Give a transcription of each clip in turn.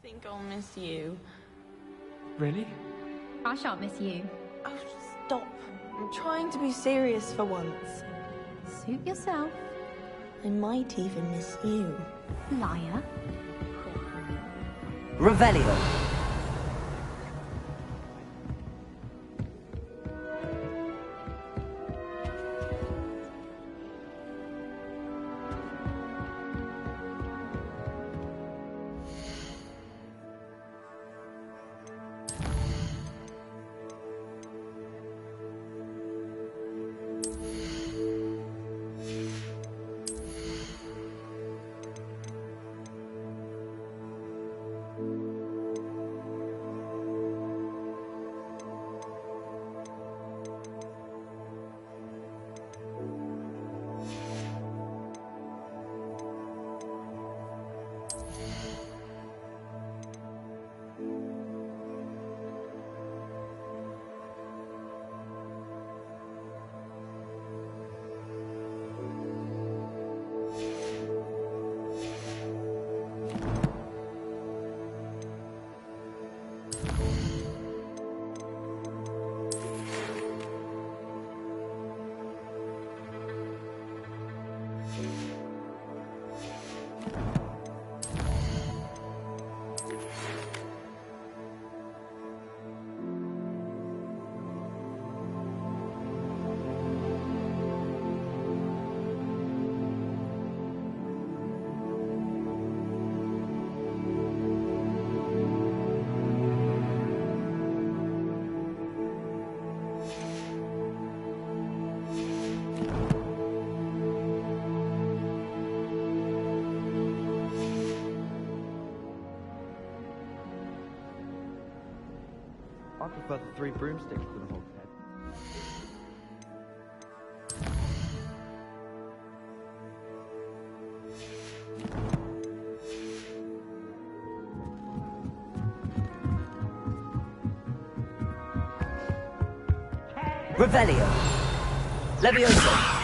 think I'll miss you. Really? I shan't miss you. Oh, stop. I'm trying to be serious for once. Suit yourself. I might even miss you. Liar. Revelio. I prefer the 3 broomsticks to the hogshead. Revelio. Levioso.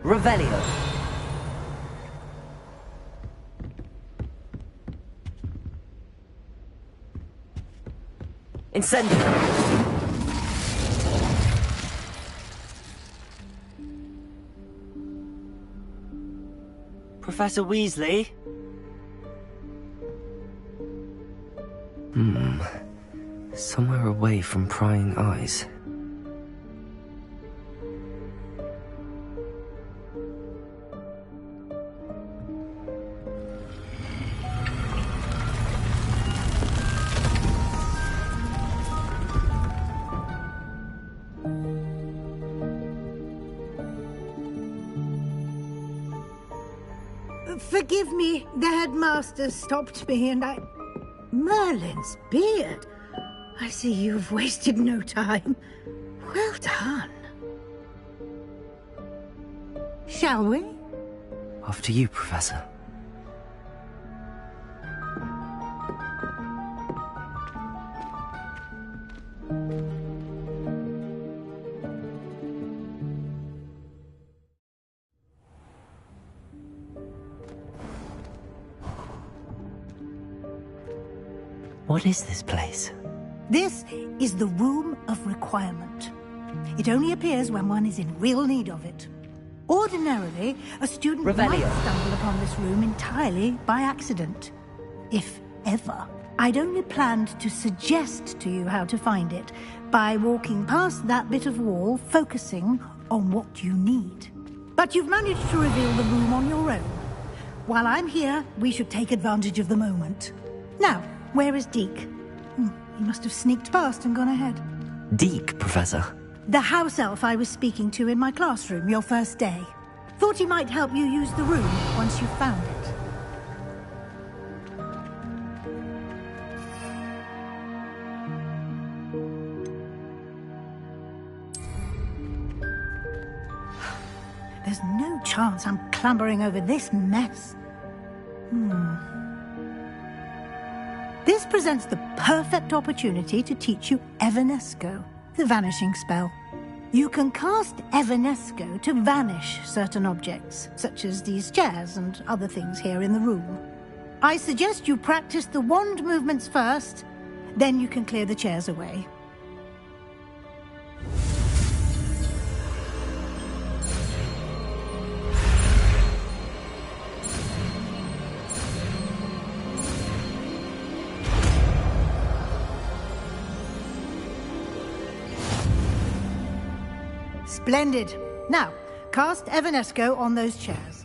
Revelio. Incendio. Professor Weasley? Somewhere away from prying eyes. Forgive me, the headmaster stopped me and I... Merlin's beard! I see you've wasted no time. Well done. Shall we? After you, Professor. What is this place? This is the Room of Requirement. It only appears when one is in real need of it. Ordinarily, a student Revelio. might stumble upon this room entirely by accident. If ever. I'd only planned to suggest to you how to find it by walking past that bit of wall, focusing on what you need. But you've managed to reveal the room on your own. While I'm here, we should take advantage of the moment. Now, where is Deke? He must have sneaked past and gone ahead. Deke, Professor. The house elf I was speaking to in my classroom your first day. Thought he might help you use the room once you found it. There's no chance I'm clambering over this mess. presents the perfect opportunity to teach you Evanesco, the vanishing spell. You can cast Evanesco to vanish certain objects, such as these chairs and other things here in the room. I suggest you practice the wand movements first, then you can clear the chairs away. Splendid. Now, cast Evanesco on those chairs.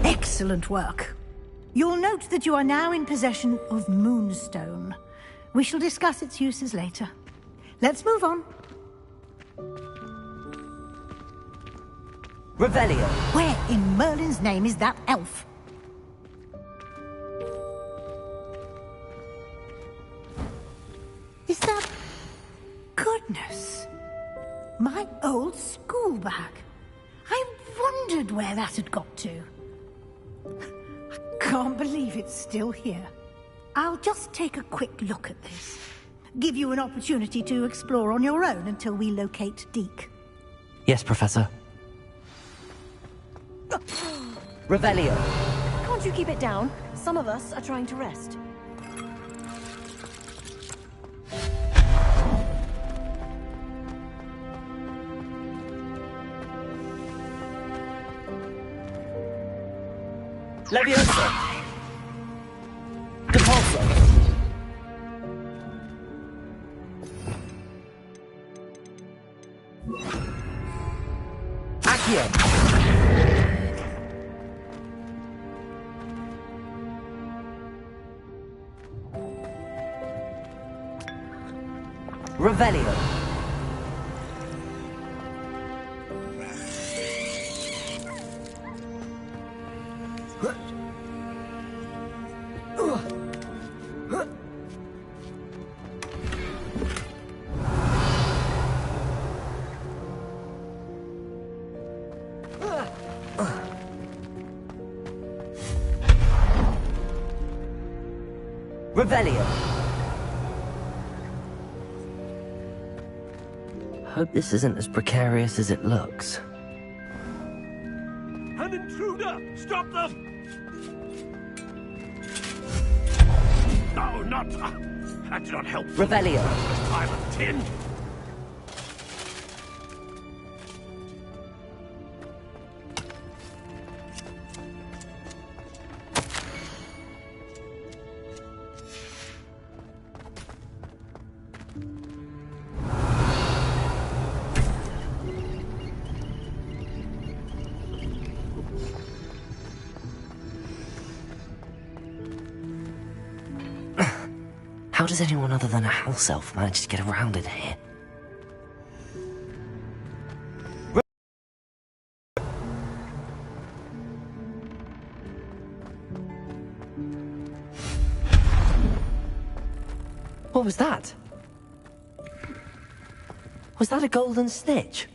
Excellent work. You'll note that you are now in possession of Moonstone. We shall discuss its uses later. Let's move on. Revelio. Where in Merlin's name is that elf? Is that... Goodness! My old school bag. I wondered where that had got to. I can't believe it's still here. I'll just take a quick look at this. Give you an opportunity to explore on your own until we locate Deke. Yes, Professor. Revelio. Can't you keep it down? Some of us are trying to rest. Levioso. Depulso. Accio. Revelio. Revelio. Hope this isn't as precarious as it looks. An intruder! Stop them! No, not... that did not help. Revelio. Pile of tin. How does anyone other than a house elf manage to get around in here? What was that? Was that a golden snitch?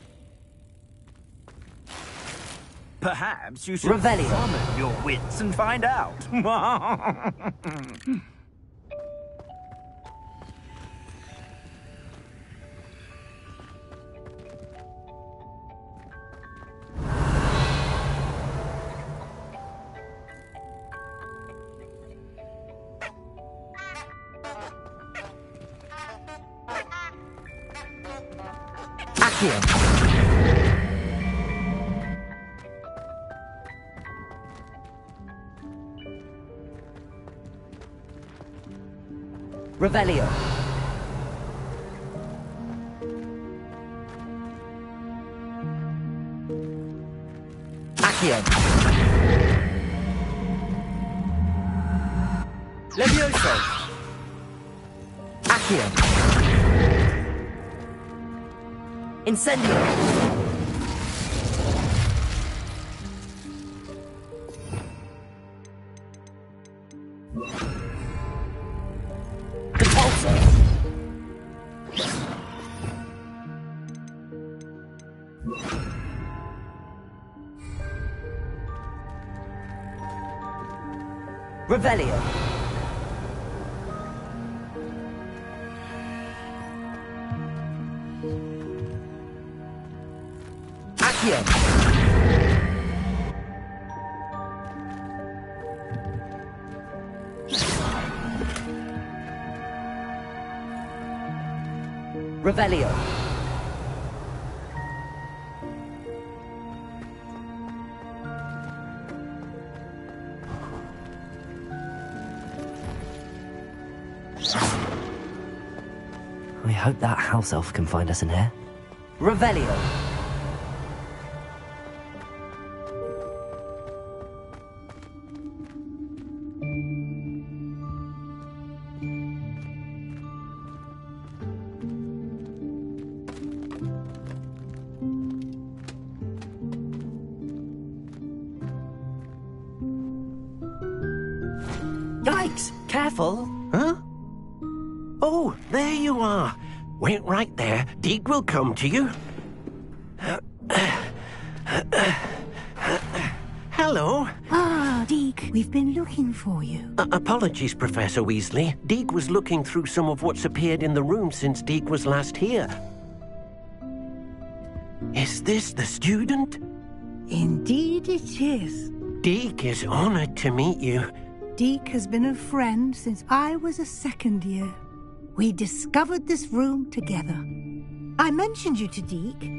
Perhaps you should Revelio. summon your wits and find out. Accio. Revelio. Accio. Levioso. Accio. Incendio. Depulso. Revelio. Accio. Revelio. I hope that house elf can find us in here. Revelio. Yikes! Careful! Huh? Oh, there you are. Wait right there. Deek will come to you. Hello. Ah, Deke, we've been looking for you. Apologies, Professor Weasley. Deek was looking through some of what's appeared in the room since Deek was last here. Is this the student? Indeed it is. Deek is honored to meet you. Deke has been a friend since I was a second year. We discovered this room together. I mentioned you to Deke.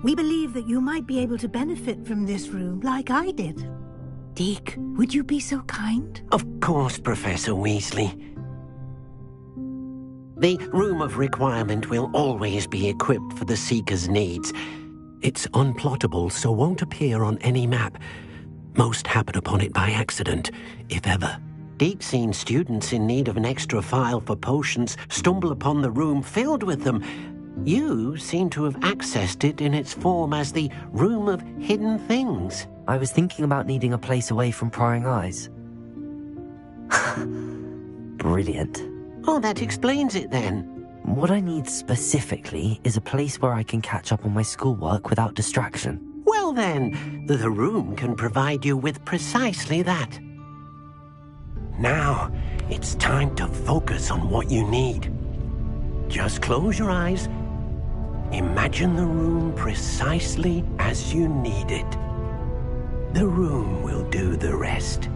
We believe that you might be able to benefit from this room like I did. Deke, would you be so kind? Of course, Professor Weasley. The Room of Requirement will always be equipped for the Seeker's needs. It's unplottable, so won't appear on any map. Most happen upon it by accident, if ever. Deep-seen students in need of an extra file for potions stumble upon the room filled with them. You seem to have accessed it in its form as the Room of Hidden Things. I was thinking about needing a place away from prying eyes. Brilliant. Oh, that explains it then. What I need specifically is a place where I can catch up on my schoolwork without distraction. Well then, the room can provide you with precisely that. Now, it's time to focus on what you need. Just close your eyes. Imagine the room precisely as you need it. The room will do the rest.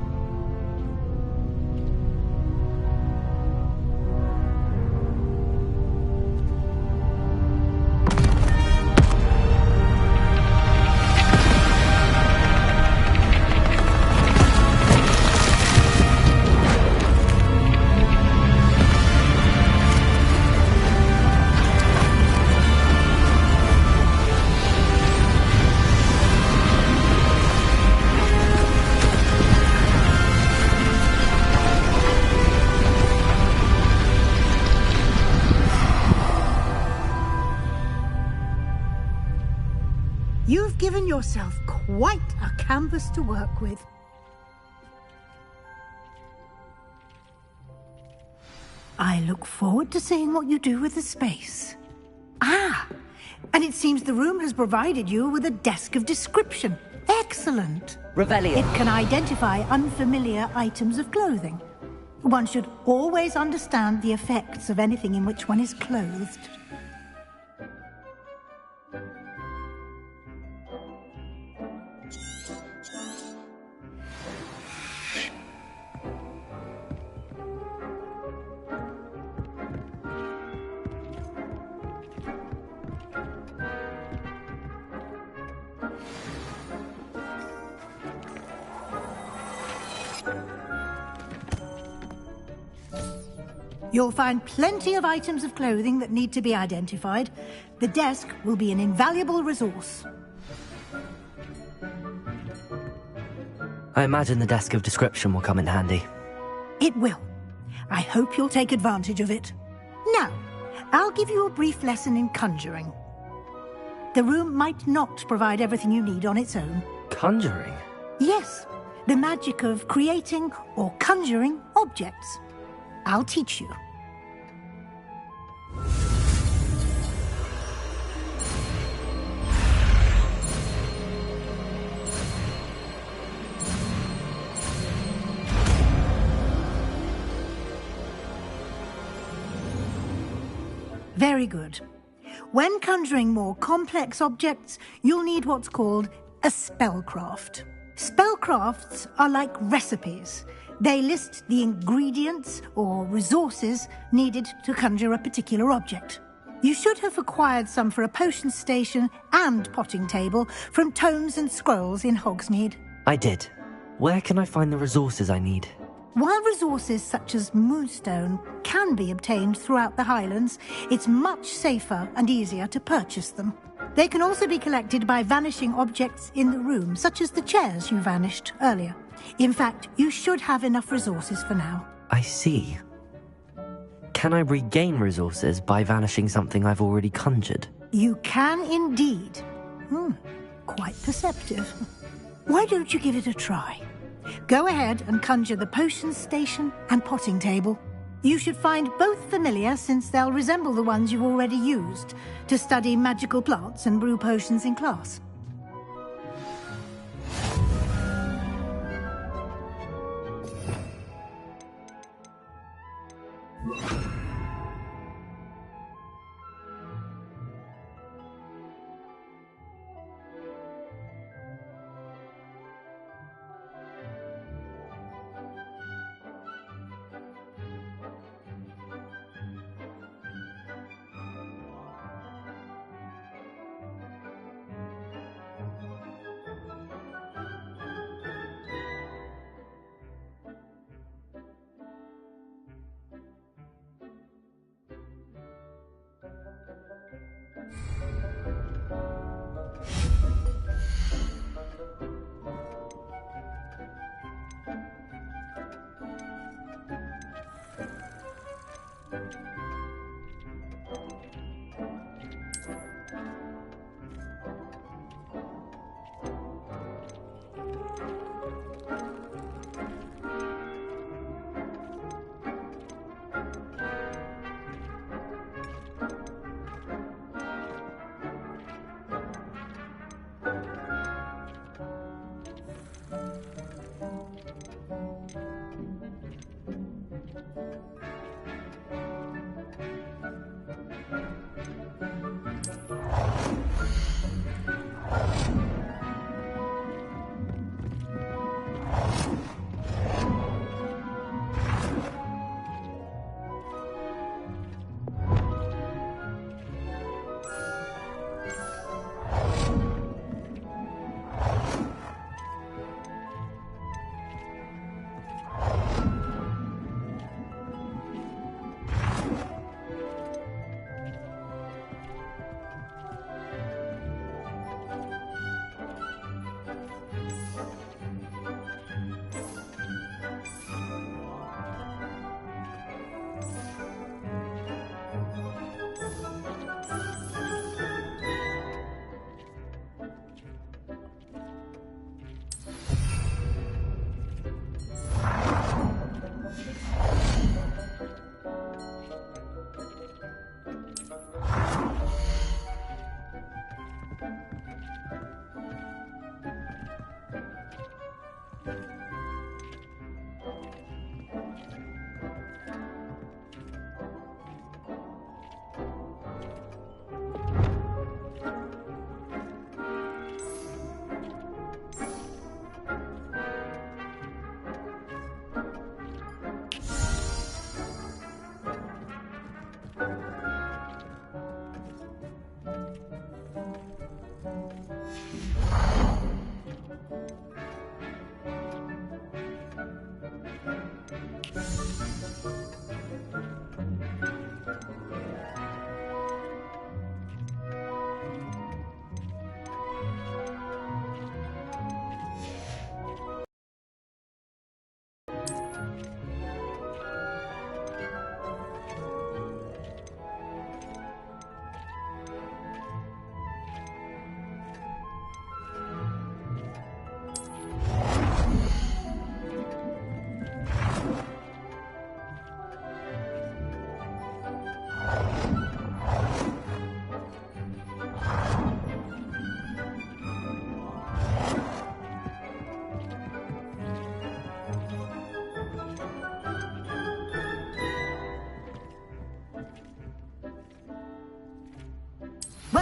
You've given yourself quite a canvas to work with. I look forward to seeing what you do with the space. Ah, and it seems the room has provided you with a desk of description. Excellent. Revelio. It can identify unfamiliar items of clothing. One should always understand the effects of anything in which one is clothed. You'll find plenty of items of clothing that need to be identified. The desk will be an invaluable resource. I imagine the desk of description will come in handy. It will. I hope you'll take advantage of it. Now, I'll give you a brief lesson in conjuring. The room might not provide everything you need on its own. Conjuring? Yes, the magic of creating or conjuring objects. I'll teach you. Very good. When conjuring more complex objects, you'll need what's called a spellcraft. Spellcrafts are like recipes. They list the ingredients or resources needed to conjure a particular object. You should have acquired some for a potion station and potting table from tomes and scrolls in Hogsmeade. I did. Where can I find the resources I need? While resources such as moonstone can be obtained throughout the Highlands, it's much safer and easier to purchase them. They can also be collected by vanishing objects in the room, such as the chairs you vanished earlier. In fact, you should have enough resources for now. I see. Can I regain resources by vanishing something I've already conjured? You can indeed. Quite perceptive. Why don't you give it a try? Go ahead and conjure the potion station and potting table. You should find both familiar, since they'll resemble the ones you've already used to study magical plants and brew potions in class.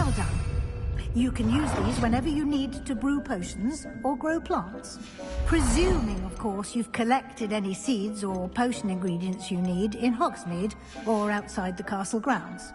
Well done. You can use these whenever you need to brew potions or grow plants. Presuming, of course, you've collected any seeds or potion ingredients you need in Hogsmeade or outside the castle grounds.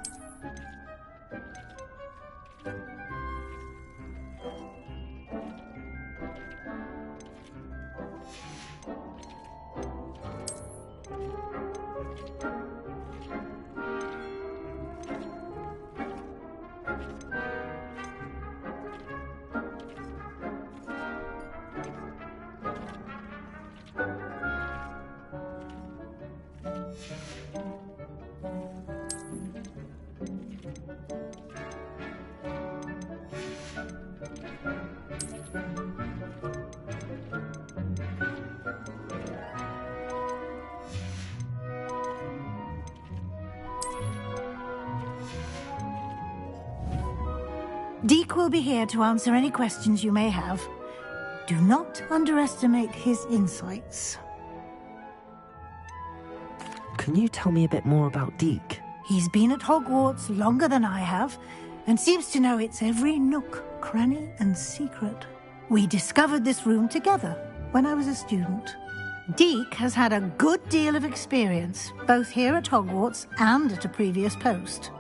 Deke will be here to answer any questions you may have. Do not underestimate his insights. Can you tell me a bit more about Deke? He's been at Hogwarts longer than I have, and seems to know its every nook, cranny, and secret. We discovered this room together when I was a student. Deke has had a good deal of experience, both here at Hogwarts and at a previous post.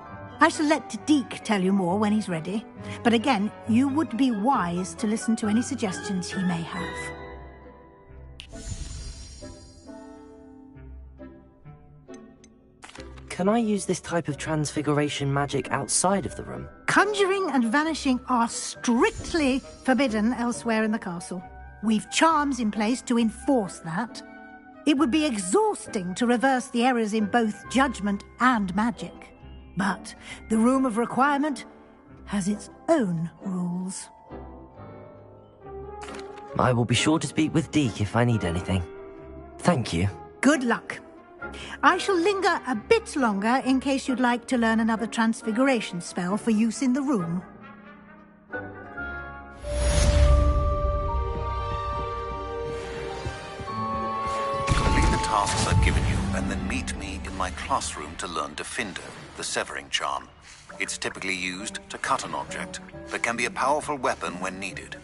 I shall let Deke tell you more when he's ready, but again, you would be wise to listen to any suggestions he may have. Can I use this type of transfiguration magic outside of the room? Conjuring and vanishing are strictly forbidden elsewhere in the castle. We've charms in place to enforce that. It would be exhausting to reverse the errors in both judgment and magic. But the Room of Requirement has its own rules. I will be sure to speak with Deke if I need anything. Thank you. Good luck. I shall linger a bit longer in case you'd like to learn another transfiguration spell for use in the room. Complete the tasks I've given you, and then meet me in my classroom to learn Defender, the severing charm. It's typically used to cut an object, but can be a powerful weapon when needed.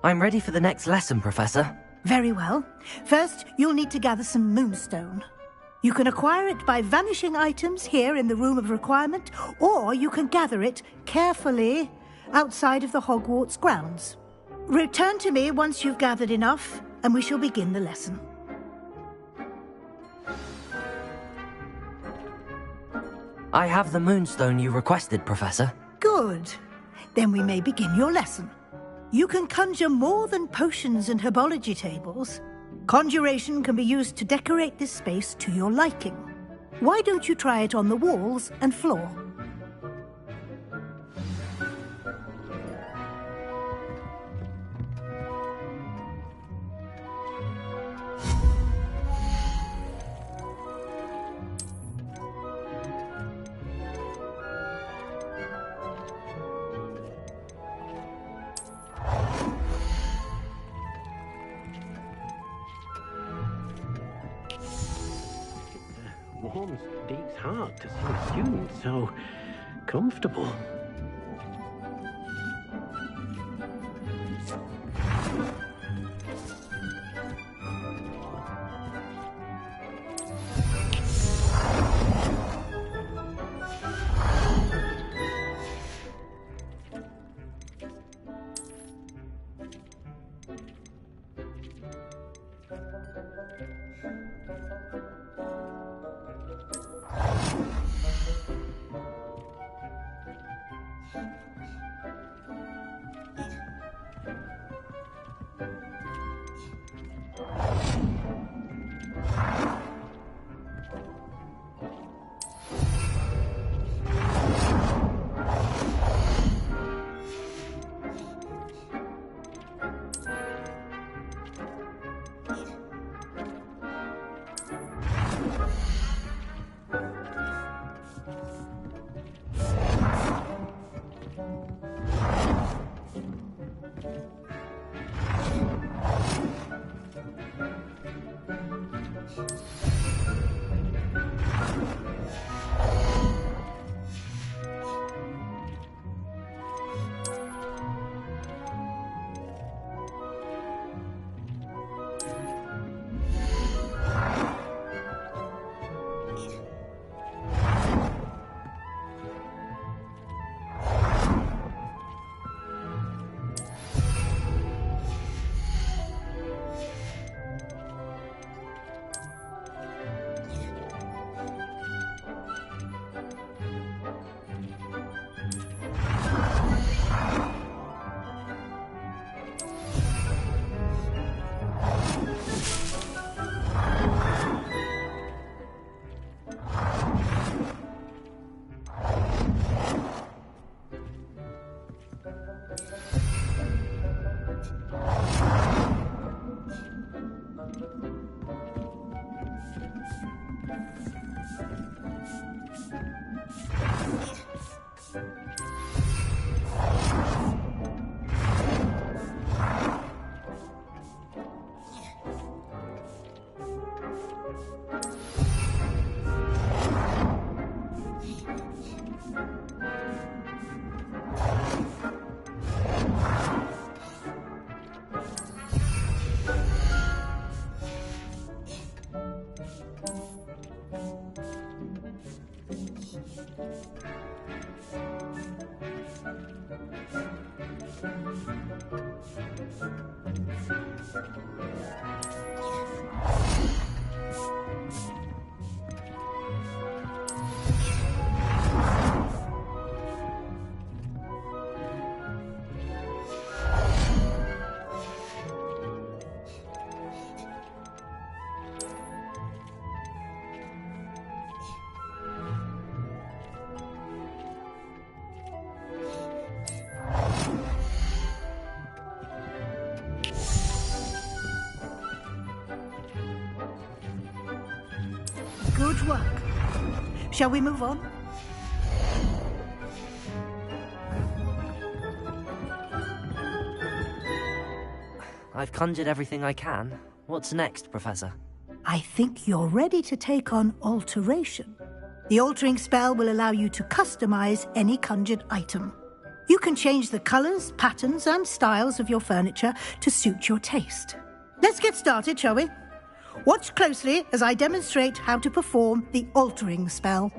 I'm ready for the next lesson, Professor. Very well. First, you'll need to gather some moonstone. You can acquire it by vanishing items here in the Room of Requirement, or you can gather it carefully outside of the Hogwarts grounds. Return to me once you've gathered enough, and we shall begin the lesson. I have the moonstone you requested, Professor. Good. Then we may begin your lesson. You can conjure more than potions and herbology tables. Conjuration can be used to decorate this space to your liking. Why don't you try it on the walls and floor? Warms Deke's heart to see a student so comfortable. Good work. Shall we move on? I've conjured everything I can. What's next, Professor? I think you're ready to take on alteration. The altering spell will allow you to customize any conjured item. You can change the colors, patterns, and styles of your furniture to suit your taste. Let's get started, shall we? Watch closely as I demonstrate how to perform the altering spell.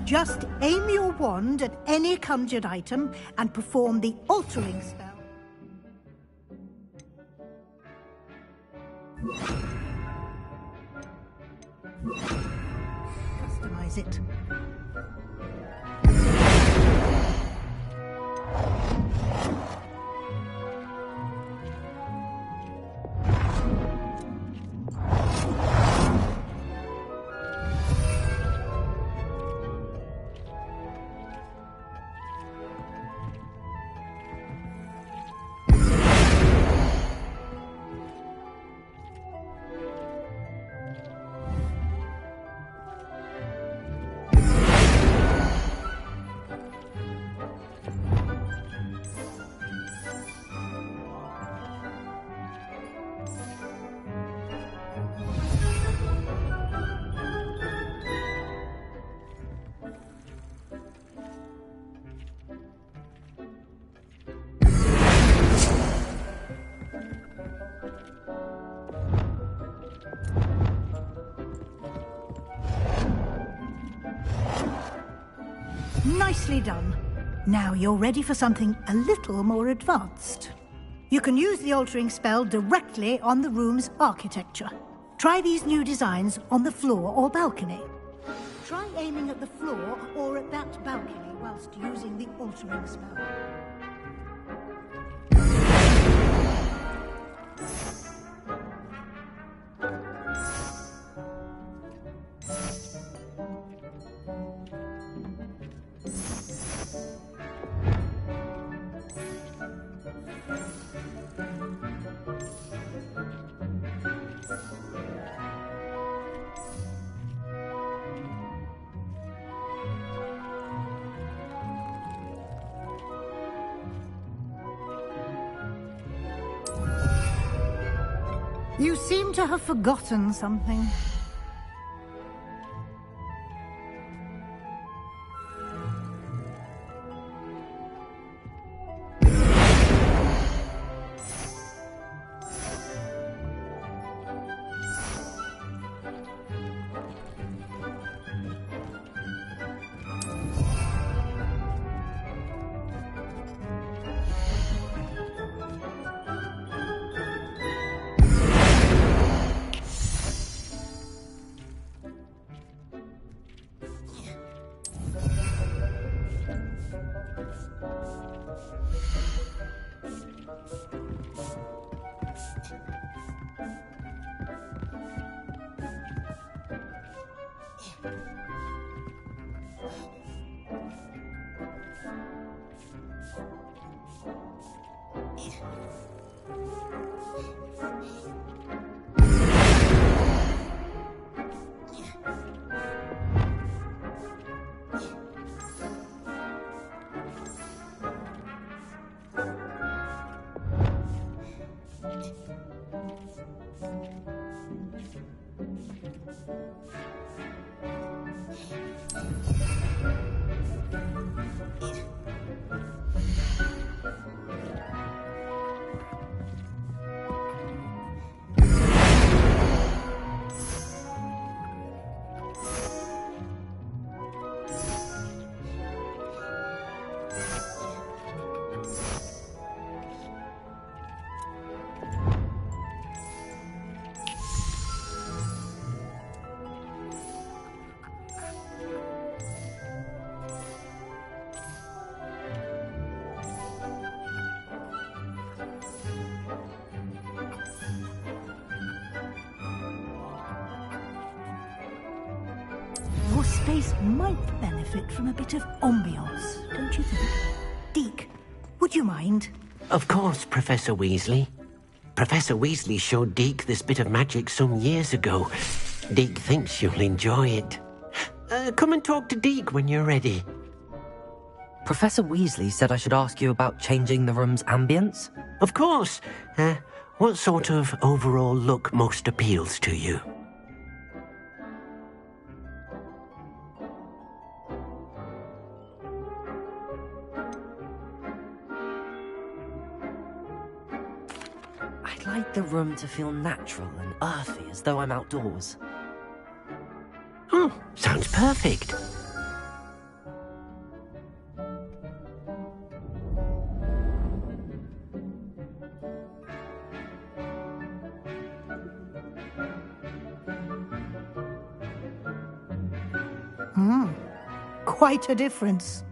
Just aim your wand at any conjured item and perform the altering spell. Customize it. Nicely done. Now you're ready for something a little more advanced. You can use the altering spell directly on the room's architecture. Try these new designs on the floor or balcony. Try aiming at the floor or at that balcony whilst using the altering spell. You seem to have forgotten something. Your space might benefit from a bit of ambiance, don't you think? Deke, would you mind? Of course, Professor Weasley. Professor Weasley showed Deke this bit of magic some years ago. Deke thinks you'll enjoy it. Come and talk to Deke when you're ready. Professor Weasley said I should ask you about changing the room's ambience? Of course. What sort of overall look most appeals to you? I'd like the room to feel natural and earthy, as though I'm outdoors. Oh, sounds perfect. Quite a difference.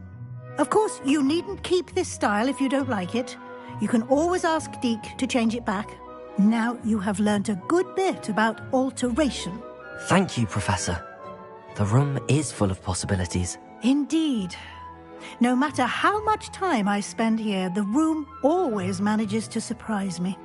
Of course, you needn't keep this style if you don't like it. You can always ask Deke to change it back. Now you have learnt a good bit about alteration. Thank you, Professor. The room is full of possibilities. Indeed. No matter how much time I spend here, the room always manages to surprise me.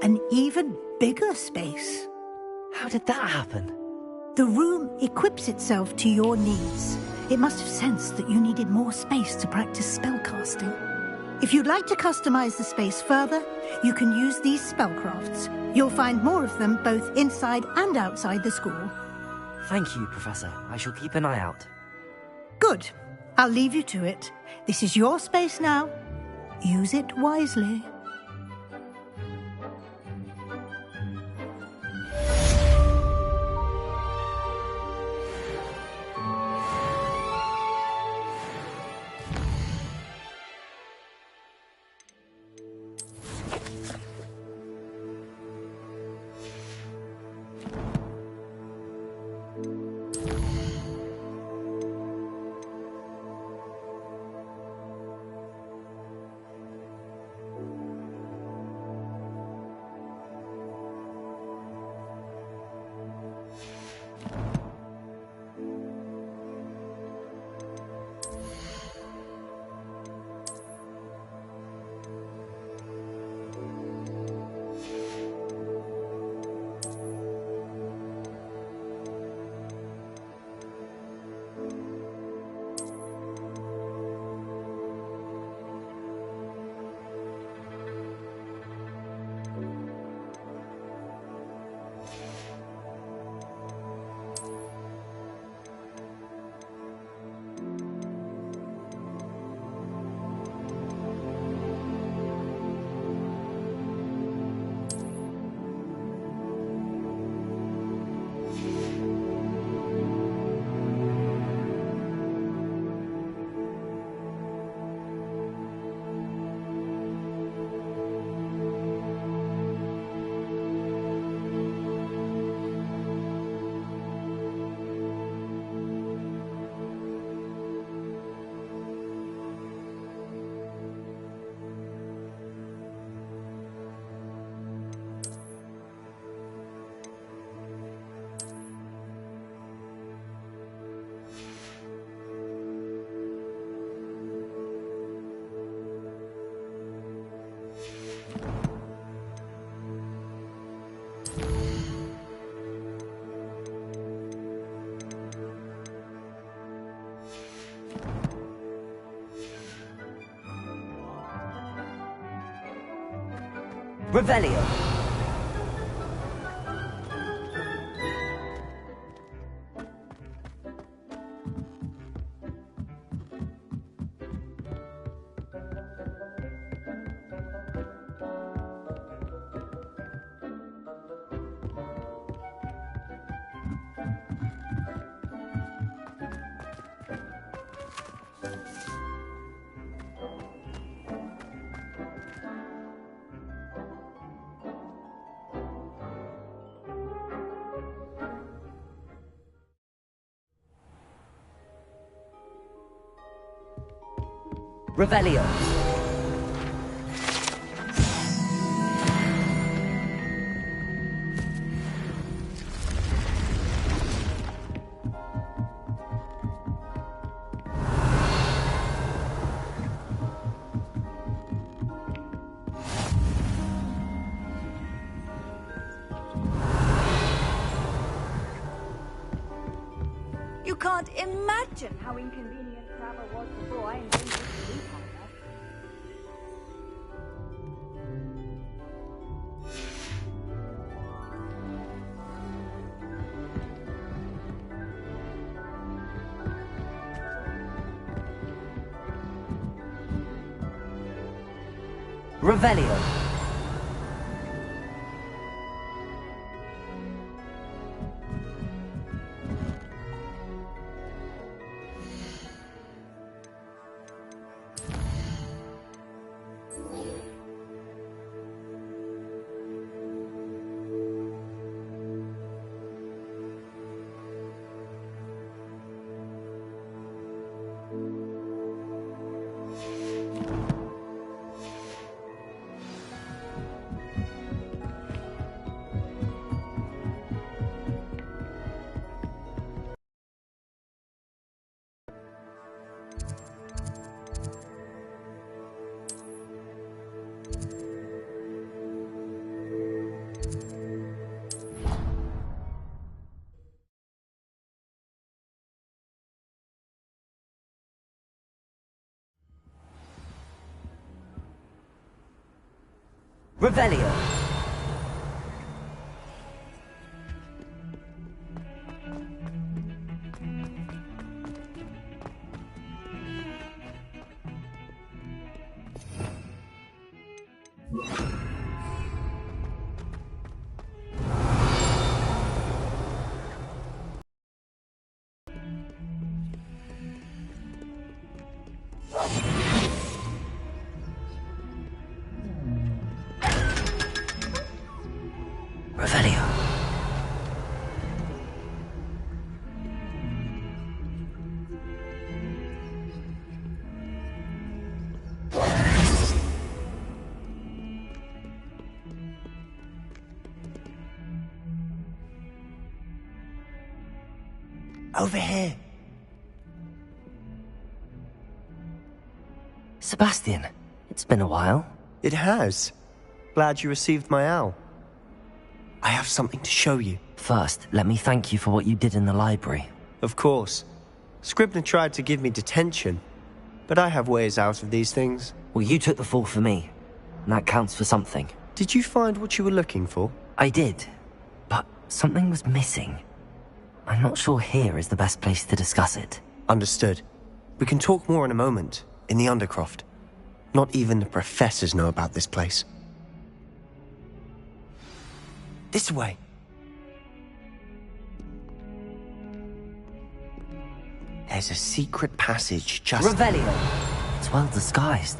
An even bigger space. How did that happen? The room equips itself to your needs. It must have sensed that you needed more space to practice spellcasting. If you'd like to customize the space further, you can use these spellcrafts. You'll find more of them both inside and outside the school. Thank you, Professor. I shall keep an eye out. Good. I'll leave you to it. This is your space now. Use it wisely. Revelio. Revelio. You can't imagine how inconvenient travel was before I invented the e-commerce. Revelio. Revelio. Revelio. Over here. Sebastian, it's been a while. It has. Glad you received my owl. I have something to show you. First, let me thank you for what you did in the library. Of course. Scribner tried to give me detention, but I have ways out of these things. Well, you took the fall for me, and that counts for something. Did you find what you were looking for? I did, but something was missing. I'm not sure here is the best place to discuss it. Understood. We can talk more in a moment, in the Undercroft. Not even the professors know about this place. This way. There's a secret passage just... Revelio! It's well disguised.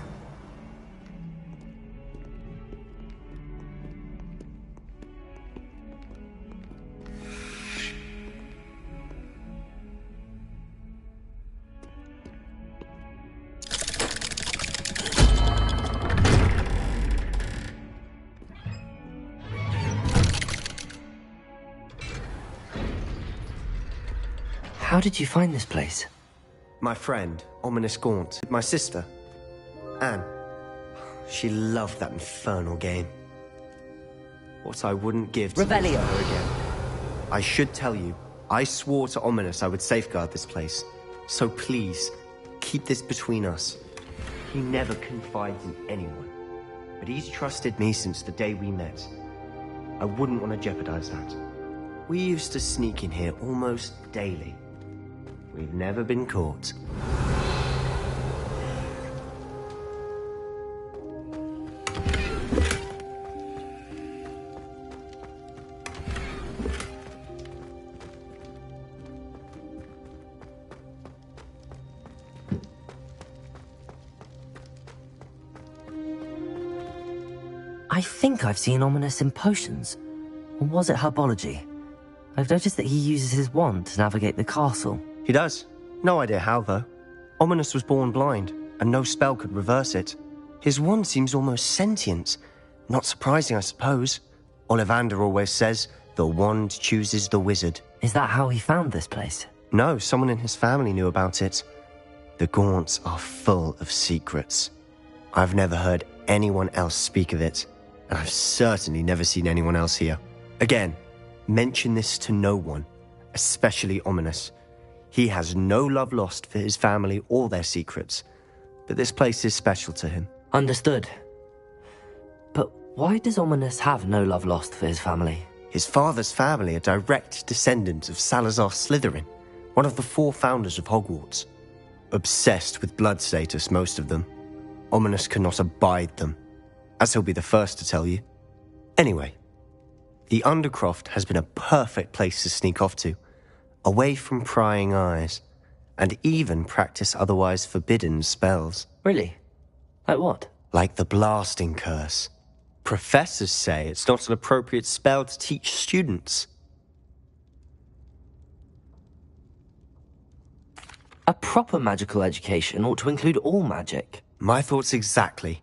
How did you find this place? My friend, Ominous Gaunt, my sister, Anne. She loved that infernal game. What I wouldn't give to Revelio. her again. I should tell you, I swore to Ominous I would safeguard this place. So please, keep this between us. He never confides in anyone. But he's trusted me since the day we met. I wouldn't want to jeopardize that. We used to sneak in here almost daily. We've never been caught. I think I've seen Ominous in potions. Or was it herbology? I've noticed that he uses his wand to navigate the castle. He does. No idea how, though. Ominous was born blind, and no spell could reverse it. His wand seems almost sentient. Not surprising, I suppose. Ollivander always says, the wand chooses the wizard. Is that how he found this place? No, someone in his family knew about it. The Gaunts are full of secrets. I've never heard anyone else speak of it, and I've certainly never seen anyone else here. Again, mention this to no one, especially Ominous. He has no love lost for his family or their secrets, but this place is special to him. Understood. But why does Ominous have no love lost for his family? His father's family are direct descendants of Salazar Slytherin, one of the 4 founders of Hogwarts. Obsessed with blood status, most of them. Ominous cannot abide them, as he'll be the first to tell you. Anyway, the Undercroft has been a perfect place to sneak off to, away from prying eyes, and even practice otherwise forbidden spells. Really? Like what? Like the blasting curse. Professors say it's not an appropriate spell to teach students. A proper magical education ought to include all magic. My thoughts exactly.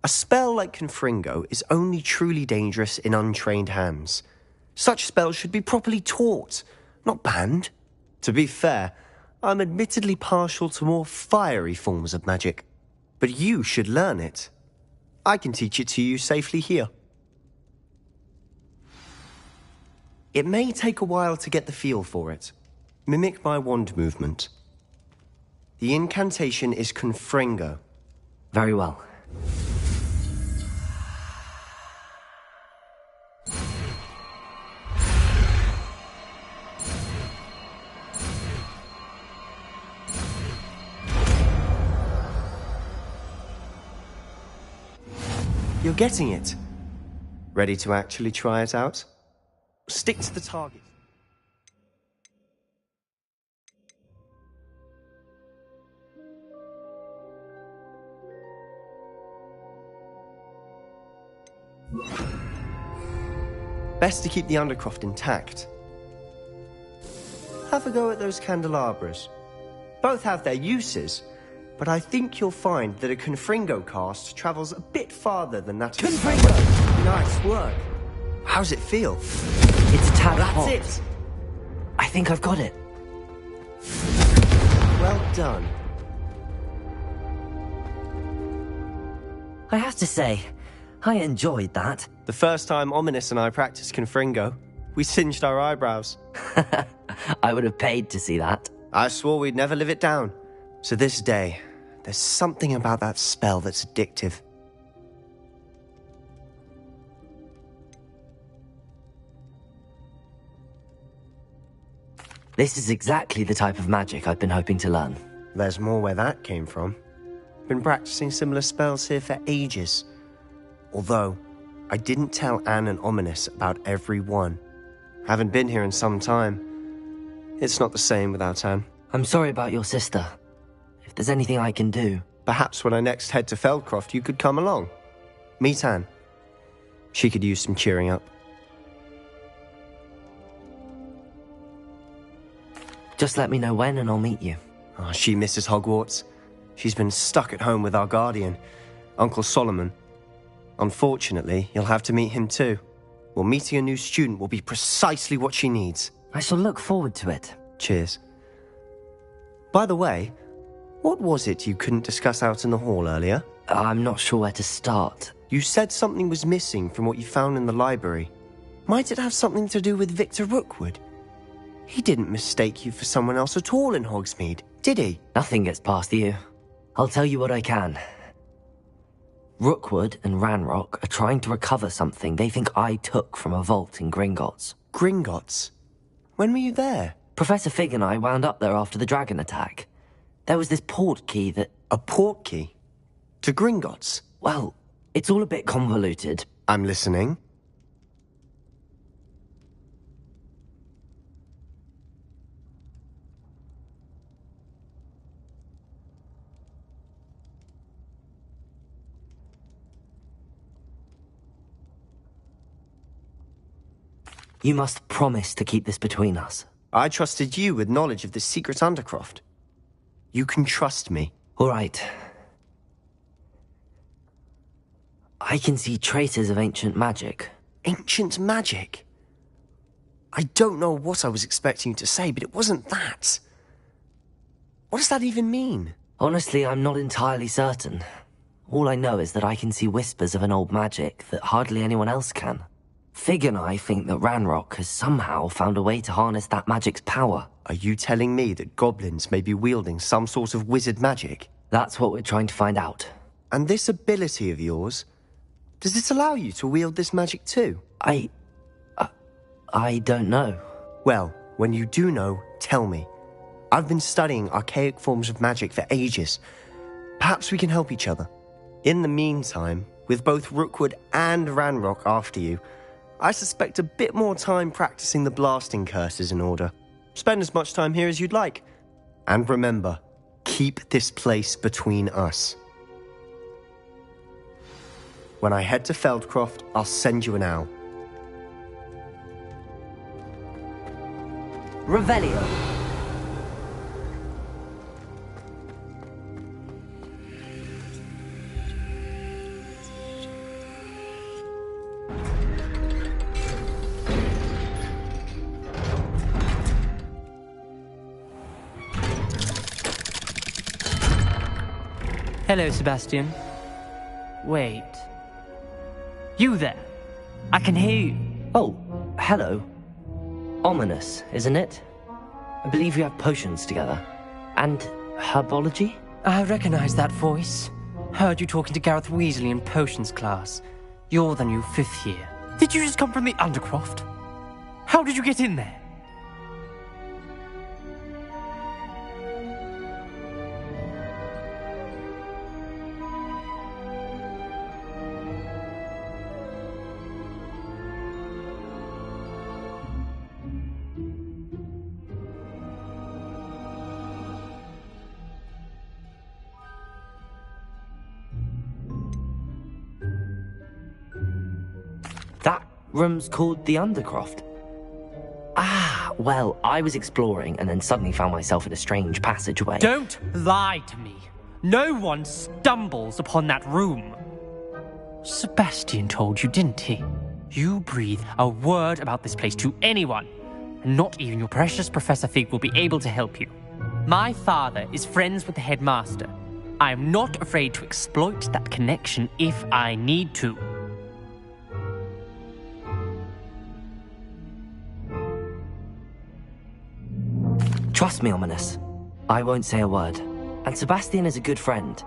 A spell like Confringo is only truly dangerous in untrained hands. Such spells should be properly taught, not banned. To be fair, I'm admittedly partial to more fiery forms of magic. But you should learn it. I can teach it to you safely here. It may take a while to get the feel for it. Mimic my wand movement. The incantation is Confringo. Very well. You're getting it. Ready to actually try it out? Stick to the target. Best to keep the Undercroft intact. Have a go at those candelabras. Both have their uses, but I think you'll find that a Confringo cast travels a bit farther than that of Confringo! Nice work. How's it feel? It's a tad hot. That's it! I think I've got it. Well done. I have to say, I enjoyed that. The first time Ominous and I practiced Confringo, we singed our eyebrows. I would have paid to see that. I swore we'd never live it down. So this day, there's something about that spell that's addictive. This is exactly the type of magic I've been hoping to learn. There's more where that came from. Been practicing similar spells here for ages. Although, I didn't tell Anne and Ominous about every one. Haven't been here in some time. It's not the same without Anne. I'm sorry about your sister. If there's anything I can do... Perhaps when I next head to Feldcroft, you could come along. Meet Anne. She could use some cheering up. Just let me know when and I'll meet you. Oh, she misses Hogwarts. She's been stuck at home with our guardian, Uncle Solomon. Unfortunately, you'll have to meet him too. Well, meeting a new student will be precisely what she needs. I shall look forward to it. Cheers. By the way, what was it you couldn't discuss out in the hall earlier? I'm not sure where to start. You said something was missing from what you found in the library. Might it have something to do with Victor Rookwood? He didn't mistake you for someone else at all in Hogsmeade, did he? Nothing gets past you. I'll tell you what I can. Rookwood and Ranrock are trying to recover something they think I took from a vault in Gringotts. Gringotts? When were you there? Professor Fig and I wound up there after the dragon attack. There was this port key that... A port key? To Gringotts? Well, it's all a bit convoluted. I'm listening. You must promise to keep this between us. I trusted you with knowledge of the secret Undercroft. You can trust me. All right. I can see traces of ancient magic. Ancient magic? I don't know what I was expecting you to say, but it wasn't that. What does that even mean? Honestly, I'm not entirely certain. All I know is that I can see whispers of an old magic that hardly anyone else can. Fig and I think that Ranrock has somehow found a way to harness that magic's power. Are you telling me that goblins may be wielding some sort of wizard magic? That's what we're trying to find out. And this ability of yours, does it allow you to wield this magic too? I don't know. Well, when you do know, tell me. I've been studying archaic forms of magic for ages. Perhaps we can help each other. In the meantime, with both Rookwood and Ranrock after you, I suspect a bit more time practicing the blasting curses in order. Spend as much time here as you'd like. And remember, keep this place between us. When I head to Feldcroft, I'll send you an owl. Revelio. Hello, Sebastian. Wait. You there? I can hear you. Oh, hello. Ominous, isn't it? I believe we have potions together. And herbology? I recognize that voice. Heard you talking to Gareth Weasley in potions class. You're the new 5th year. Did you just come from the Undercroft? How did you get in there? That room's called the Undercroft. Ah, well, I was exploring and then suddenly found myself in a strange passageway. Don't lie to me. No one stumbles upon that room. Sebastian told you, didn't he? You breathe a word about this place to anyone, and not even your precious Professor Fig will be able to help you. My father is friends with the headmaster. I am not afraid to exploit that connection if I need to. Trust me, Ominous. I won't say a word. And Sebastian is a good friend.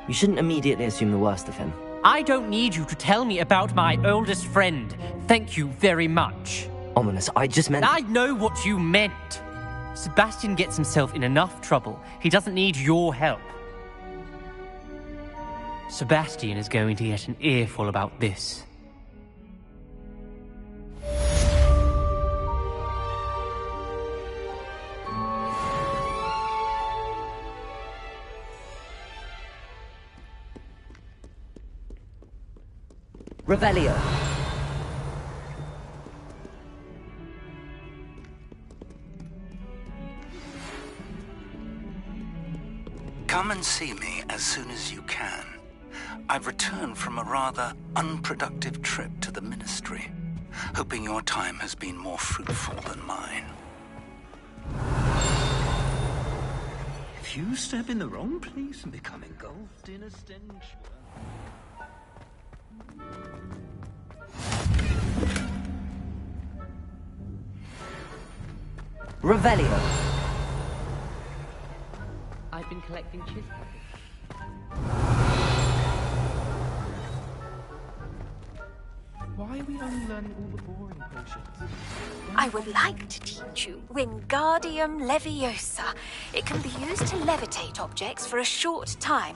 You shouldn't immediately assume the worst of him. I don't need you to tell me about my oldest friend. Thank you very much. Ominous, I just meant... I know what you meant. Sebastian gets himself in enough trouble. He doesn't need your help. Sebastian is going to get an earful about this. Revelio. Come and see me as soon as you can. I've returned from a rather unproductive trip to the Ministry, hoping your time has been more fruitful than mine. If you step in the wrong place and become engulfed in a stench... Revelio. I've been collecting chiz packets. Why are we only learning all the boring potions? I would like to teach you Wingardium Leviosa. It can be used to levitate objects for a short time.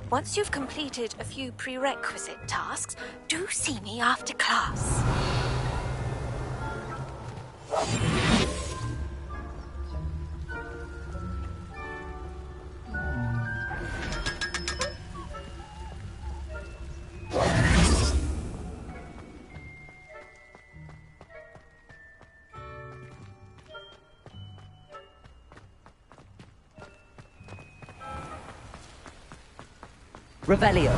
Once you've completed a few prerequisite tasks, do see me after class. Revelio.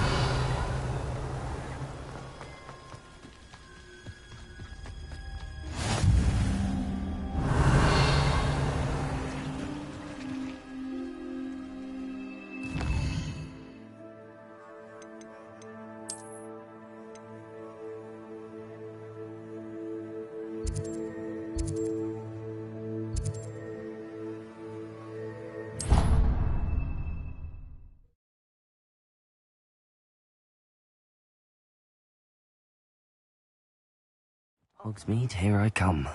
Hogsmeade, here I come.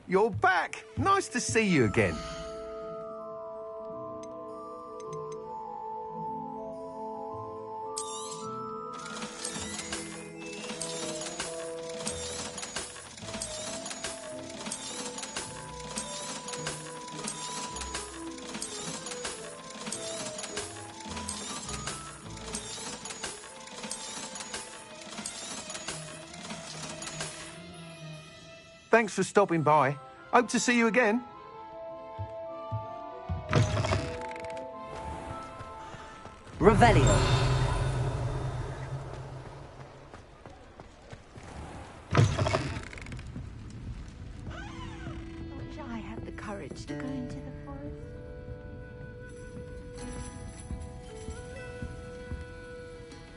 You're back! Nice to see you again. Thanks for stopping by. Hope to see you again. Revelio. I wish I had the courage to go into the forest.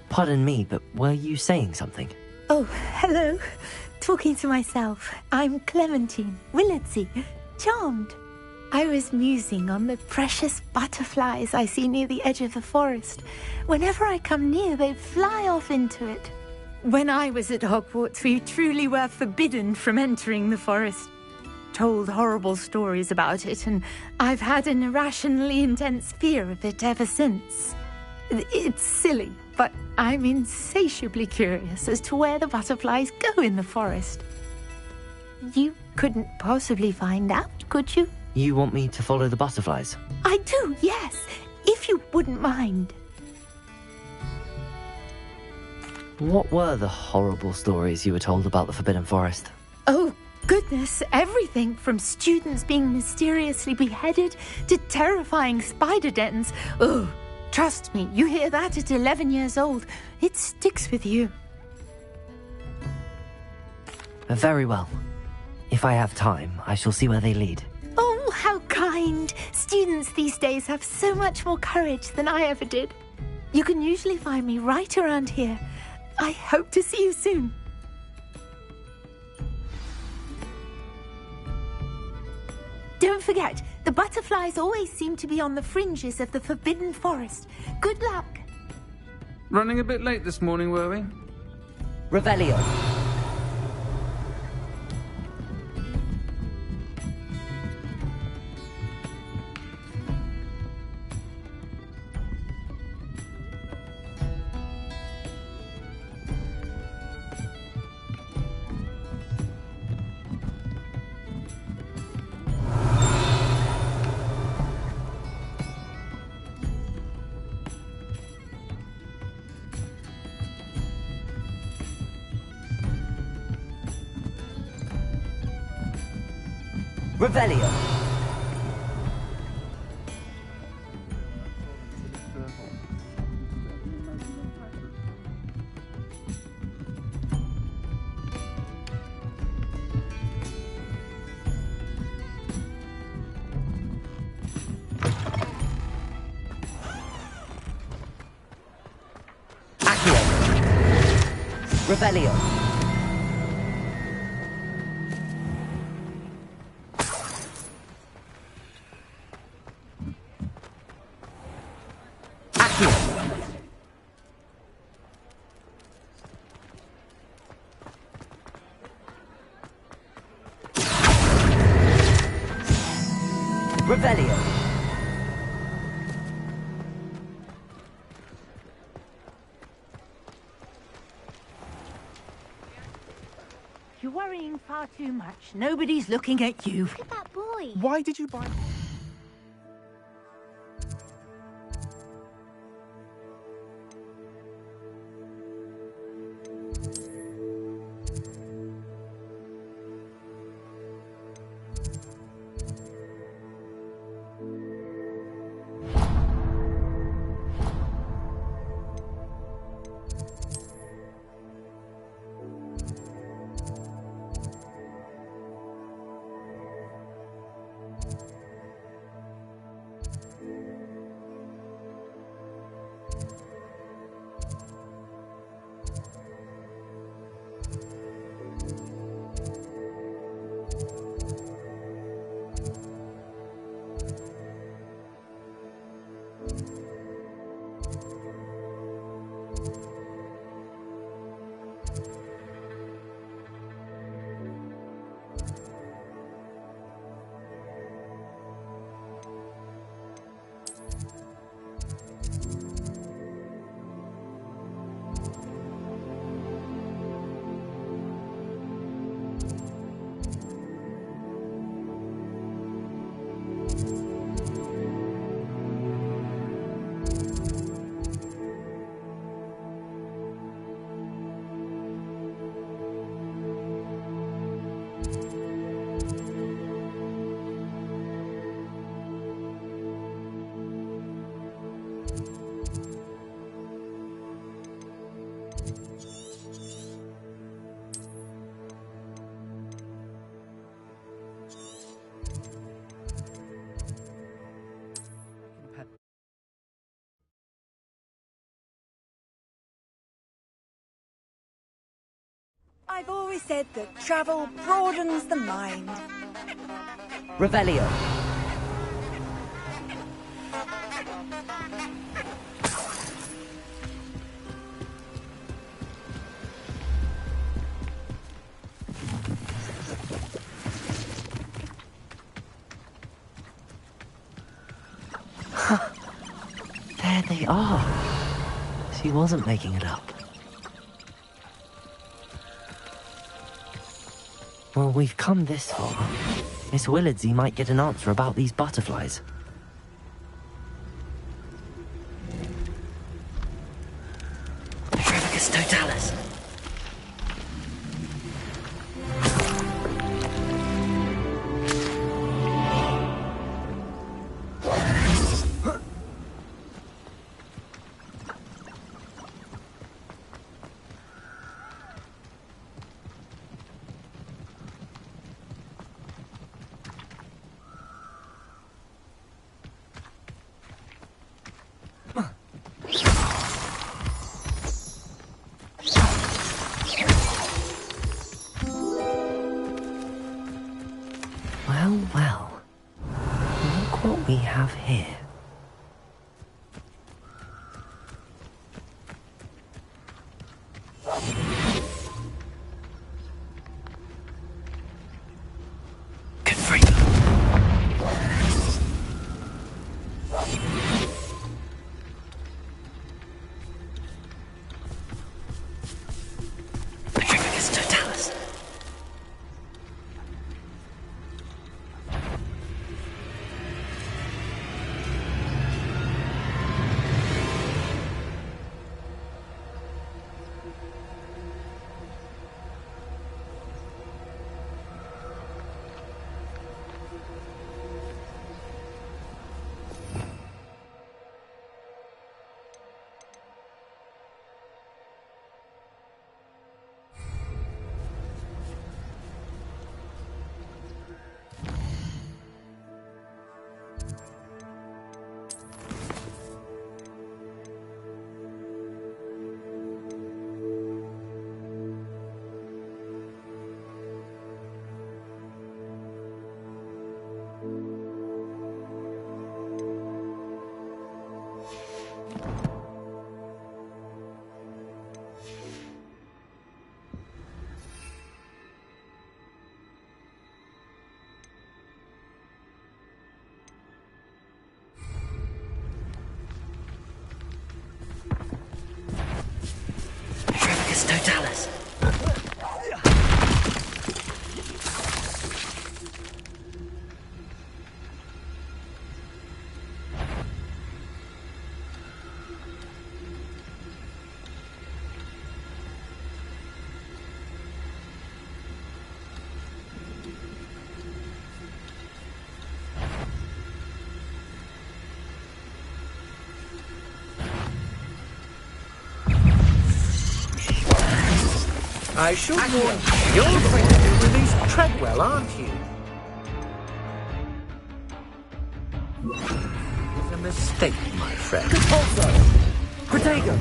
Pardon me, but were you saying something? Oh, hello. Talking to myself. I'm Clementine, Willardsey, charmed. I was musing on the precious butterflies I see near the edge of the forest. Whenever I come near, they fly off into it. When I was at Hogwarts, we truly were forbidden from entering the forest. told horrible stories about it, and I've had an irrationally intense fear of it ever since. It's silly, but I'm insatiably curious as to where the butterflies go in the forest. You couldn't possibly find out, could you? You want me to follow the butterflies? I do, yes, if you wouldn't mind. What were the horrible stories you were told about the Forbidden Forest? Oh, goodness, everything from students being mysteriously beheaded to terrifying spider dens. Oh, trust me, you hear that at 11 years old, it sticks with you. Very well. If I have time, I shall see where they lead. Oh, how kind! Students these days have so much more courage than I ever did. You can usually find me right around here. I hope to see you soon. Don't forget, the butterflies always seem to be on the fringes of the Forbidden Forest. Good luck. Running a bit late this morning, were we? Revelio. Revelio. Accio. Revelio. Revelio. You're worrying far too much. Nobody's looking at you. Look at that boy. Why did you buy... I've always said that travel broadens the mind. Revelio. There they are. She wasn't making it up. Well, we've come this far. Miss Willardsey might get an answer about these butterflies. Trevicus totalis. Well, look what we have here. Totalis. I should warn you, you're going to release Treadwell, aren't you? It's a mistake, my friend. Protego!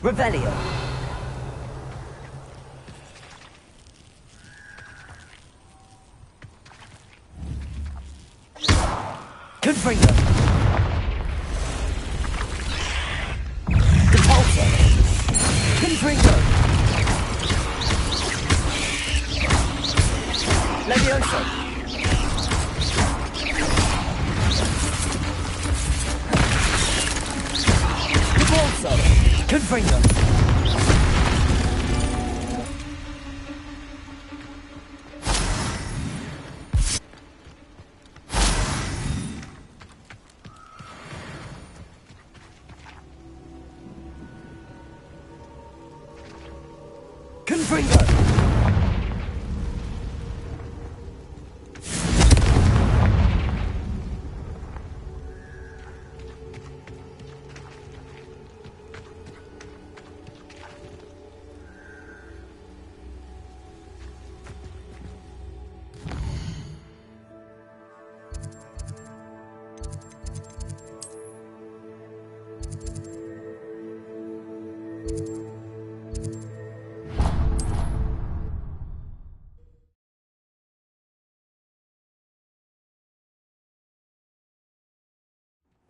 Revelio. Confringo. Depulso. Confringo. Levioso. Depulso. Confringo. Confringo.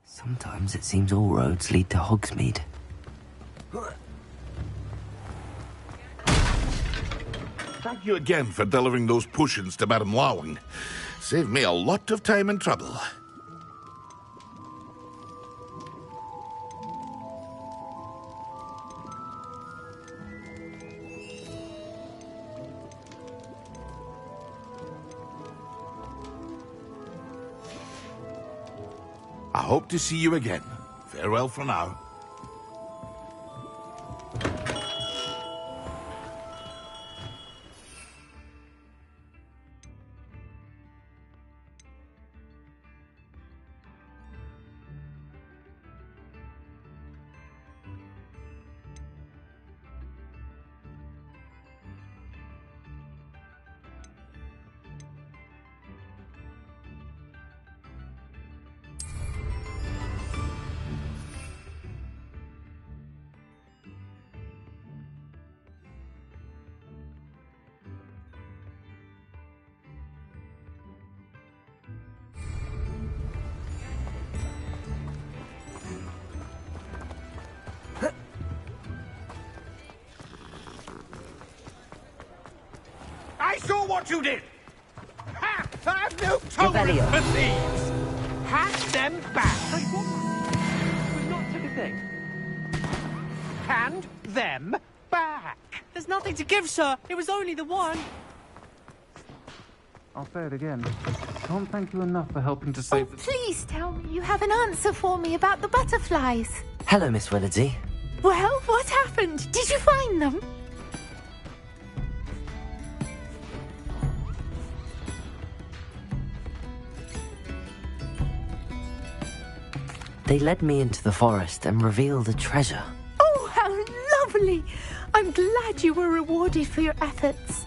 Sometimes it seems all roads lead to Hogsmeade. Thank you again for delivering those potions to Madame Lawing. Saved me a lot of time and trouble. I hope to see you again. Farewell for now. I saw what you did! Ha! I have no tolerance for thieves! Hand them back! We've not took a thing. Hand them back! There's nothing to give, sir. It was only the one. I'll say it again. Can't thank you enough for helping to save the... Please tell me you have an answer for me about the butterflies. Hello, Miss Willardsey. Well, what happened? Did you find them? They led me into the forest and revealed a treasure. Oh, how lovely! I'm glad you were rewarded for your efforts.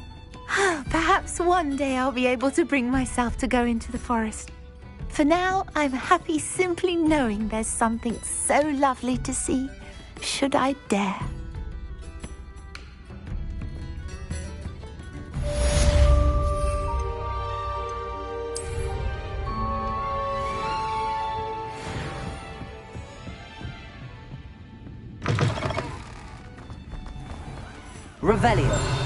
Perhaps one day I'll be able to bring myself to go into the forest. For now, I'm happy simply knowing there's something so lovely to see, should I dare. Revelio.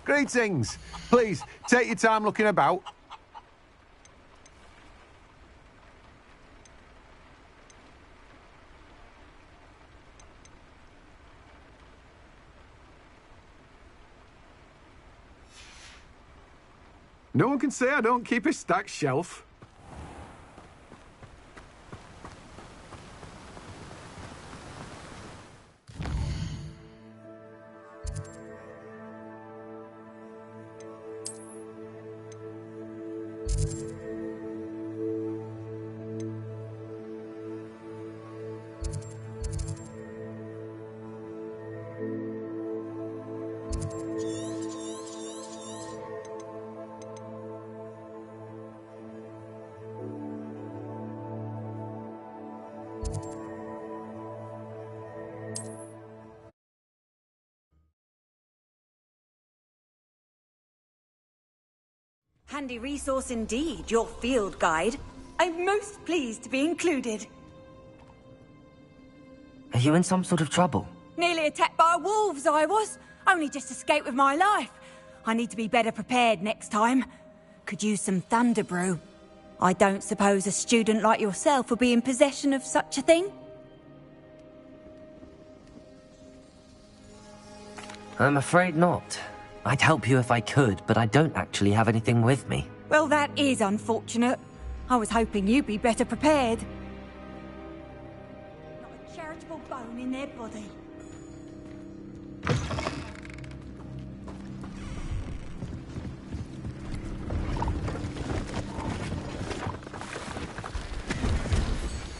Greetings. Please, take your time looking about. No one can say I don't keep a stacked shelf. Handy resource indeed, your field guide. I'm most pleased to be included. Are you in some sort of trouble? Nearly attacked by wolves, I was. Only just escaped with my life. I need to be better prepared next time. Could use some thunder brew. I don't suppose a student like yourself will be in possession of such a thing? I'm afraid not. I'd help you if I could, but I don't actually have anything with me. Well, that is unfortunate. I was hoping you'd be better prepared. Not a charitable bone in their body.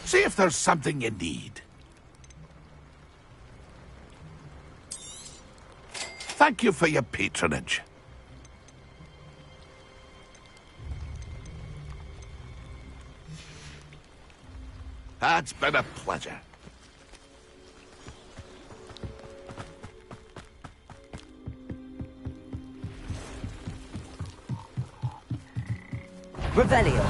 See if there's something you need. Thank you for your patronage. It's been a pleasure. Revelio.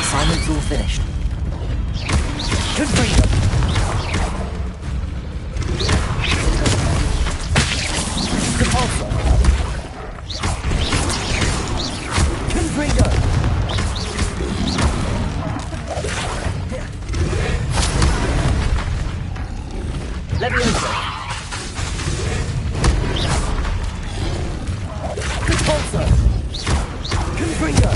Simon's all finished. Confringo. Repulsor. Confringo. Leviosa. Repulsor. Confringo.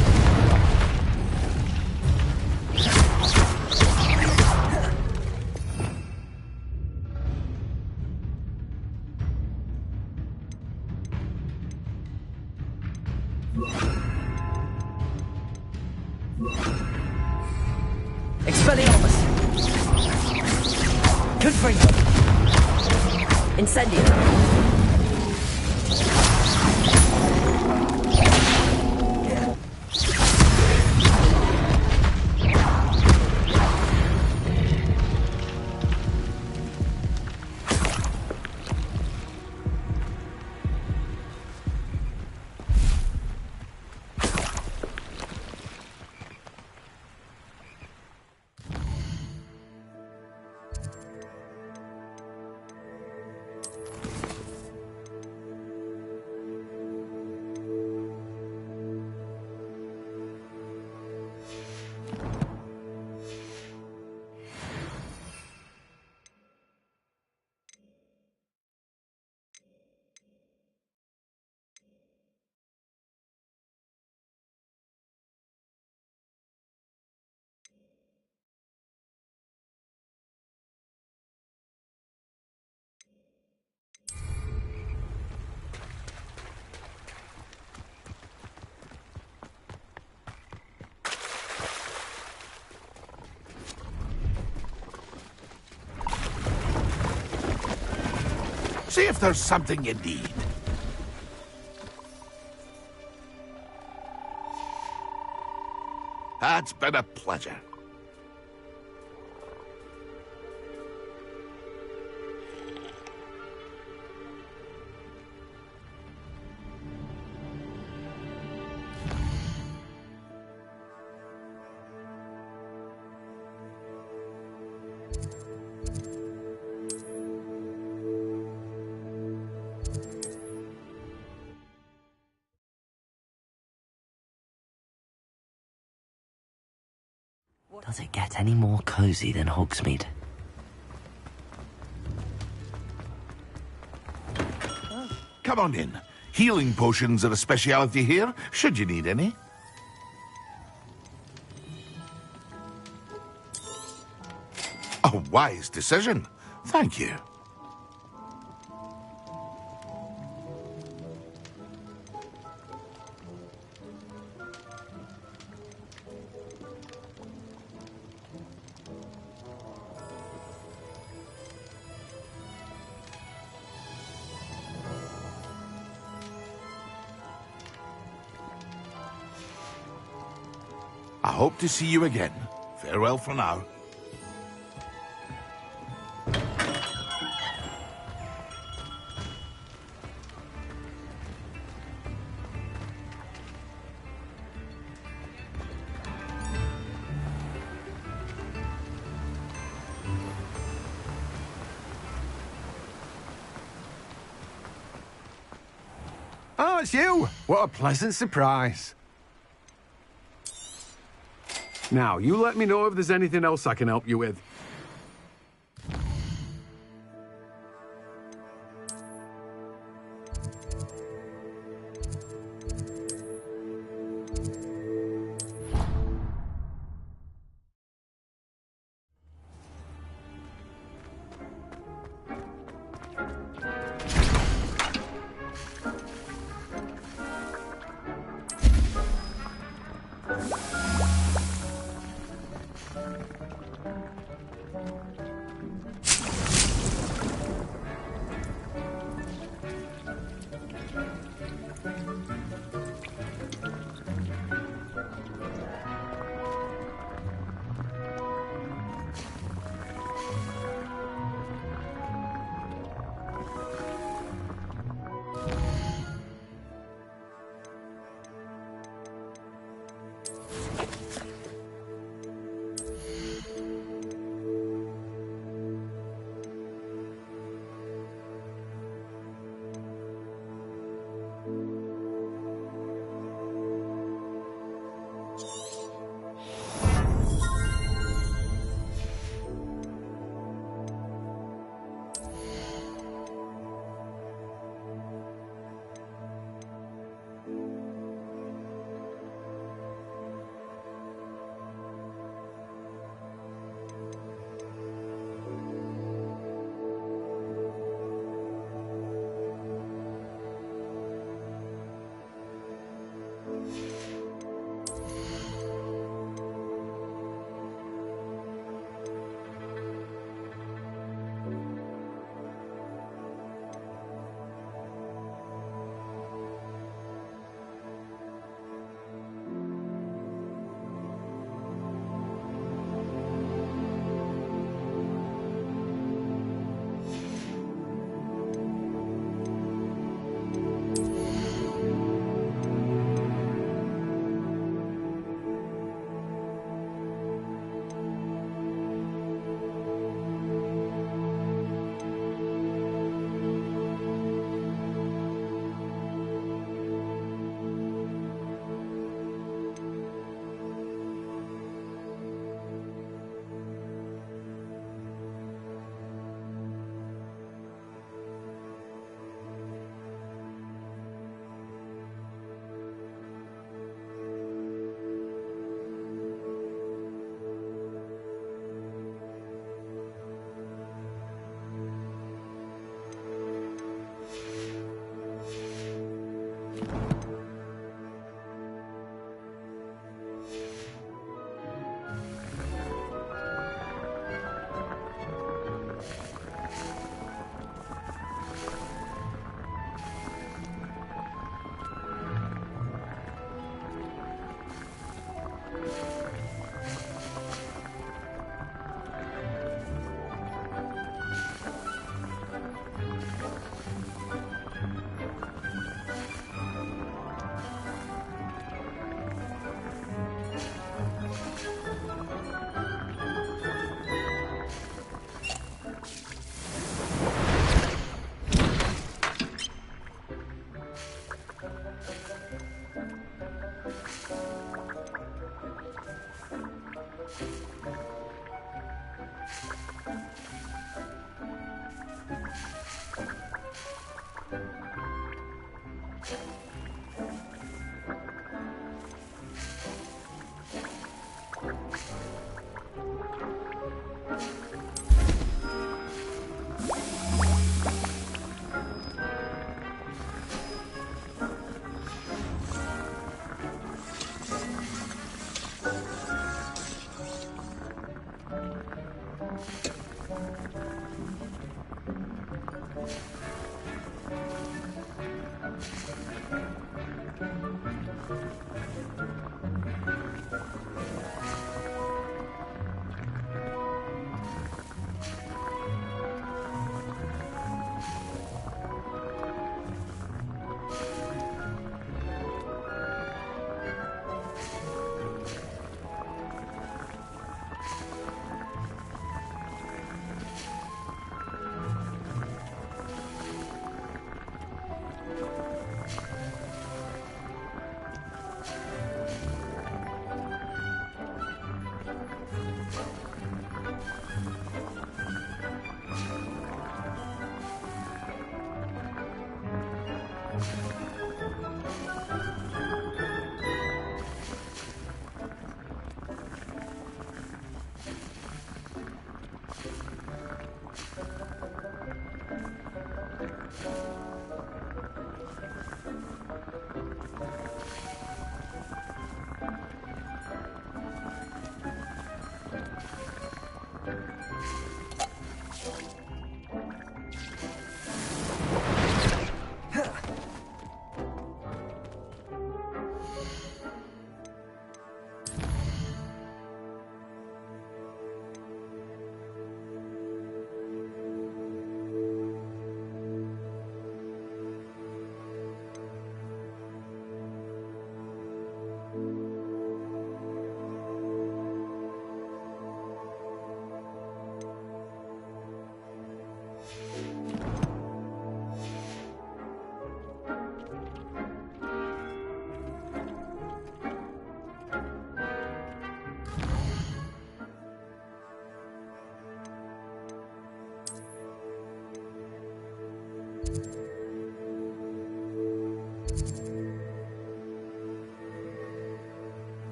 Expelliarmus. Confringo. Incendio. See if there's something you need. It's been a pleasure. Does it get any more cozy than Hogsmeade? Come on in. Healing potions are a speciality here, should you need any. A wise decision. Thank you. I hope to see you again. Farewell for now. Oh, it's you! What a pleasant surprise. Now, you let me know if there's anything else I can help you with.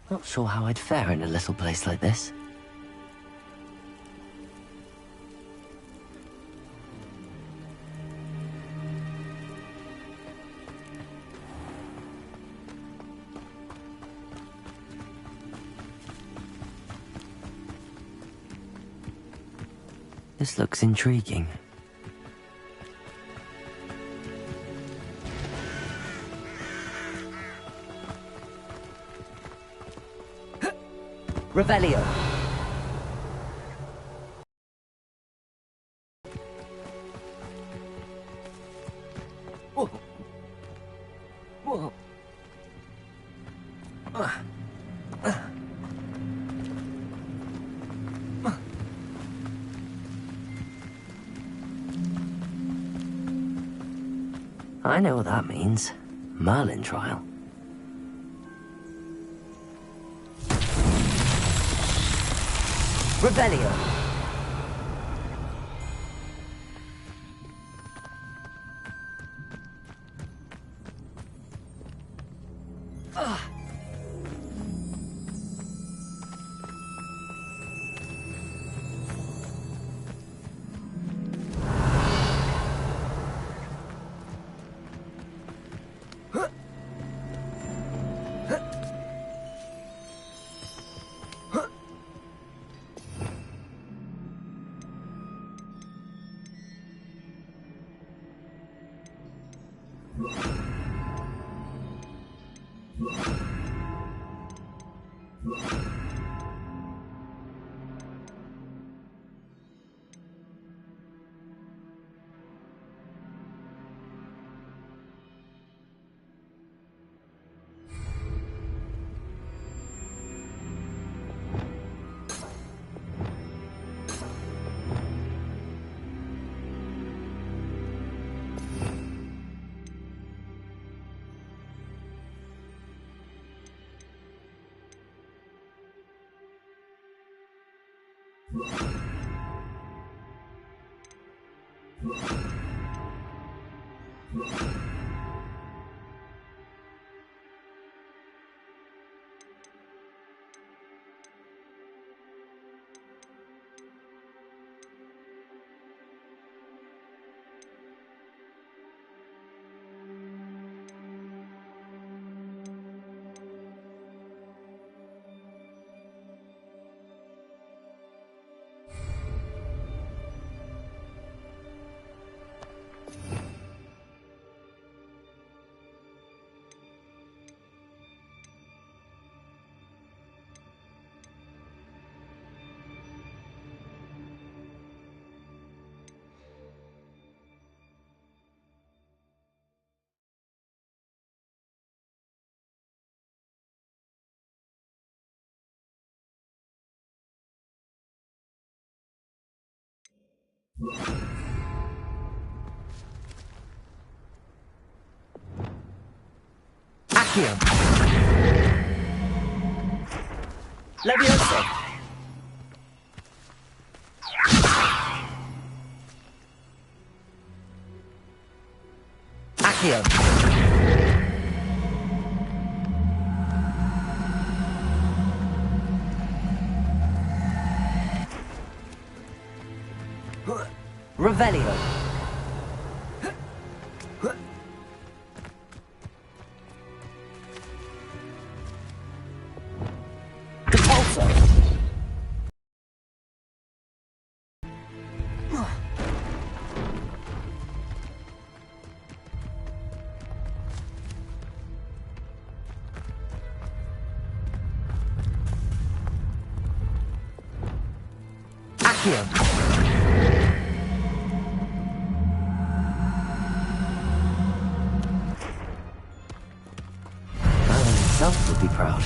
Not sure how I'd fare in a little place like this. This looks intriguing. Revelio. Whoa. Whoa. I know what that means. Merlin trial. Revelio. Accio. Levioso. Accio. Revelio. Compulso. Accio. Himself would be proud.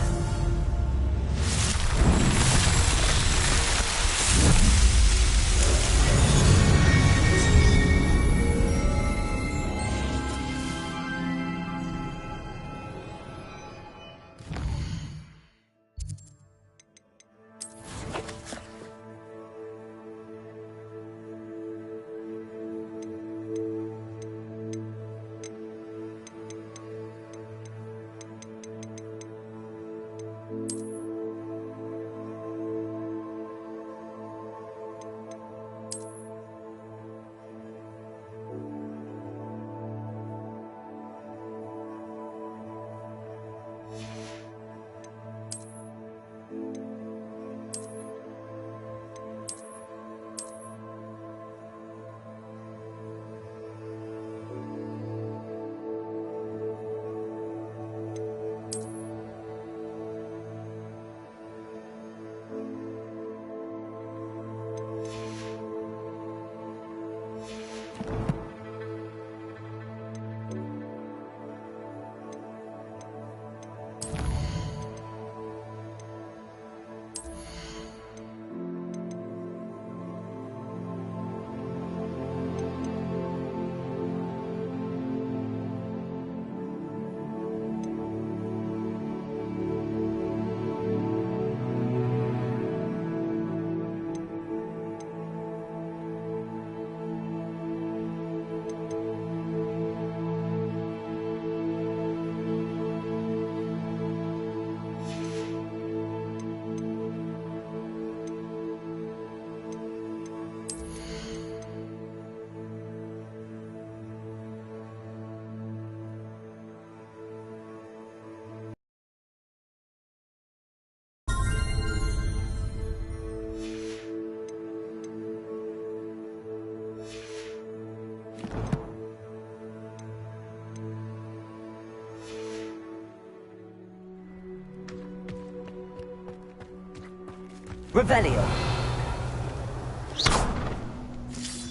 Revelio.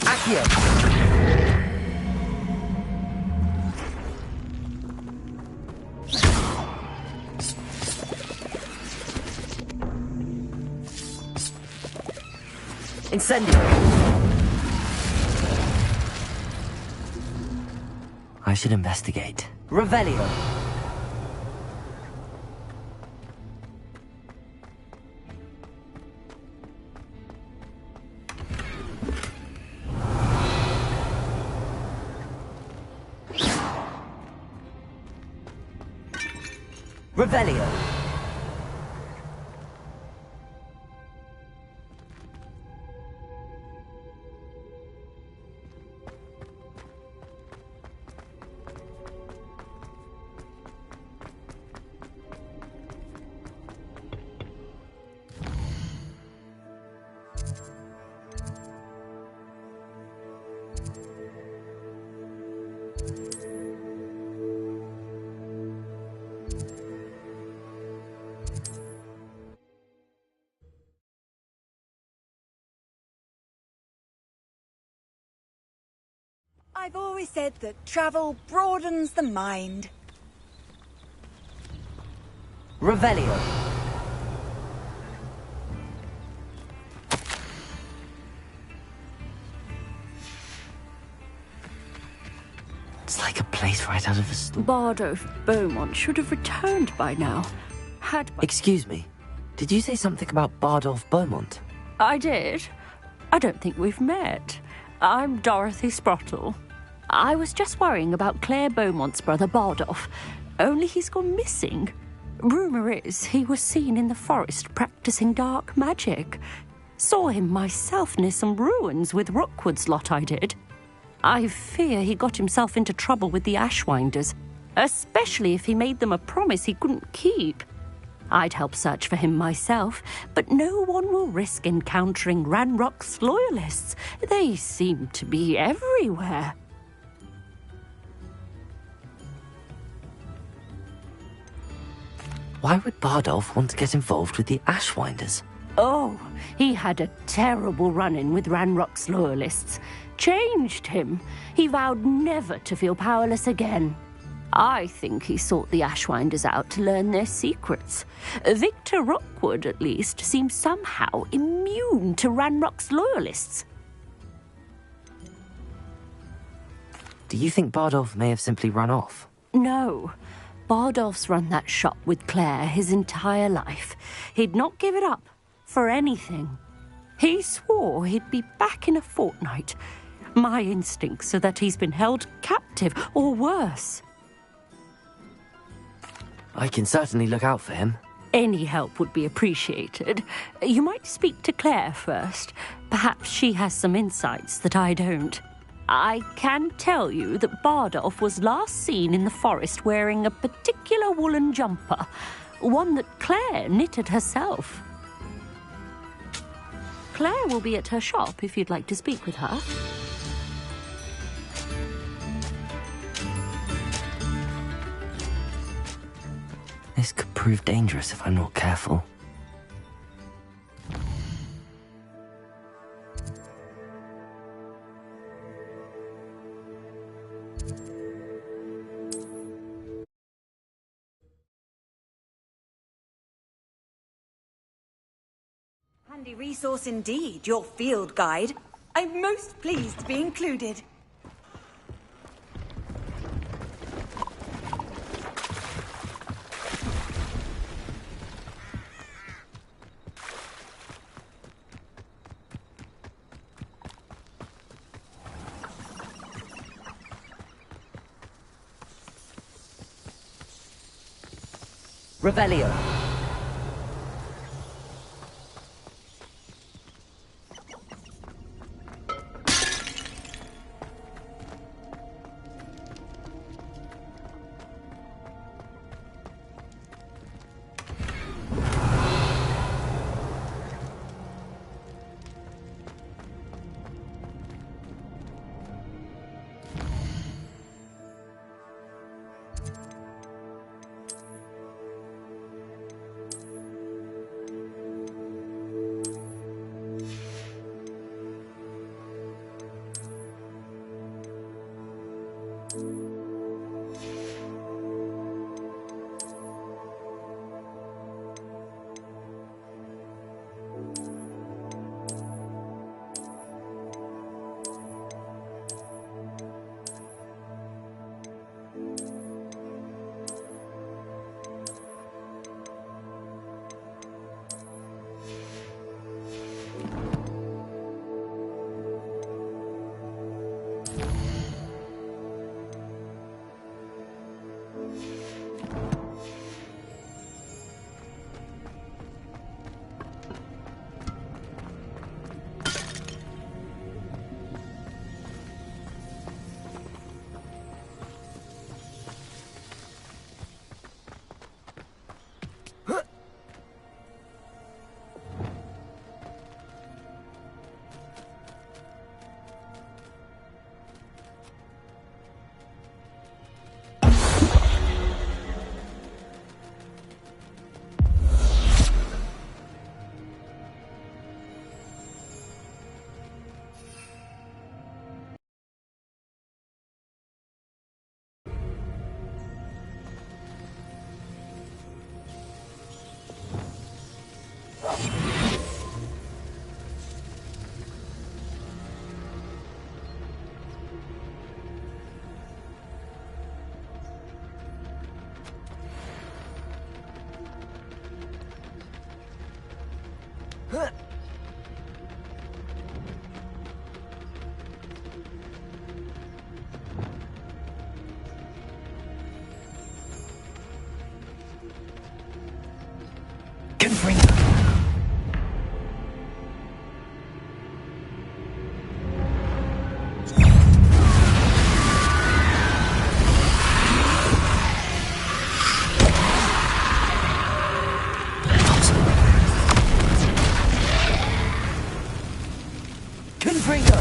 Accio. Incendio. I should investigate. Revelio. Revelio. I've always said that travel broadens the mind. Revelio. It's like a place right out of a story. Bardolph Beaumont should have returned by now. Excuse me. Did you say something about Bardolph Beaumont? I did. I don't think we've met. I'm Dorothy Sprottle. I was just worrying about Claire Beaumont's brother Bardolph, only he's gone missing. Rumour is he was seen in the forest practicing dark magic. Saw him myself near some ruins with Rookwood's lot I did. I fear he got himself into trouble with the Ashwinders, especially if he made them a promise he couldn't keep. I'd help search for him myself, but no one will risk encountering Ranrock's loyalists. They seem to be everywhere. Why would Bardolph want to get involved with the Ashwinders? Oh, he had a terrible run-in with Ranrock's loyalists. Changed him. He vowed never to feel powerless again. I think he sought the Ashwinders out to learn their secrets. Victor Rookwood, at least, seems somehow immune to Ranrock's loyalists. Do you think Bardolph may have simply run off? No. Bardolph's run that shop with Claire his entire life. He'd not give it up for anything. He swore he'd be back in a fortnight. My instincts are that he's been held captive, or worse. I can certainly look out for him. Any help would be appreciated. You might speak to Claire first. Perhaps she has some insights that I don't. I can tell you that Bardolph was last seen in the forest wearing a particular woolen jumper, one that Claire knitted herself. Claire will be at her shop if you'd like to speak with her. This could prove dangerous if I'm not careful. Handy resource indeed, your field guide. I'm most pleased to be included. Revelio. Confringo!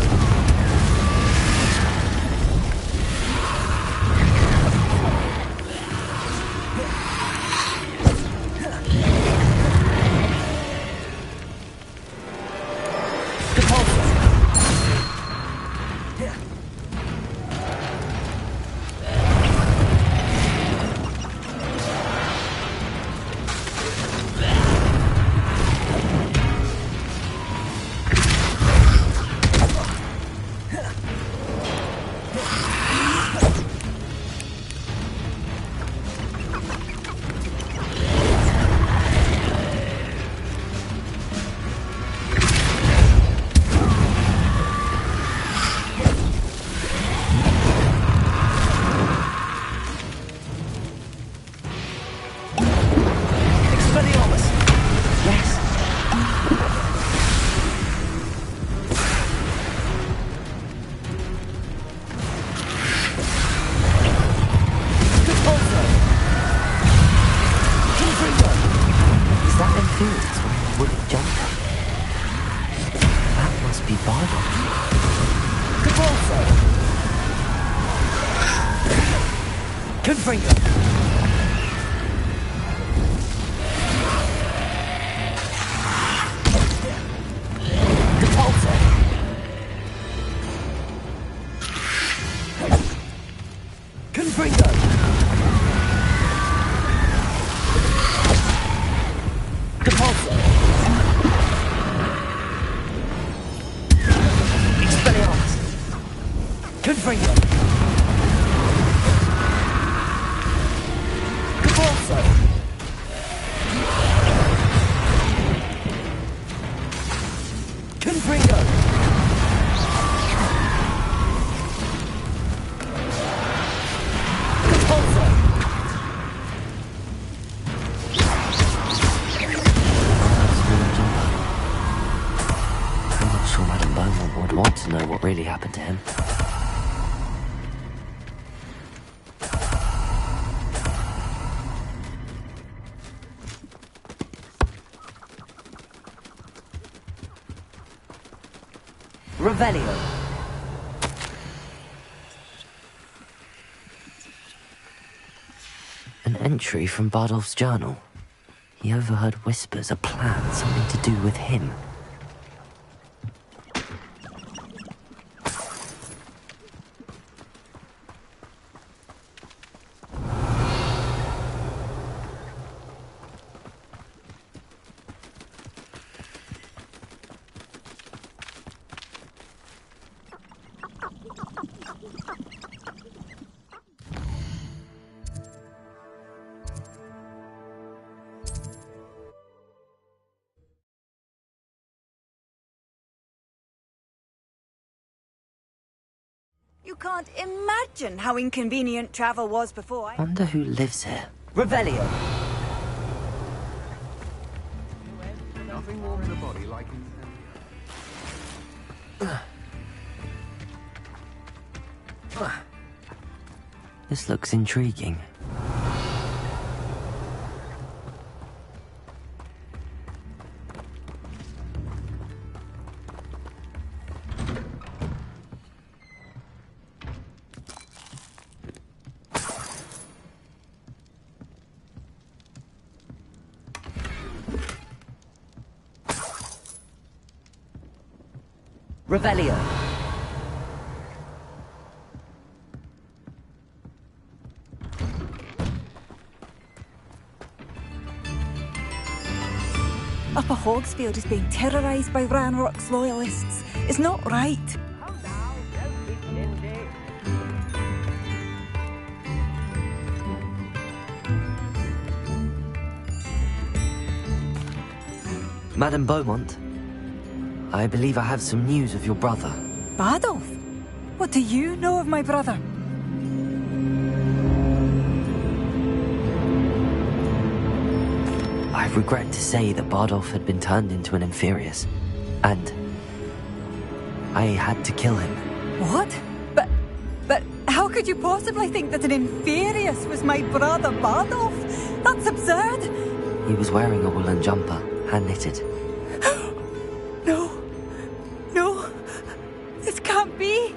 Really happened to him. Revelio. An entry from Bardolph's journal. He overheard whispers, a plan, something to do with him. You can't imagine how inconvenient travel was before. Wonder who lives here. Revelio. Nothing warms the body like This looks intriguing. Revelio. Upper Hogsfield is being terrorised by Ranrock's loyalists. It's not right. Madame Beaumont, I believe I have some news of your brother. Bardolph? What do you know of my brother? I regret to say that Bardolph had been turned into an Inferius, and I had to kill him. What? But how could you possibly think that an Inferius was my brother Bardolph? That's absurd! He was wearing a woolen jumper, hand-knitted. No. This can't be.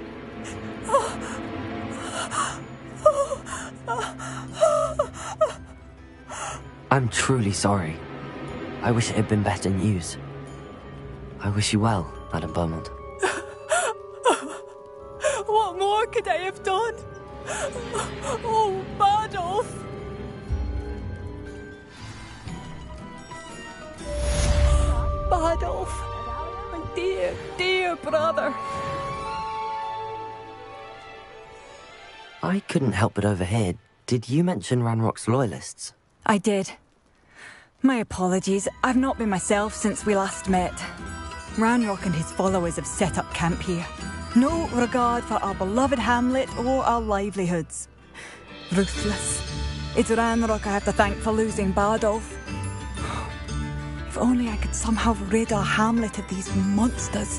I'm truly sorry. I wish it had been better news. I wish you well, Madame Beaumont. What more could I have done? Oh, Bardolph! Bardolph! My dear, dear brother! I couldn't help but overhear. Did you mention Ranrock's loyalists? I did. My apologies. I've not been myself since we last met. Ranrock and his followers have set up camp here. No regard for our beloved hamlet or our livelihoods. Ruthless. It's Ranrock I have to thank for losing Bardolph. If only I could somehow rid our hamlet of these monsters.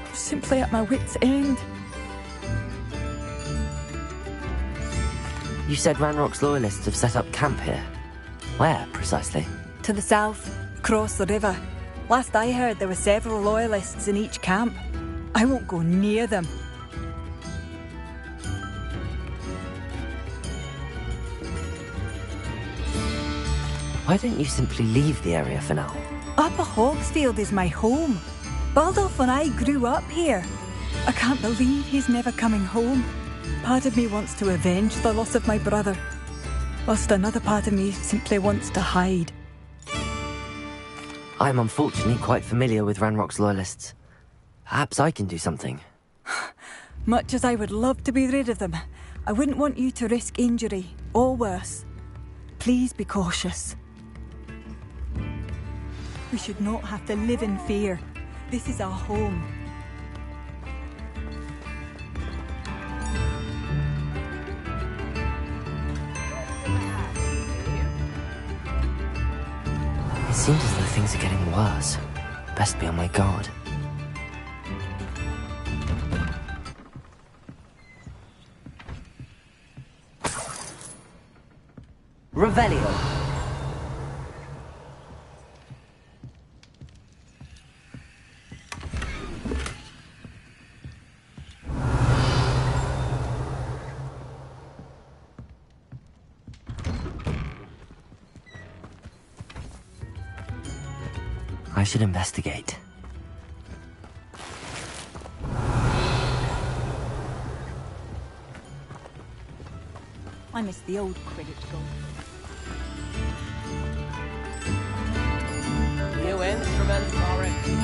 I'm simply at my wit's end. You said Ranrock's loyalists have set up camp here. Where, precisely? To the south, across the river. Last I heard, there were several loyalists in each camp. I won't go near them. Why don't you simply leave the area for now? Upper Hogsfield is my home. Bardolph and I grew up here. I can't believe he's never coming home. Part of me wants to avenge the loss of my brother, whilst another part of me simply wants to hide. I'm unfortunately quite familiar with Ranrock's loyalists. Perhaps I can do something. Much as I would love to be rid of them, I wouldn't want you to risk injury, or worse. Please be cautious. We should not have to live in fear. This is our home. It seems as though things are getting worse. Best be on my guard. Revelio. I should investigate. I miss the old Quidditch goal. New instruments are ready.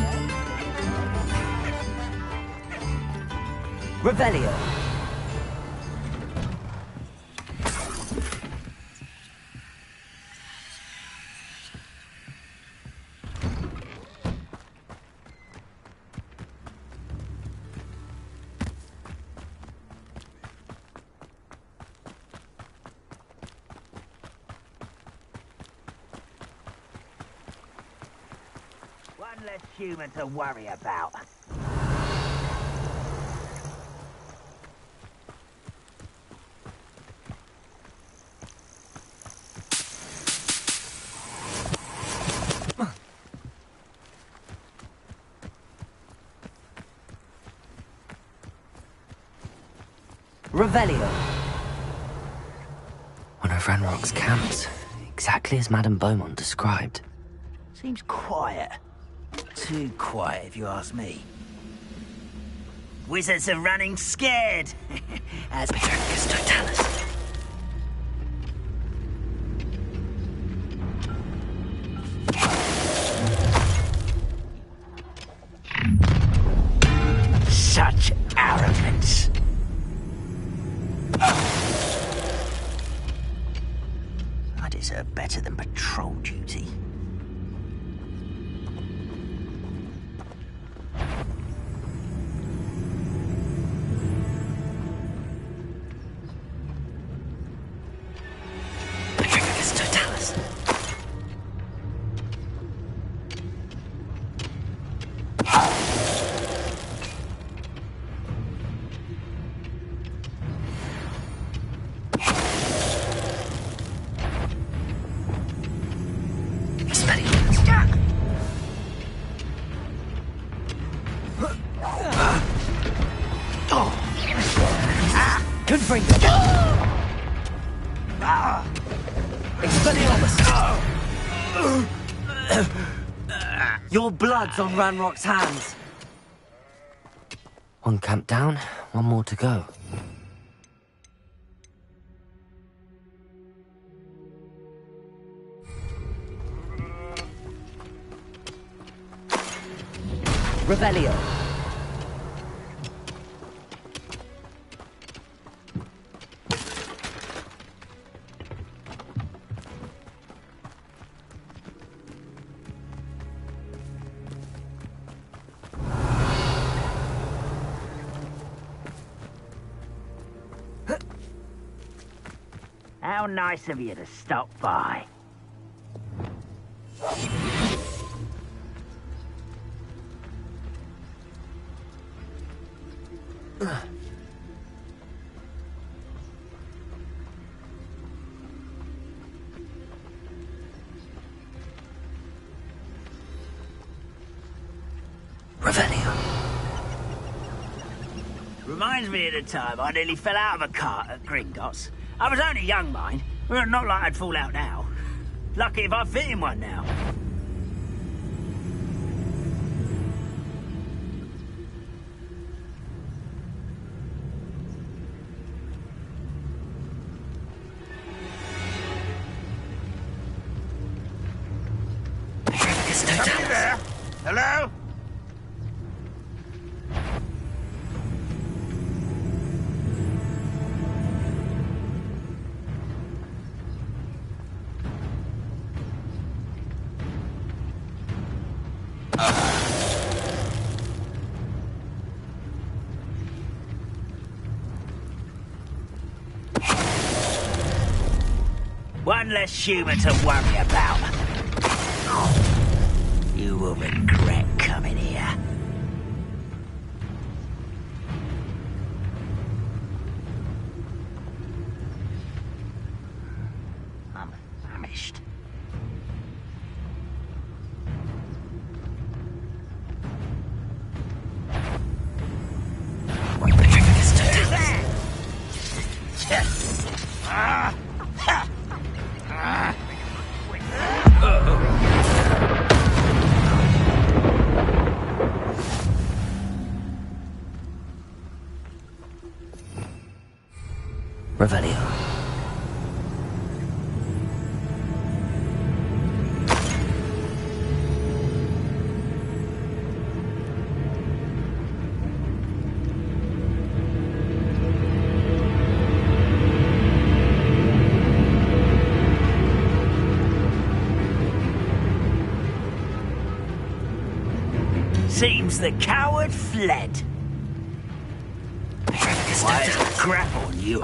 Revelio. One less human to worry about. Revelio. One of Ranrock's camps, exactly as Madame Beaumont described. Seems quiet. Too quiet, if you ask me. Wizards are running scared. As Petricus Totalis. Such arrogance. I deserve better than patrol duty. Petricus Totalis. Confringo! Expelliarmus! Your blood's on Ranrock's hands. One camp down, one more to go. Revelio. How nice of you to stop by. Revelio. Reminds me of the time I nearly fell out of a cart at Gringotts. I was only young, mind. Well, not like I'd fall out now. Lucky if I fit in one now. Somebody there? Hello? One less human to worry about. You will regret coming here. I'm famished. Revelio. Seems the coward fled. Why is a crap on you?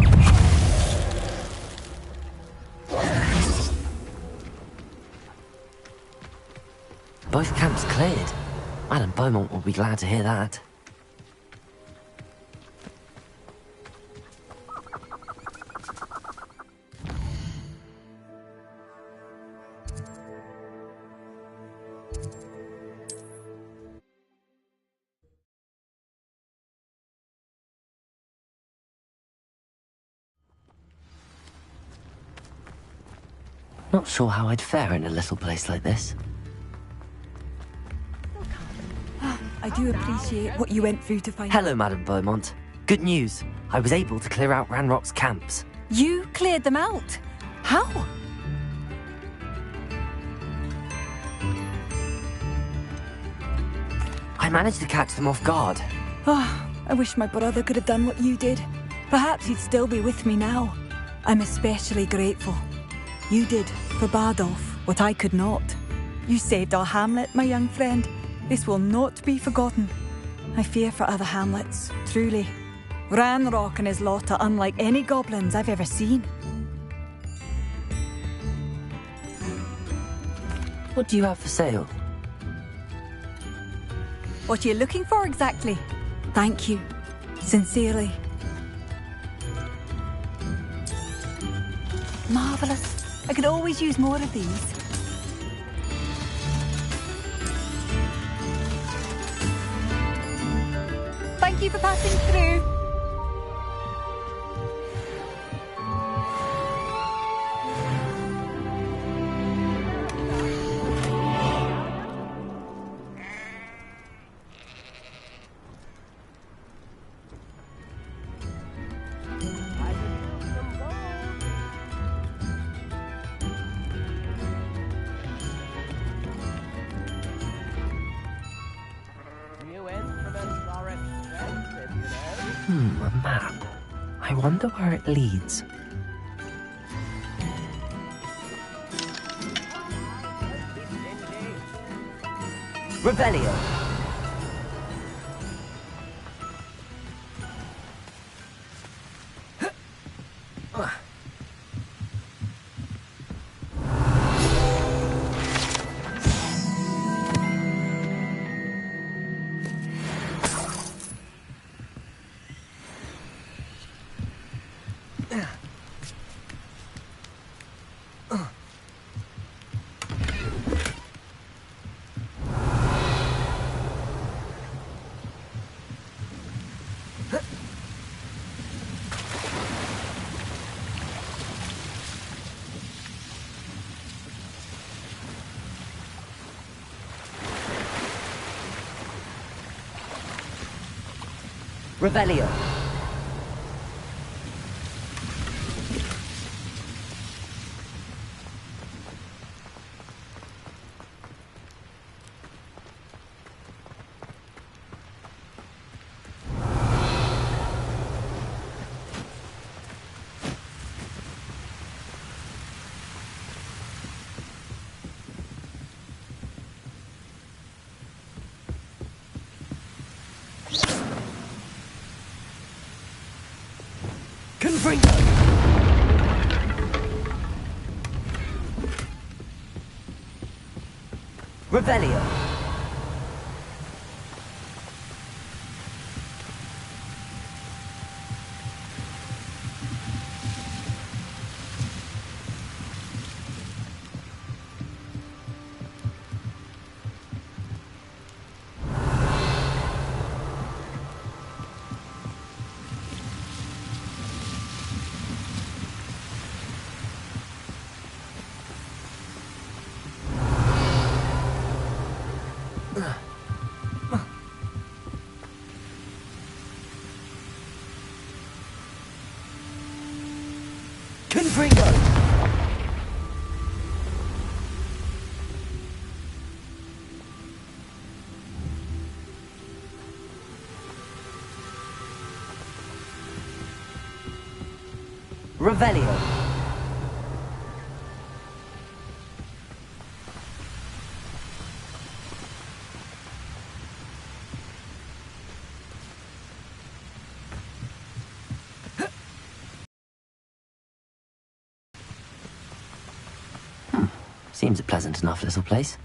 Both camps cleared. Madame Beaumont will be glad to hear that. Not sure how I'd fare in a little place like this. I do appreciate what you went through to find... Hello, Madame Beaumont. Good news. I was able to clear out Ranrock's camps. You cleared them out? How? I managed to catch them off guard. Oh, I wish my brother could have done what you did. Perhaps he'd still be with me now. I'm especially grateful. You did, for Bardolph, what I could not. You saved our hamlet, my young friend. This will not be forgotten. I fear for other hamlets, truly. Ranrock and his lot are unlike any goblins I've ever seen. What do you have for sale? What are you looking for exactly? Thank you. Sincerely. Marvellous. I could always use more of these. Thank you for passing through. A map. I wonder where it leads. Revelio. Revelio. Confringo! Revelio. Confringo! Revelio. Seems a pleasant enough little place.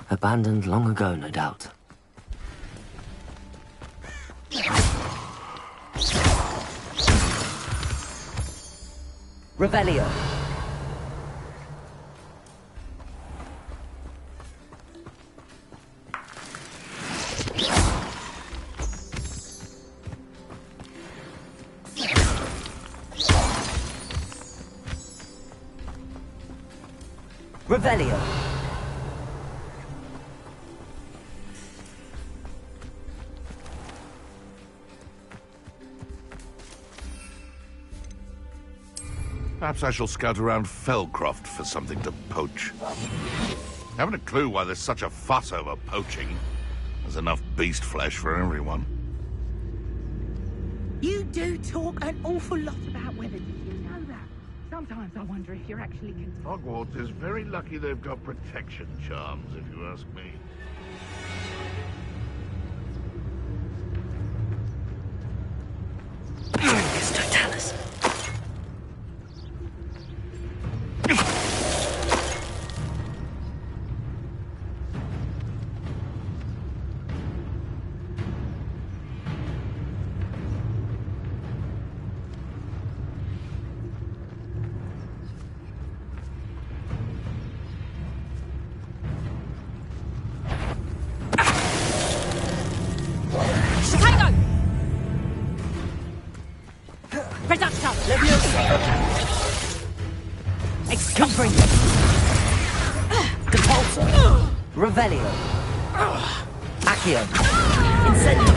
Abandoned long ago, no doubt. Revelio. Revelio. Perhaps I shall scout around Fellcroft for something to poach. Haven't a clue why there's such a fuss over poaching. There's enough beast flesh for everyone. You do talk an awful lot about weather, did you know that? Sometimes I wonder if you're actually... Hogwarts is very lucky they've got protection charms, if you ask me. Totalis. Revelio. Accio. Incendio.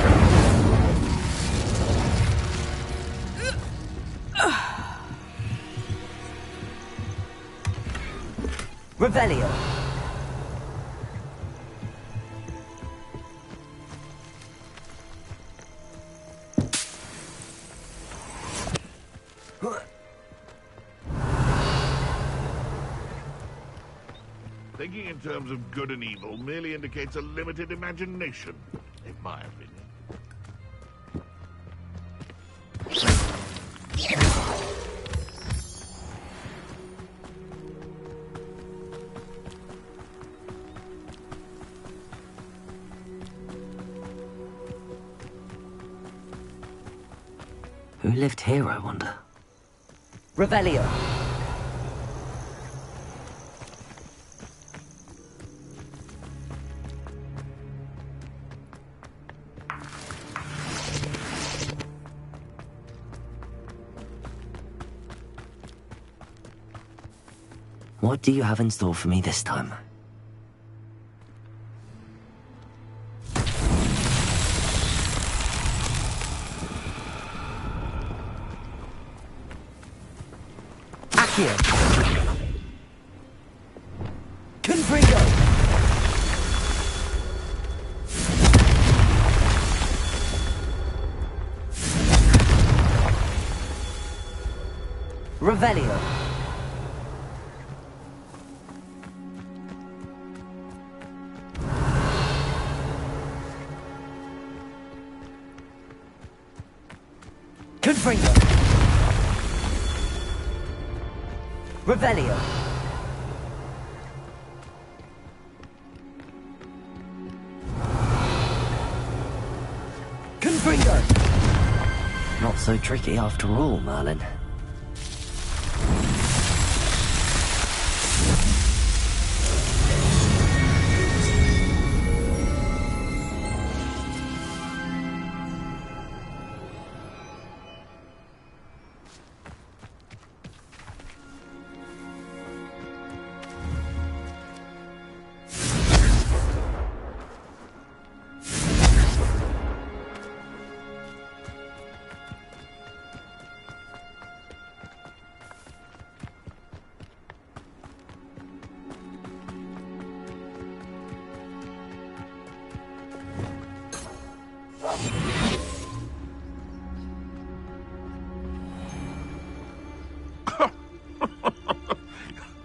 Revelio. Thinking in terms of good and evil merely indicates a limited imagination, in my opinion. Who lived here, I wonder? Revelio. What do you have in store for me this time? Accio. Confringo. Revelio. Confringo. Revelio. Confringo. Not so tricky after all, Merlin.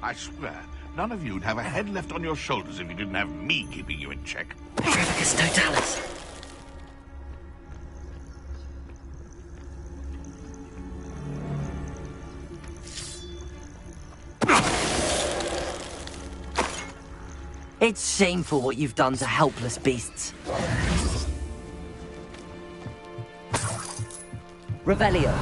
I swear, none of you'd have a head left on your shoulders if you didn't have me keeping you in check. Trevicus Totalis. It's shameful what you've done to helpless beasts. Revelio.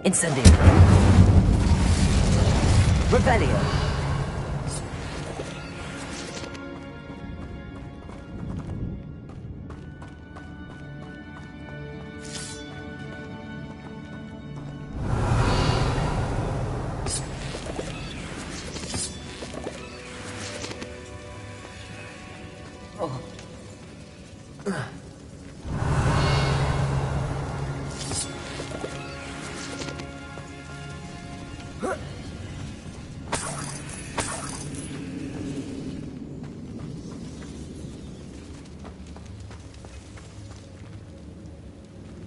Incendio. Revelio.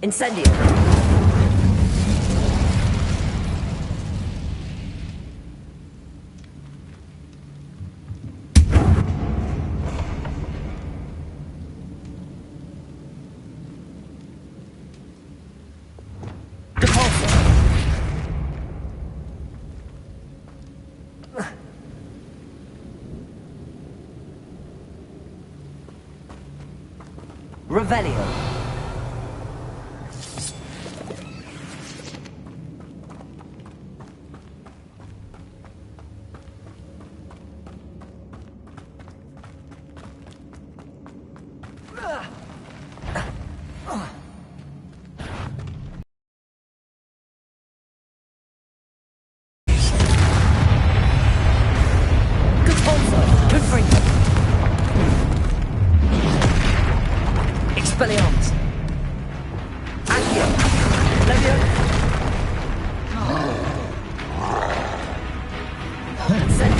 Incendio. Revelio. Expelliarmus. Accio. Levio. Send.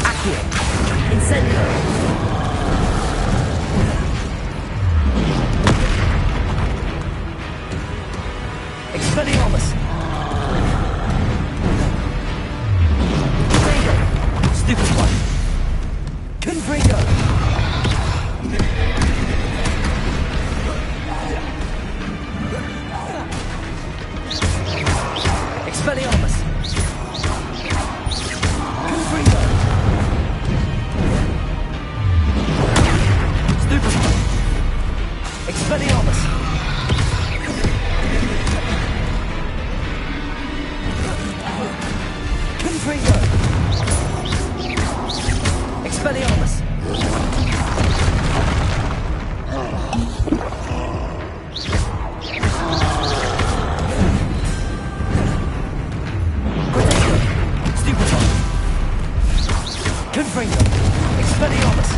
Accio. Incendio. Expelliarmus! Potato! Stupid one! Confringo! Expelliarmus! Confringo! Stupid one! Expelliarmus! Confringo! Expelliarmus! Potato! Stupid one! Confringo! Expelliarmus!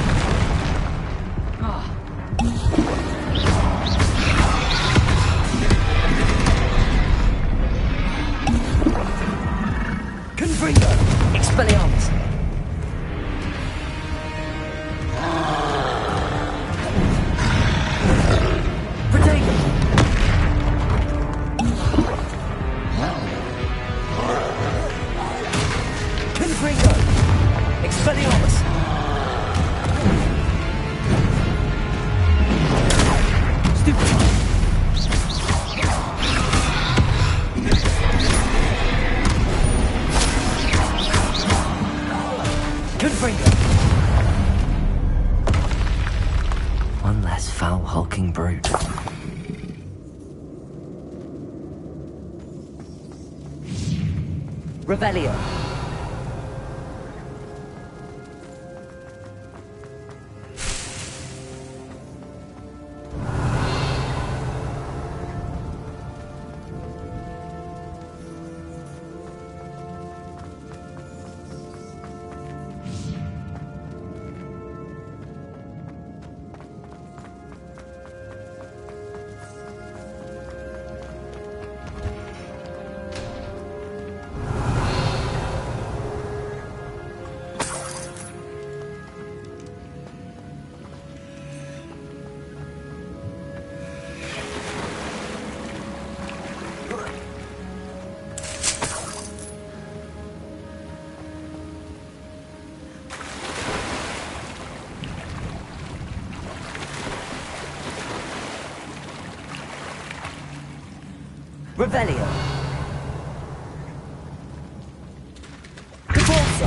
Confringo! Expelliarmus! Potato! Confringo! Expelliarmus! Stupid one! Confringo! One less foul hulking brute. Revelio. Revelio. Caporzo.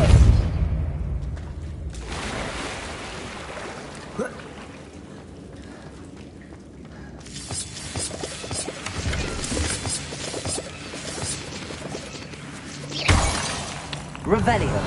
Revelio.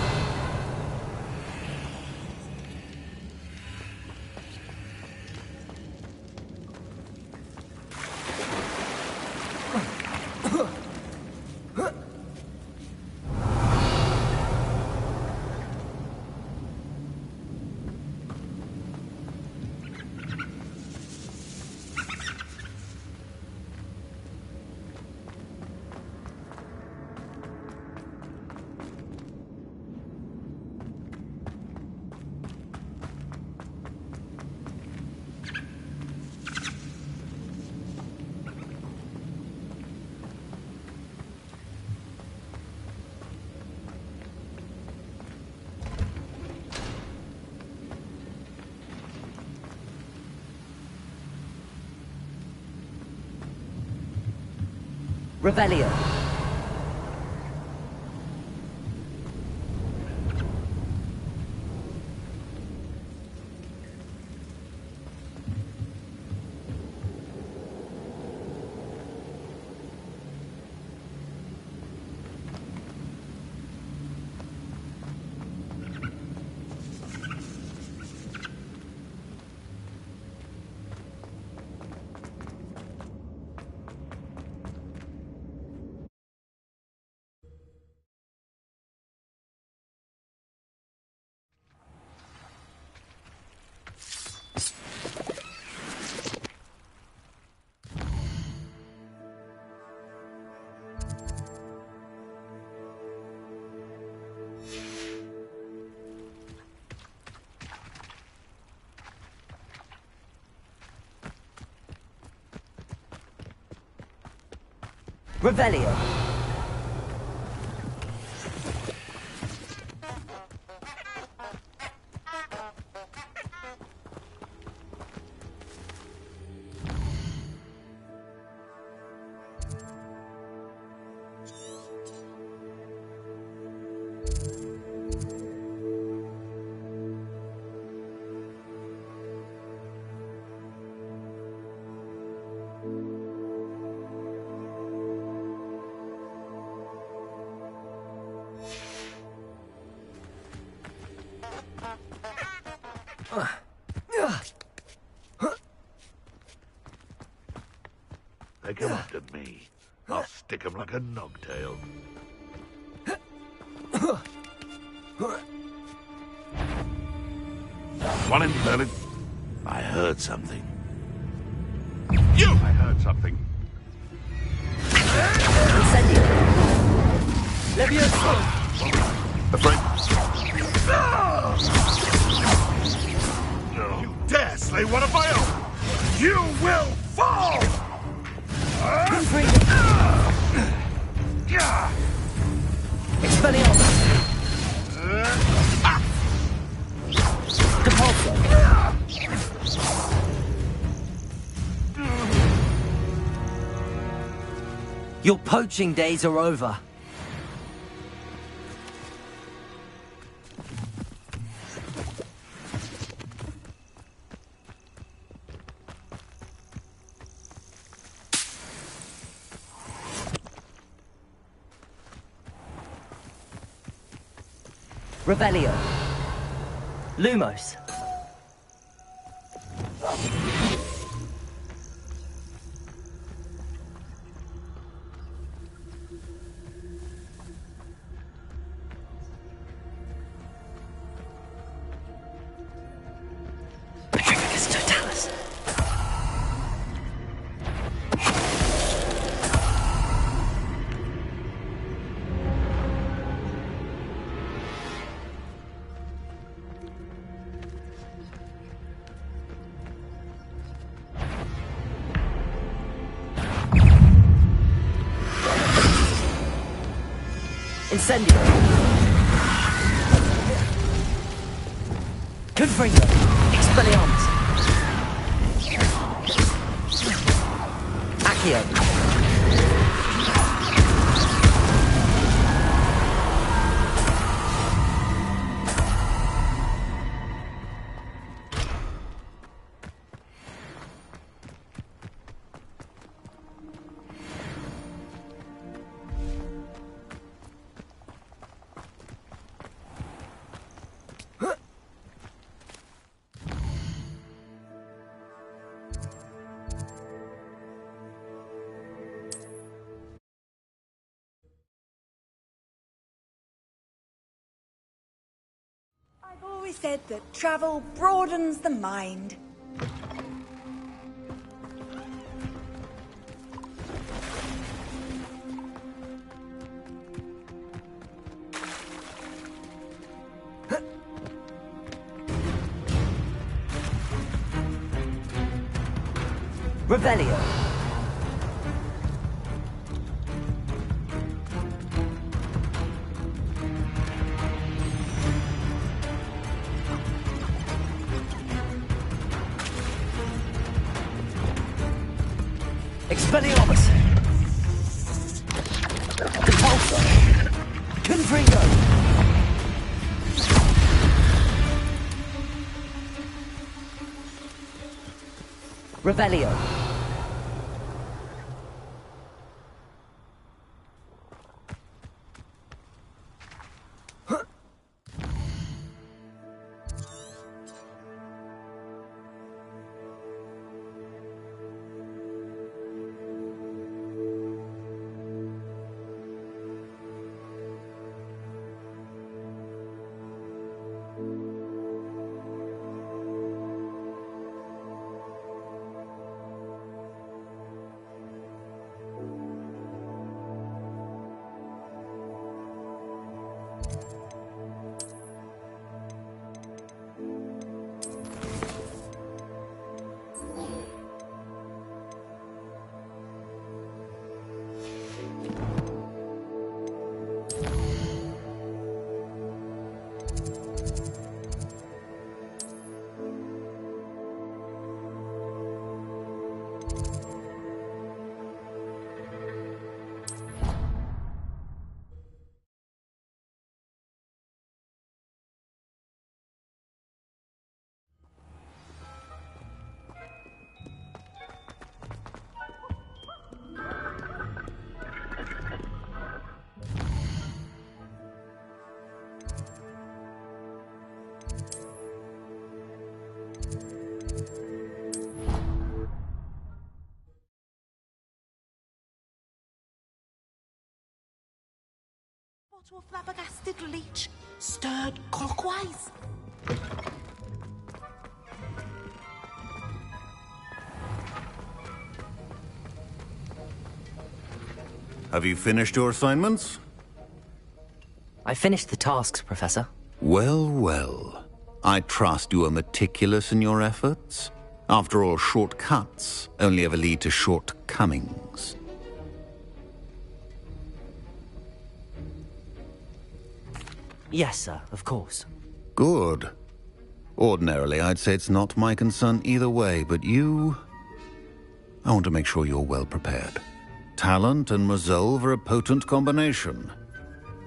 Revelio. Revelio. They come after me. I'll stick 'em like a nogtail. One in Berlin. I heard something. You! I heard something. Incendio. Levioso. Afraid? You dare slay one of my own! You will fall! Expelliarmus. Depulso. Your poaching days are over. Revelio. Lumos. Petrificus totalis. Incendio. Confringo. Expelliarmus. Accio. I've always said that travel broadens the mind. Revelio. Expelliarmus. Confringo! Revelio. To a flabbergasted leech, stirred clockwise. Have you finished your assignments? I finished the tasks, Professor. Well, well. I trust you are meticulous in your efforts. After all, shortcuts only ever lead to shortcomings. Yes, sir, of course. Good. Ordinarily, I'd say it's not my concern either way, but you... I want to make sure you're well prepared. Talent and resolve are a potent combination.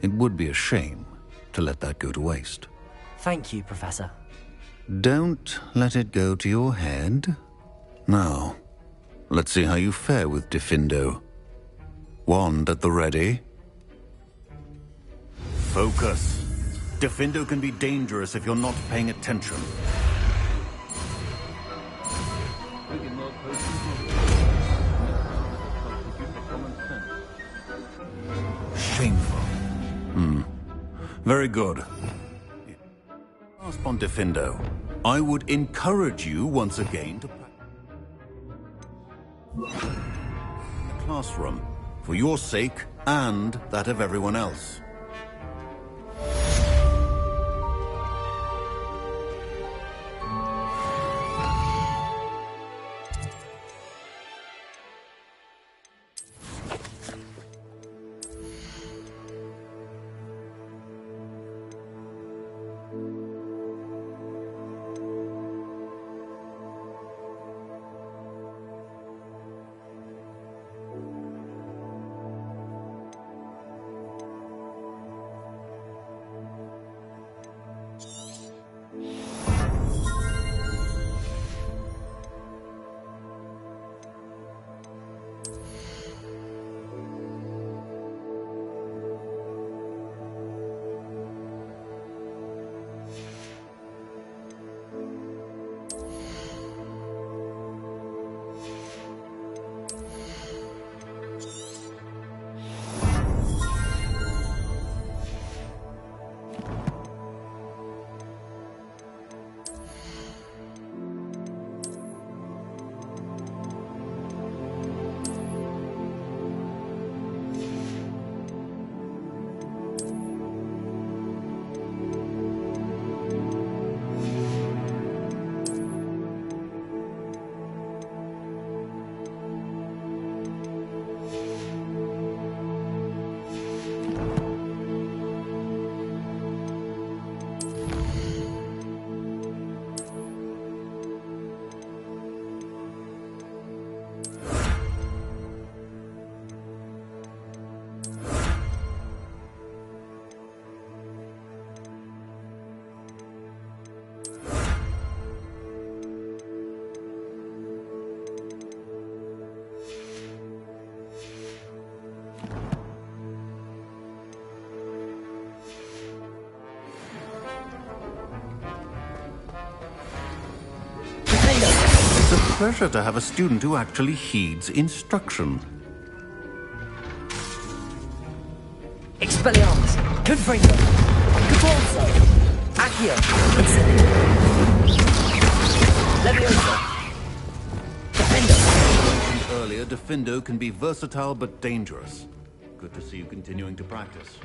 It would be a shame to let that go to waste. Thank you, Professor. Don't let it go to your head. Now, let's see how you fare with Diffindo. Wand at the ready. Focus. Diffindo can be dangerous if you're not paying attention. Shameful. Very good. Grasp on Diffindo. I would encourage you once again to practice in the classroom, for your sake and that of everyone else. It's a pleasure to have a student who actually heeds instruction. Expelliarmus, Confringo, Catorso, Accio, Leviosa, Defendo. Earlier, Defendo can be versatile but dangerous. Good to see you continuing to practice.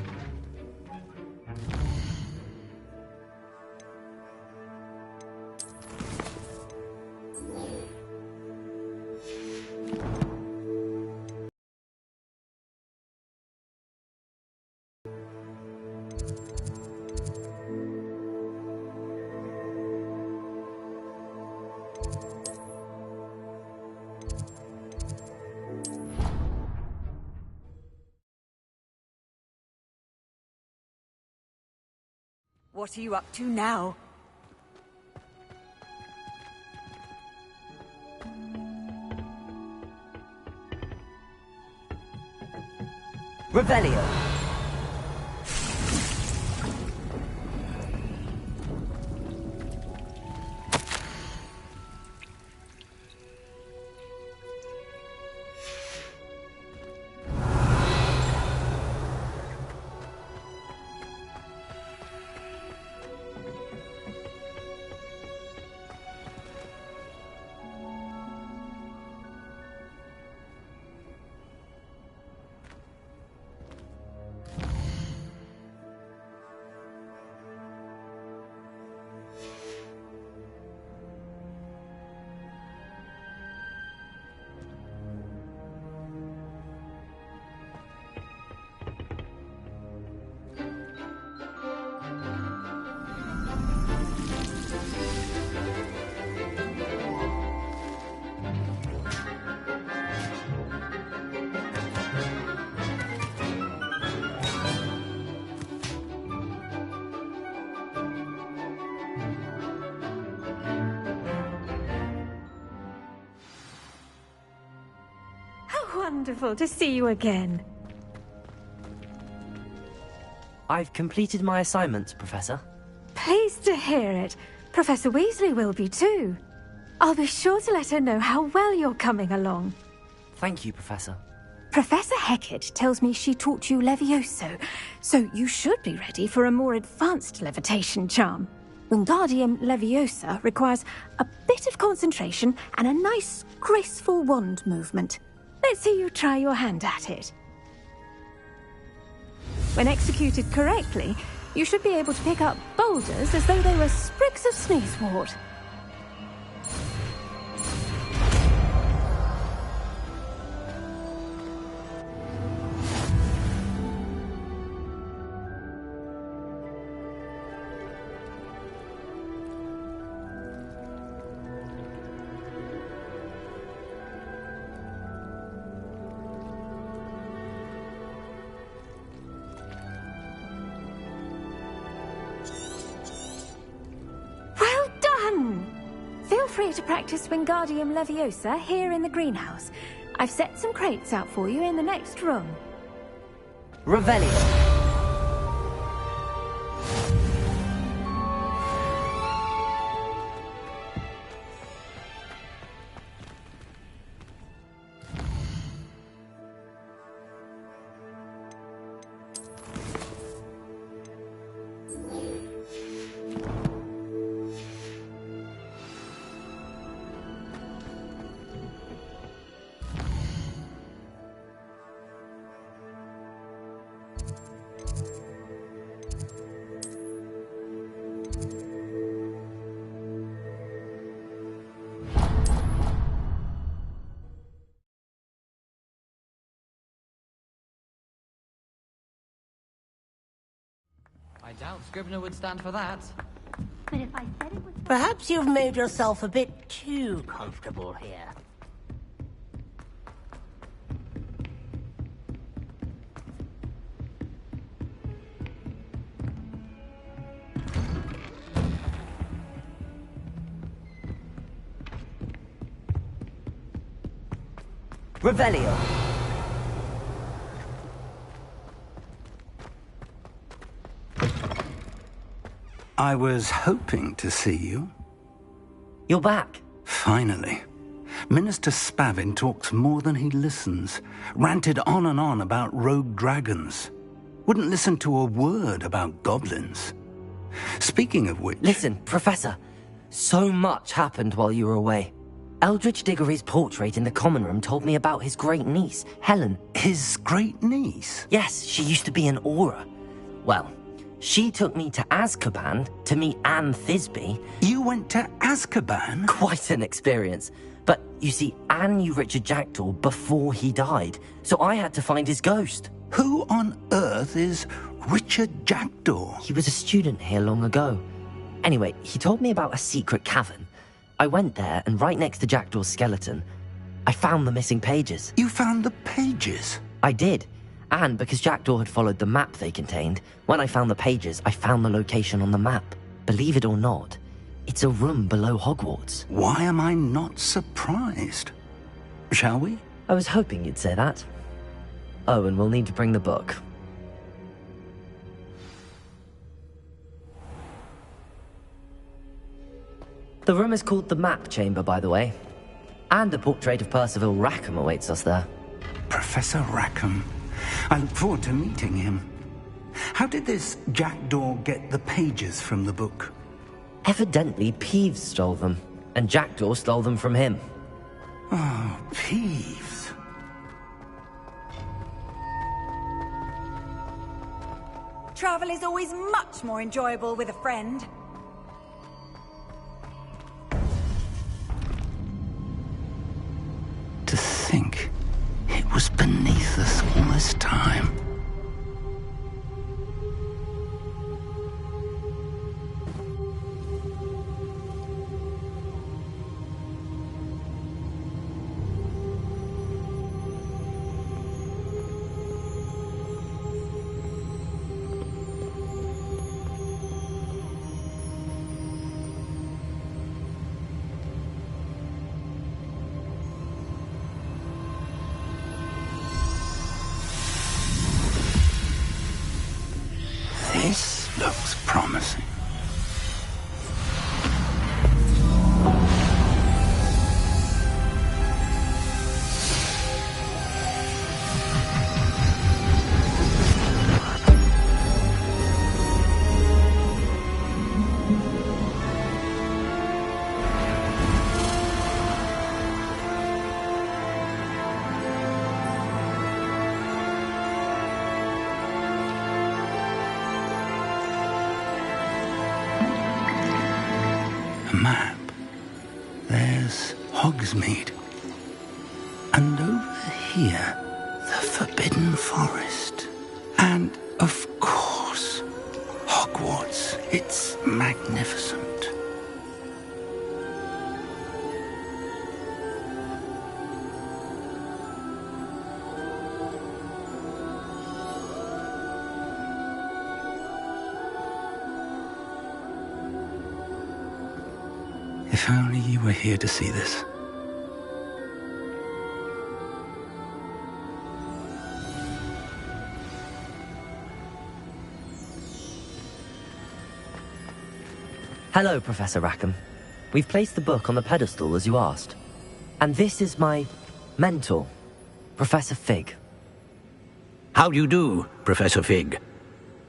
What are you up to now? Revelio. Wonderful to see you again. I've completed my assignments, Professor. Pleased to hear it. Professor Weasley will be too. I'll be sure to let her know how well you're coming along. Thank you, Professor. Professor Hecat tells me she taught you Levioso, so you should be ready for a more advanced levitation charm. Wingardium Leviosa requires a bit of concentration and a nice, graceful wand movement. Let's see you try your hand at it. When executed correctly, you should be able to pick up boulders as though they were sprigs of sneezewort. Feel free to practice Wingardium Leviosa here in the greenhouse. I've set some crates out for you in the next room. Revelio. I doubt Scrivener would stand for that. But if I said it was... Perhaps you've made yourself a bit too comfortable here. Revelio. I was hoping to see you. You're back. Finally. Minister Spavin talks more than he listens. Ranted on and on about rogue dragons. Wouldn't listen to a word about goblins. Speaking of which... Listen, Professor. So much happened while you were away. Eldridge Diggory's portrait in the common room told me about his great niece, Helen. His great niece? Yes, she used to be an Auror. Well, she took me to Azkaban to meet Anne Thisbe. You went to Azkaban? Quite an experience. But, you see, Anne knew Richard Jackdaw before he died, so I had to find his ghost. Who on earth is Richard Jackdaw? He was a student here long ago. Anyway, he told me about a secret cavern. I went there, and right next to Jackdaw's skeleton, I found the missing pages. You found the pages? I did. And because Jackdaw had followed the map they contained, when I found the pages, I found the location on the map. Believe it or not, it's a room below Hogwarts. Why am I not surprised? Shall we? I was hoping you'd say that. Oh, and we'll need to bring the book. The room is called the Map Chamber, by the way. And a portrait of Percival Rackham awaits us there. Professor Rackham. I look forward to meeting him. How did this Jackdaw get the pages from the book? Evidently, Peeves stole them, and Jackdaw stole them from him. Oh, Peeves. Travel is always much more enjoyable with a friend. To think it was beneath us all this time. This looks promising. Map. There's Hogsmeade. And over here, the Forbidden Forest. And, of course, Hogwarts. It's magnificent. If only you were here to see this. Hello, Professor Rackham. We've placed the book on the pedestal as you asked. And this is my mentor, Professor Fig. How do you do, Professor Fig?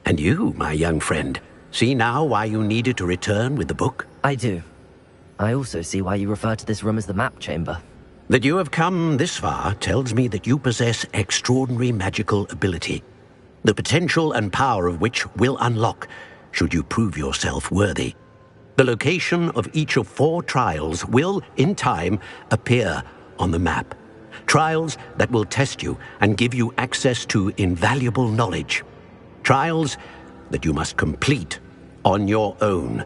And you, my young friend, see now why you needed to return with the book? I do. I also see why you refer to this room as the Map Chamber. That you have come this far tells me that you possess extraordinary magical ability, the potential and power of which will unlock should you prove yourself worthy. The location of each of 4 trials will, in time, appear on the map. Trials that will test you and give you access to invaluable knowledge. Trials that you must complete on your own.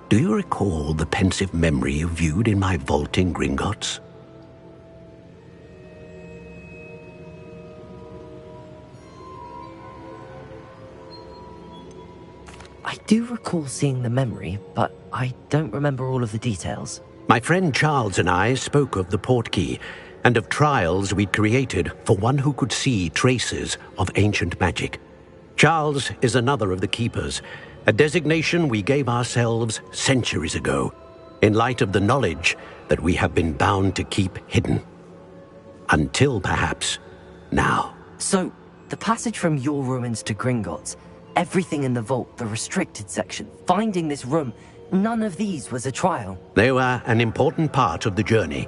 Do you recall the pensive memory you viewed in my vault in Gringotts? I do recall seeing the memory, but I don't remember all of the details. My friend Charles and I spoke of the portkey and of trials we'd created for one who could see traces of ancient magic. Charles is another of the keepers, a designation we gave ourselves centuries ago, in light of the knowledge that we have been bound to keep hidden. Until perhaps now. So, the passage from your ruins to Gringotts, everything in the vault, the restricted section, finding this room, none of these was a trial. They were an important part of the journey,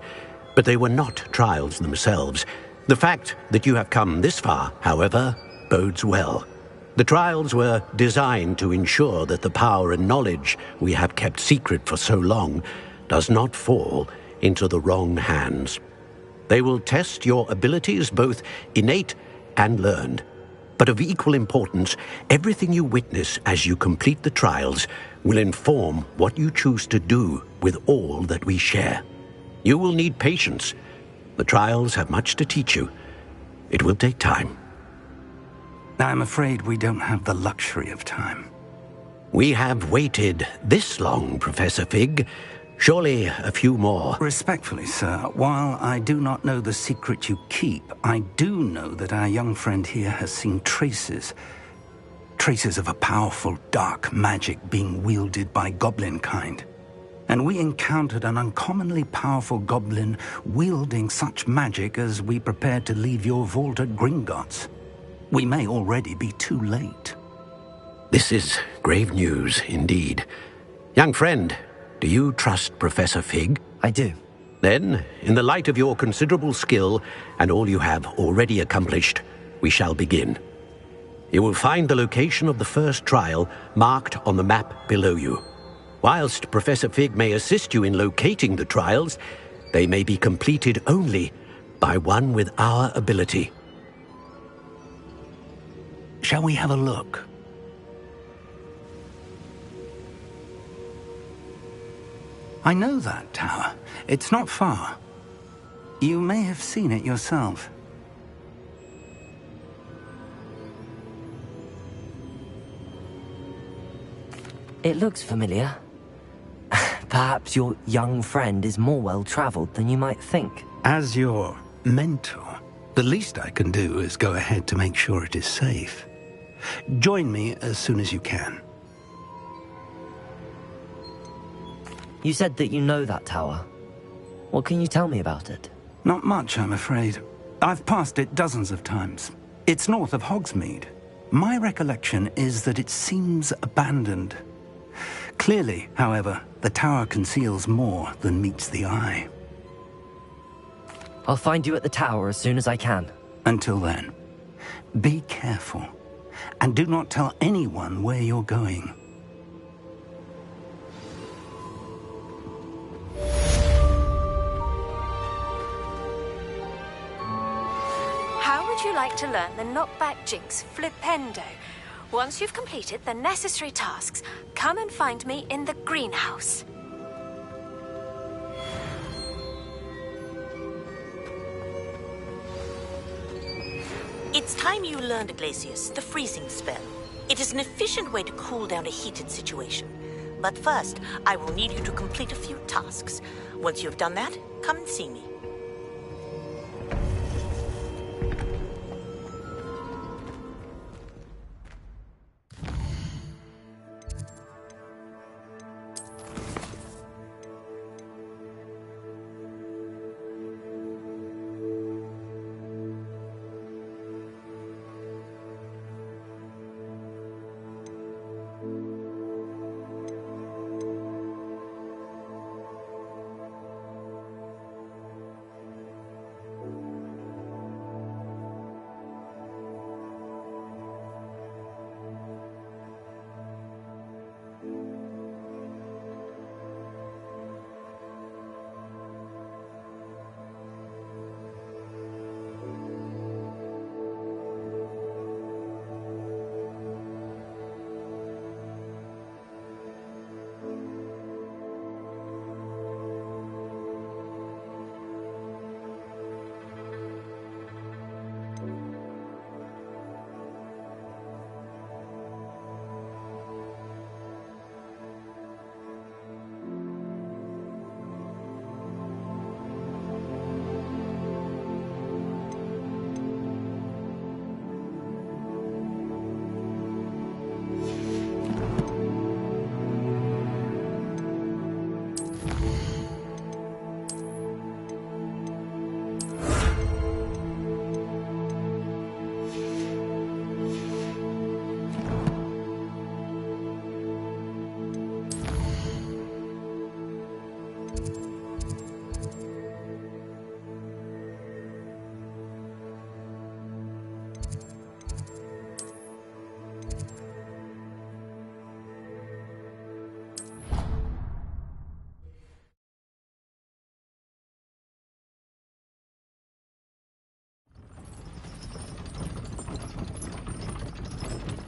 but they were not trials themselves. The fact that you have come this far, however, bodes well. The trials were designed to ensure that the power and knowledge we have kept secret for so long does not fall into the wrong hands. They will test your abilities, both innate and learned. But of equal importance, everything you witness as you complete the trials will inform what you choose to do with all that we share. You will need patience. The trials have much to teach you. It will take time. I'm afraid we don't have the luxury of time. We have waited this long, Professor Fig. Surely a few more. Respectfully, sir, while I do not know the secret you keep, I do know that our young friend here has seen traces of a powerful dark magic being wielded by goblin kind. And we encountered an uncommonly powerful goblin wielding such magic as we prepared to leave your vault at Gringotts. We may already be too late. This is grave news indeed. Young friend, do you trust Professor Fig? I do. Then, in the light of your considerable skill and all you have already accomplished, we shall begin. You will find the location of the first trial marked on the map below you. Whilst Professor Fig may assist you in locating the trials, they may be completed only by one with our ability. Shall we have a look? I know that tower. It's not far. You may have seen it yourself. It looks familiar. Perhaps your young friend is more well-traveled than you might think. As your mentor, the least I can do is go ahead to make sure it is safe. Join me as soon as you can. You said that you know that tower. What can you tell me about it? Not much, I'm afraid. I've passed it dozens of times. It's north of Hogsmeade. My recollection is that it seems abandoned. Clearly, however, the tower conceals more than meets the eye. I'll find you at the tower as soon as I can. Until then, be careful, and do not tell anyone where you're going. How would you like to learn the knockback jinx flipendo? Once you've completed the necessary tasks, come and find me in the greenhouse. It's time you learned, Glacius, the freezing spell. It is an efficient way to cool down a heated situation. But first, I will need you to complete a few tasks. Once you've done that, come and see me.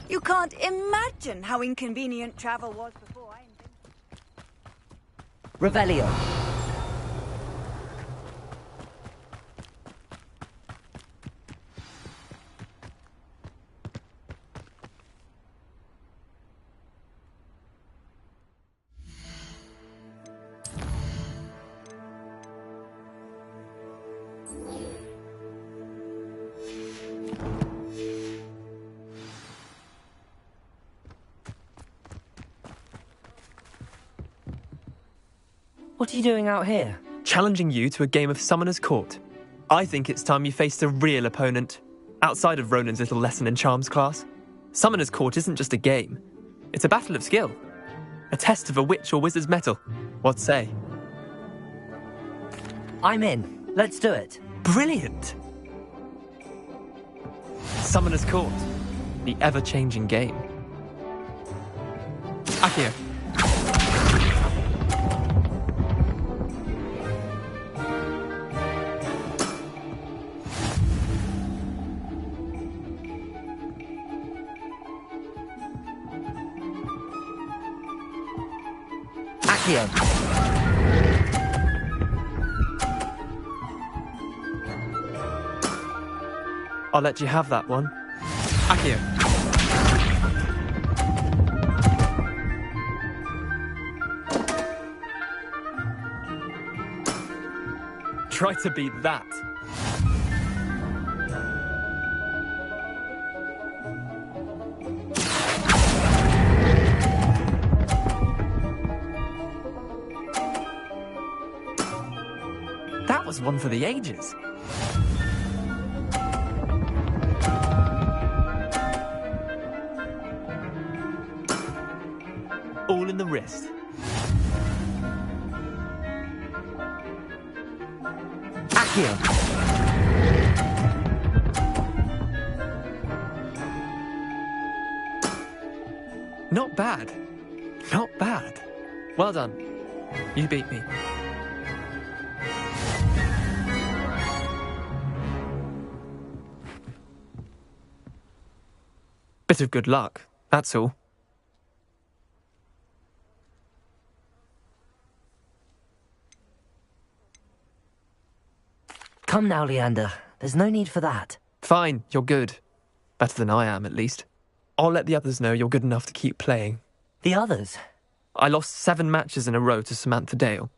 You can't imagine how inconvenient travel was before I invented... Revelio. What are you doing out here? Challenging you to a game of Summoner's Court. I think it's time you faced a real opponent, outside of Ronan's little lesson in charms class. Summoner's Court isn't just a game. It's a battle of skill. A test of a witch or wizard's mettle. What say? I'm in. Let's do it. Brilliant! Summoner's Court. The ever-changing game. Accio. I'll let you have that one. Accio. Try to beat that. That was one for the ages. All in the wrist. Accio. Not bad. Not bad. Well done. You beat me. Bit of good luck, that's all. Come now, Leander. There's no need for that. Fine, you're good. Better than I am, at least. I'll let the others know you're good enough to keep playing. The others? I lost 7 matches in a row to Samantha Dale.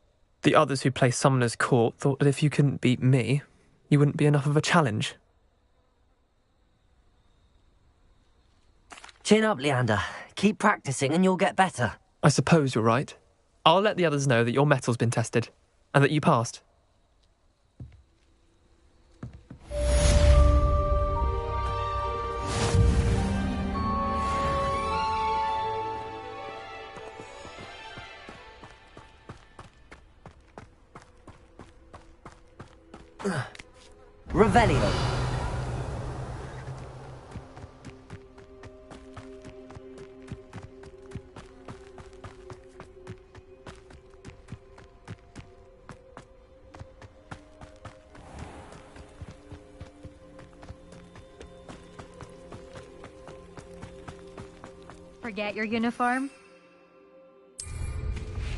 The others who play Summoner's Court thought that if you couldn't beat me, you wouldn't be enough of a challenge. Chin up, Leander. Keep practicing and you'll get better. I suppose you're right. I'll let the others know that your metal's been tested, and that you passed. Revelio. Forget your uniform?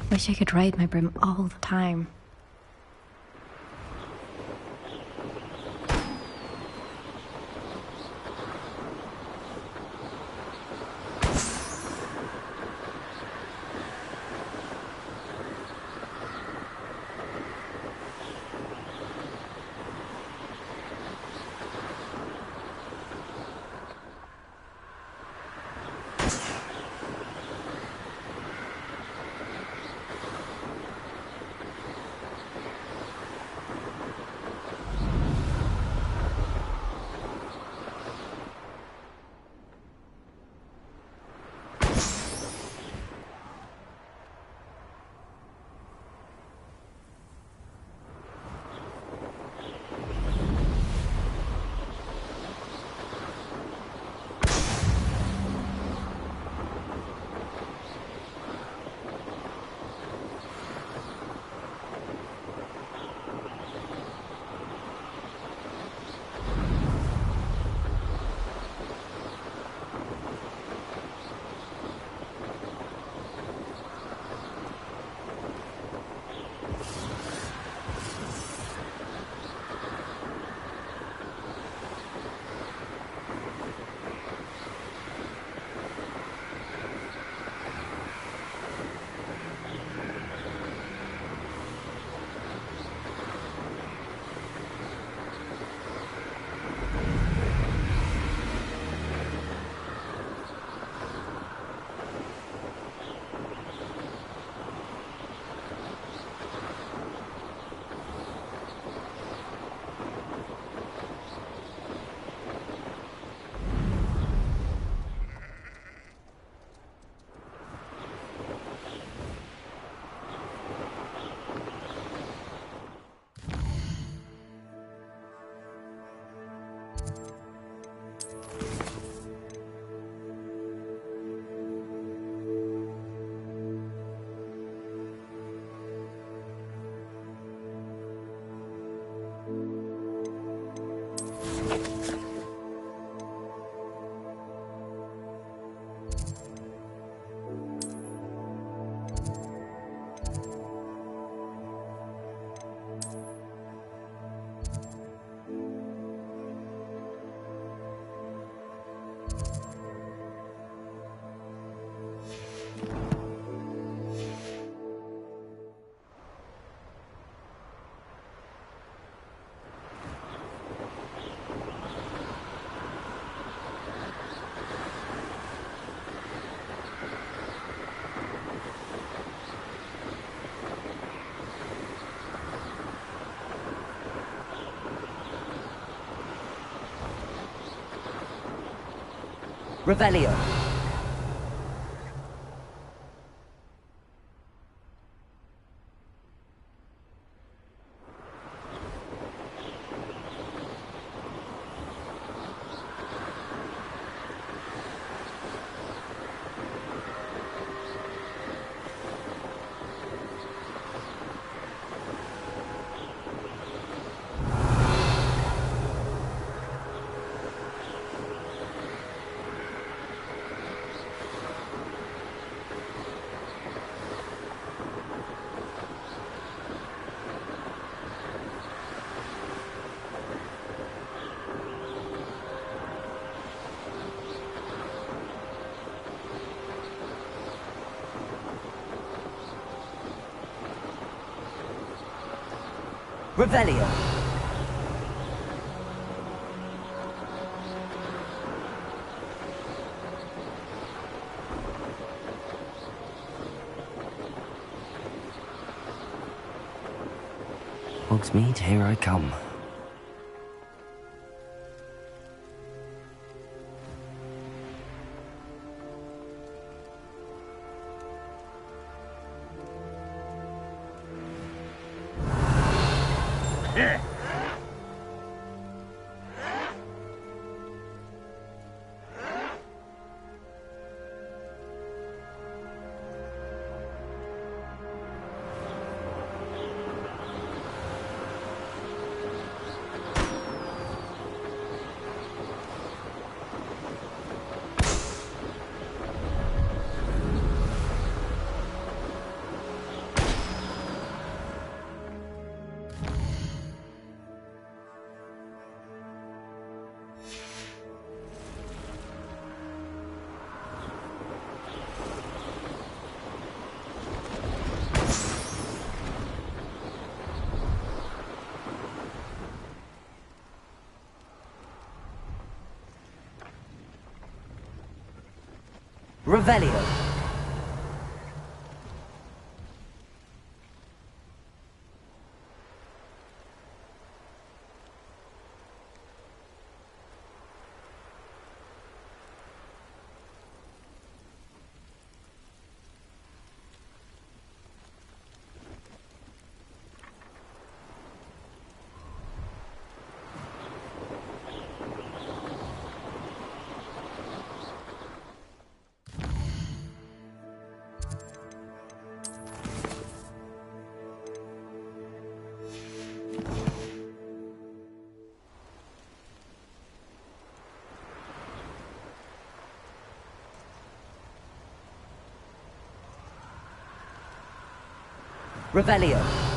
Wish I could ride my broom all the time. Revelio. Revelio. Hogsmeade, here I come. Revelio. Revelio.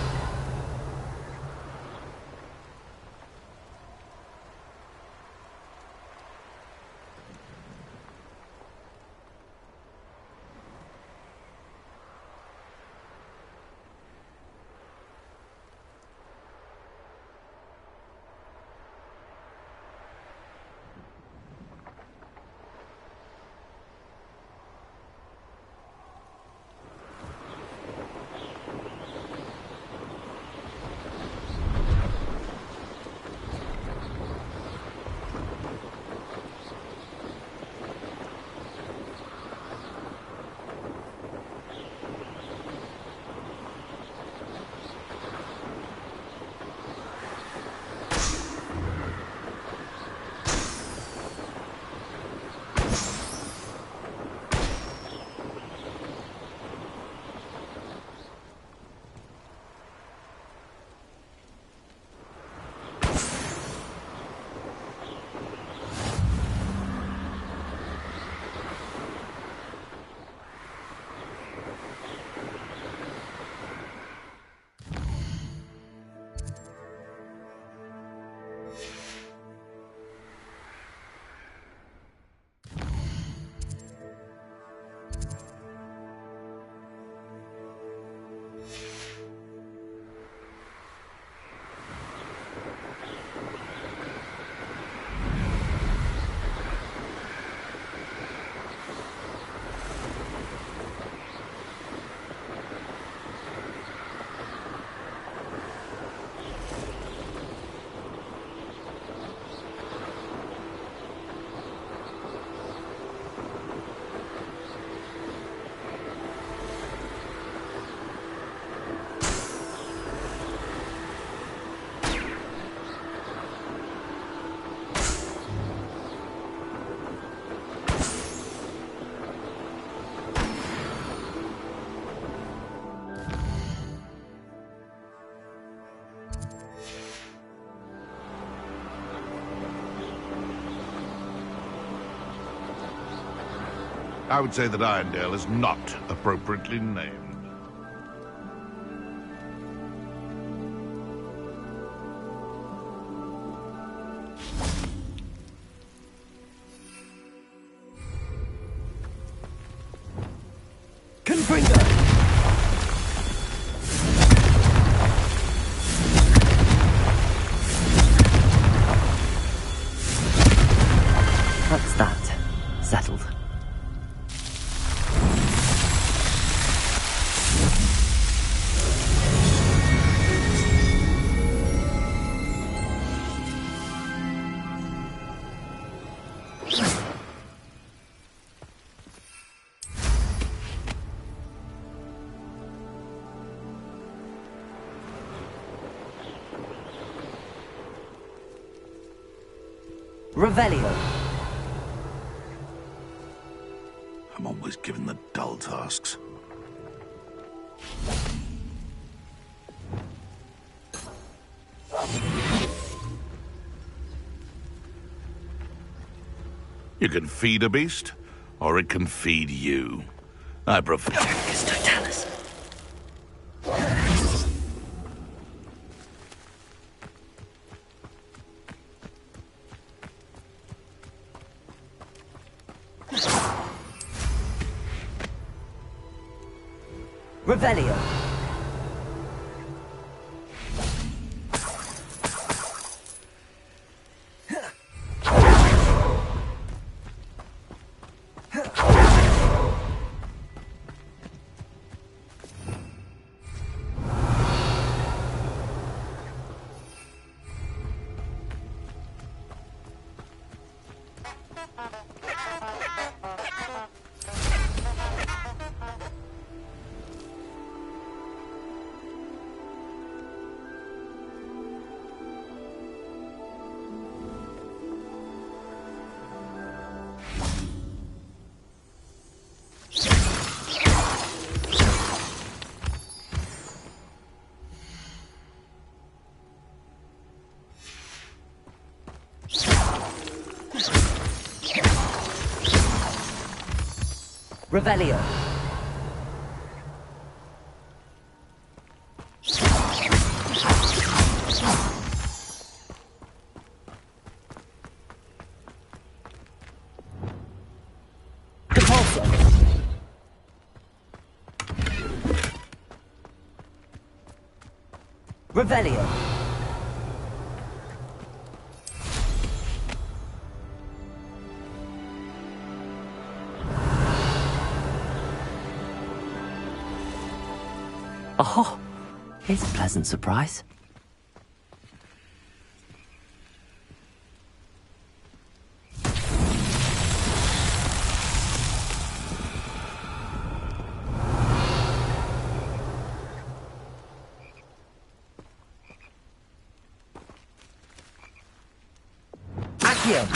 I would say that Irondale is not appropriately named. That's that. Settled. Revelio. I'm always given the dull tasks. You can feed a beast, or it can feed you. I prefer... Totalis. Revelio. Revelio. Repulsor. Revelio. Oh, here's a pleasant surprise. Accio.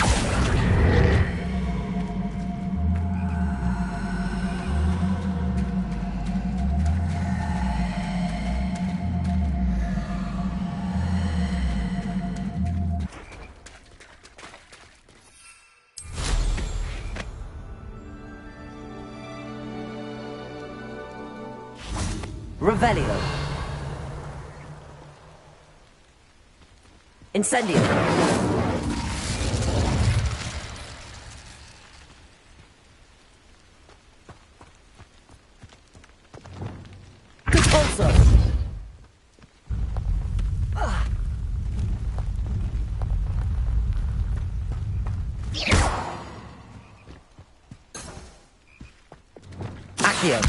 Revelio. Incendio. Repulsor. Accio.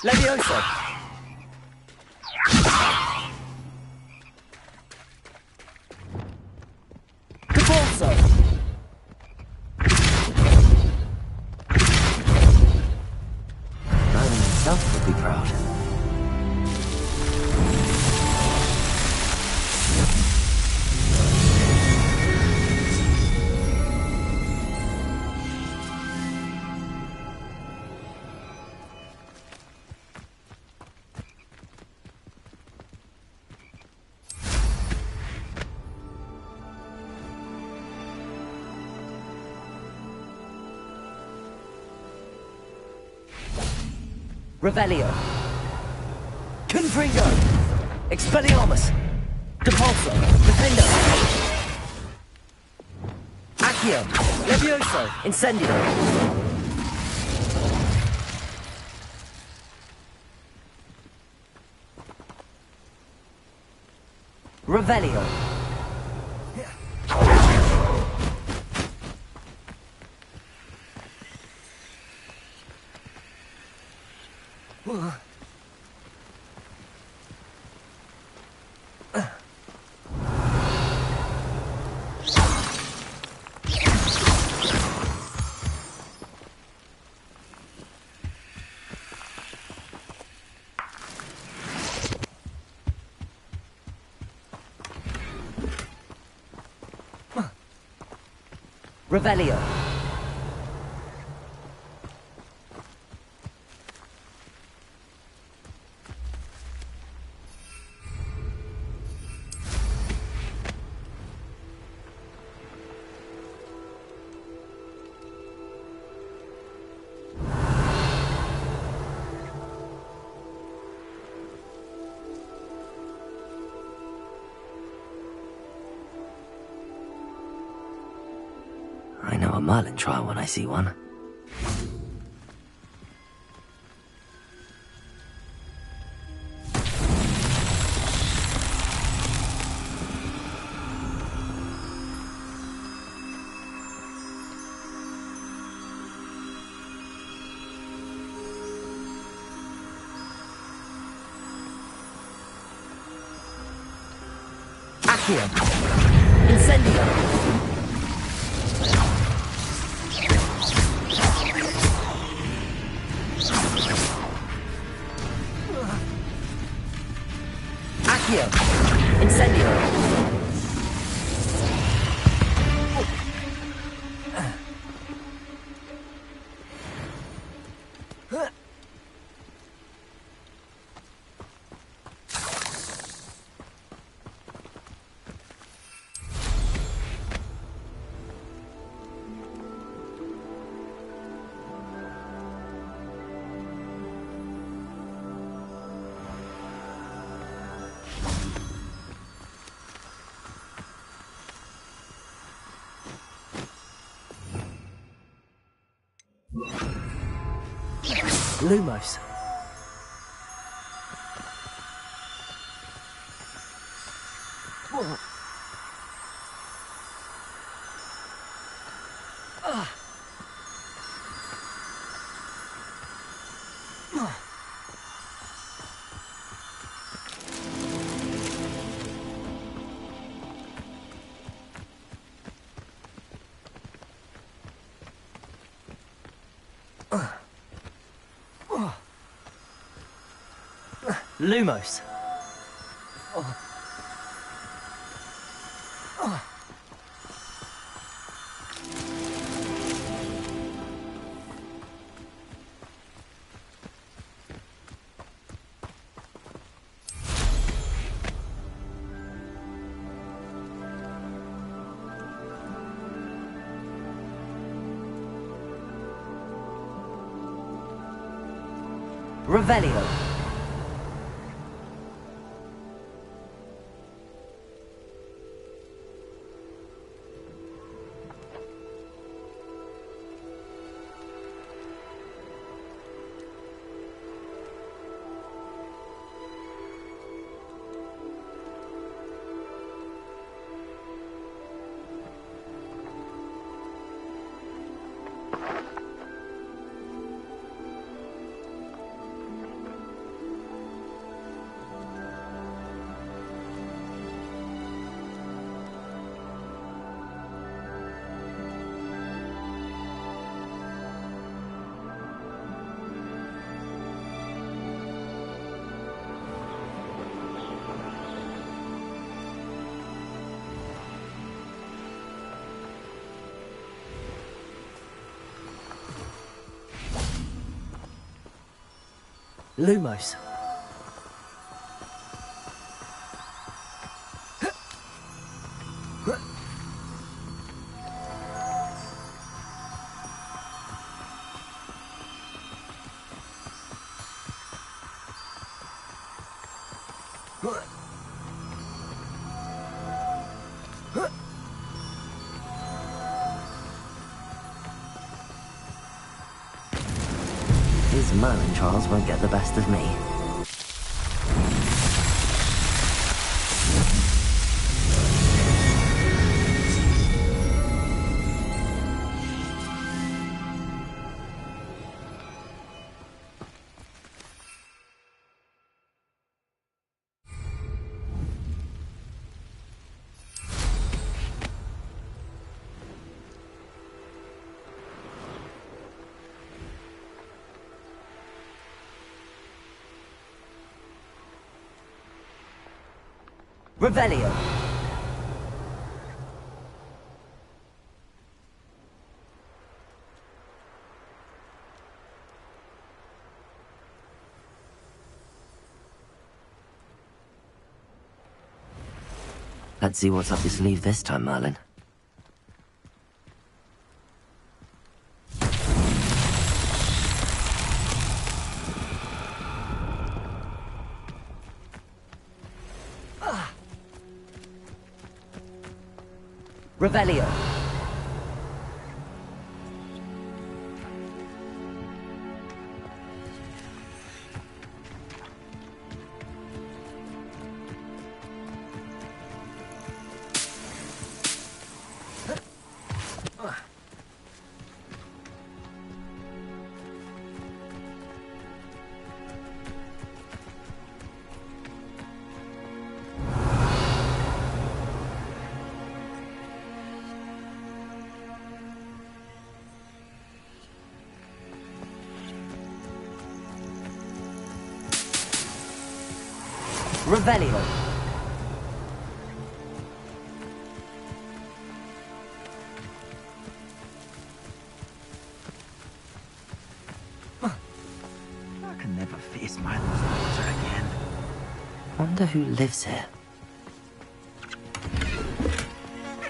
Levioso. Repulsor. Ronan himself would be proud. Revelio. Confringo. Expelliarmus. Depulso. Defendo. Accio. Levioso. Incendio. Revelio. Revelio. I know a Merlin trial when I see one. Accio. Incendio. Accio. Incendio. Lumos. Lumos. Revelio. Lumos. His Merlin trials won't get the best of me. Revelio. Let's see what's up your sleeve this time, Merlin. Revelio. Revelio. I can never face Milo's daughter again. Wonder who lives here.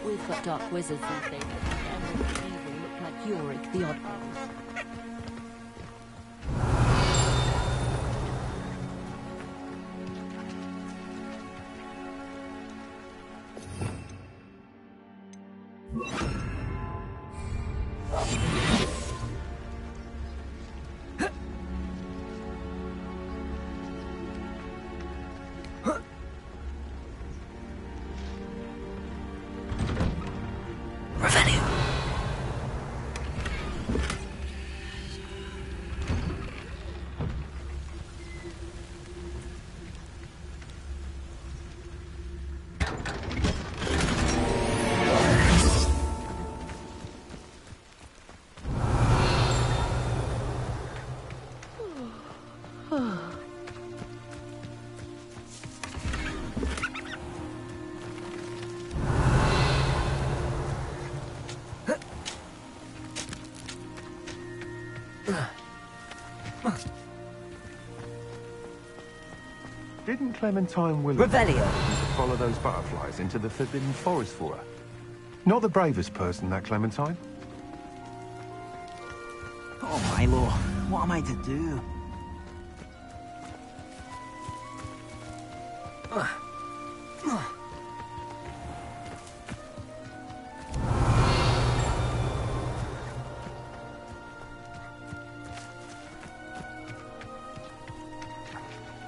We've got dark wizards these days, and the evil look like Yorick the Oddballs. Didn't Clementine Willis follow those butterflies into the Forbidden Forest for her? Not the bravest person, that Clementine. Oh, Milo, what am I to do?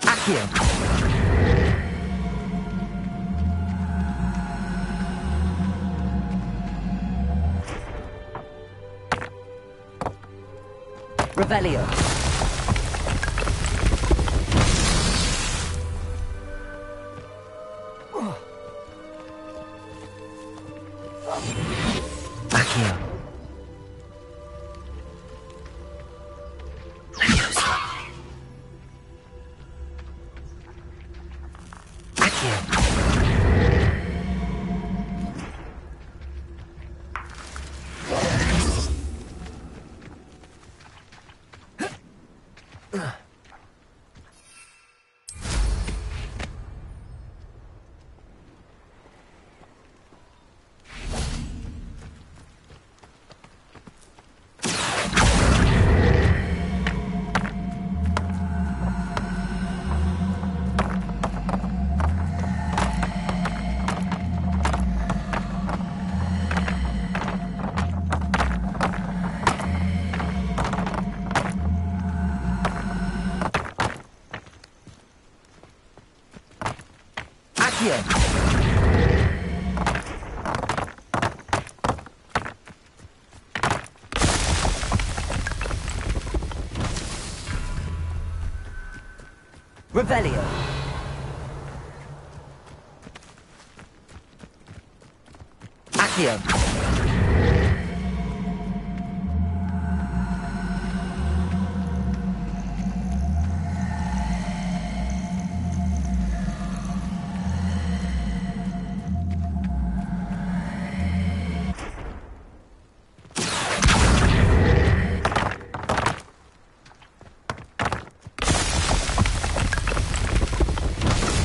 Accio. Revelio. Accio. Leviosa. Accio. Revelio. Revelio. Accio.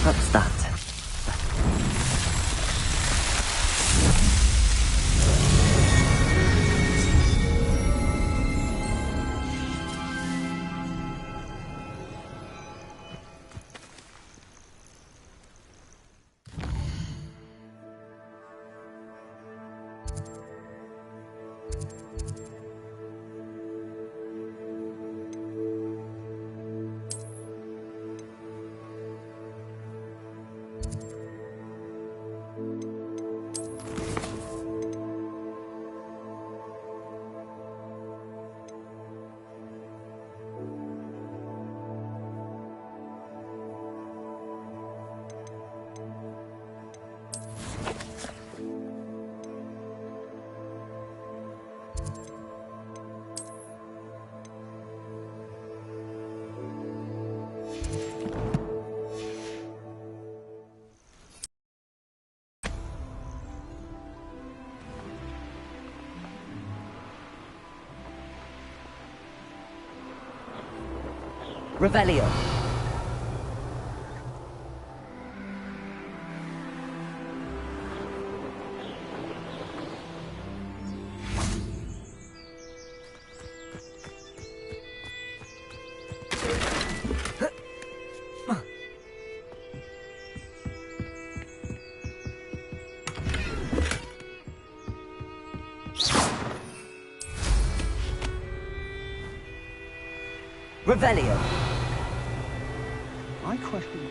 What's that? Revelio. Revelio. I question.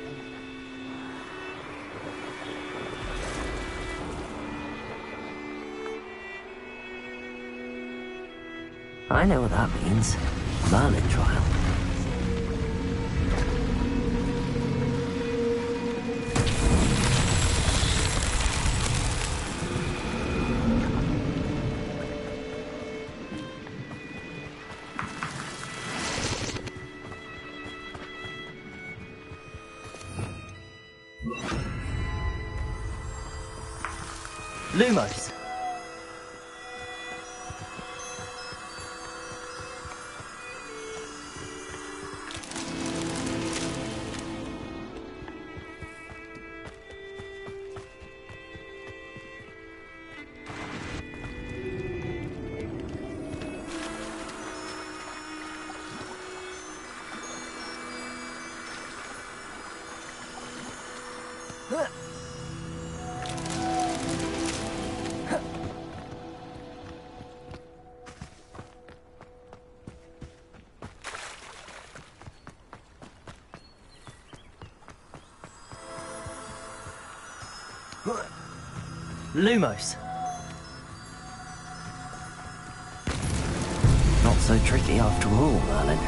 I know what that means. Merlin trial. Lumos. Lumos. Not so tricky after all, Merlin.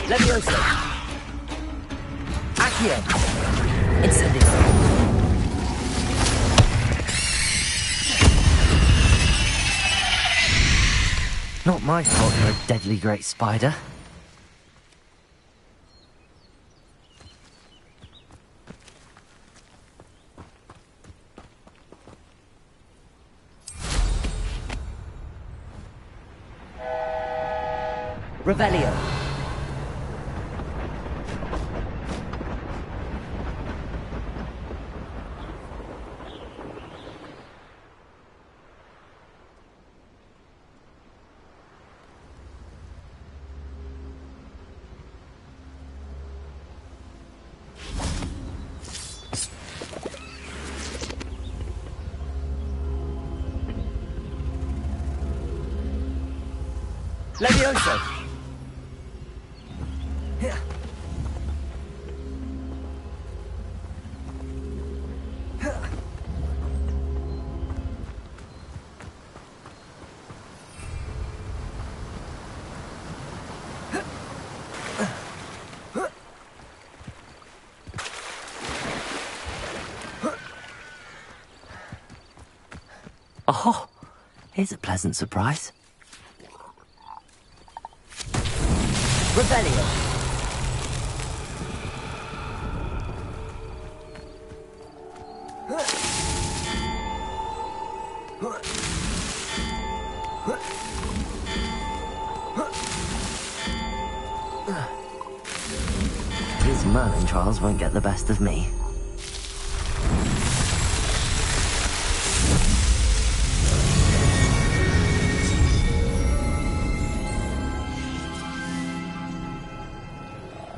Levioso. Accio. Incendio. Not my fault you're a deadly great spider. Revelio. Levioso! Oh, here's a pleasant surprise. Revelio. His Merlin trials won't get the best of me.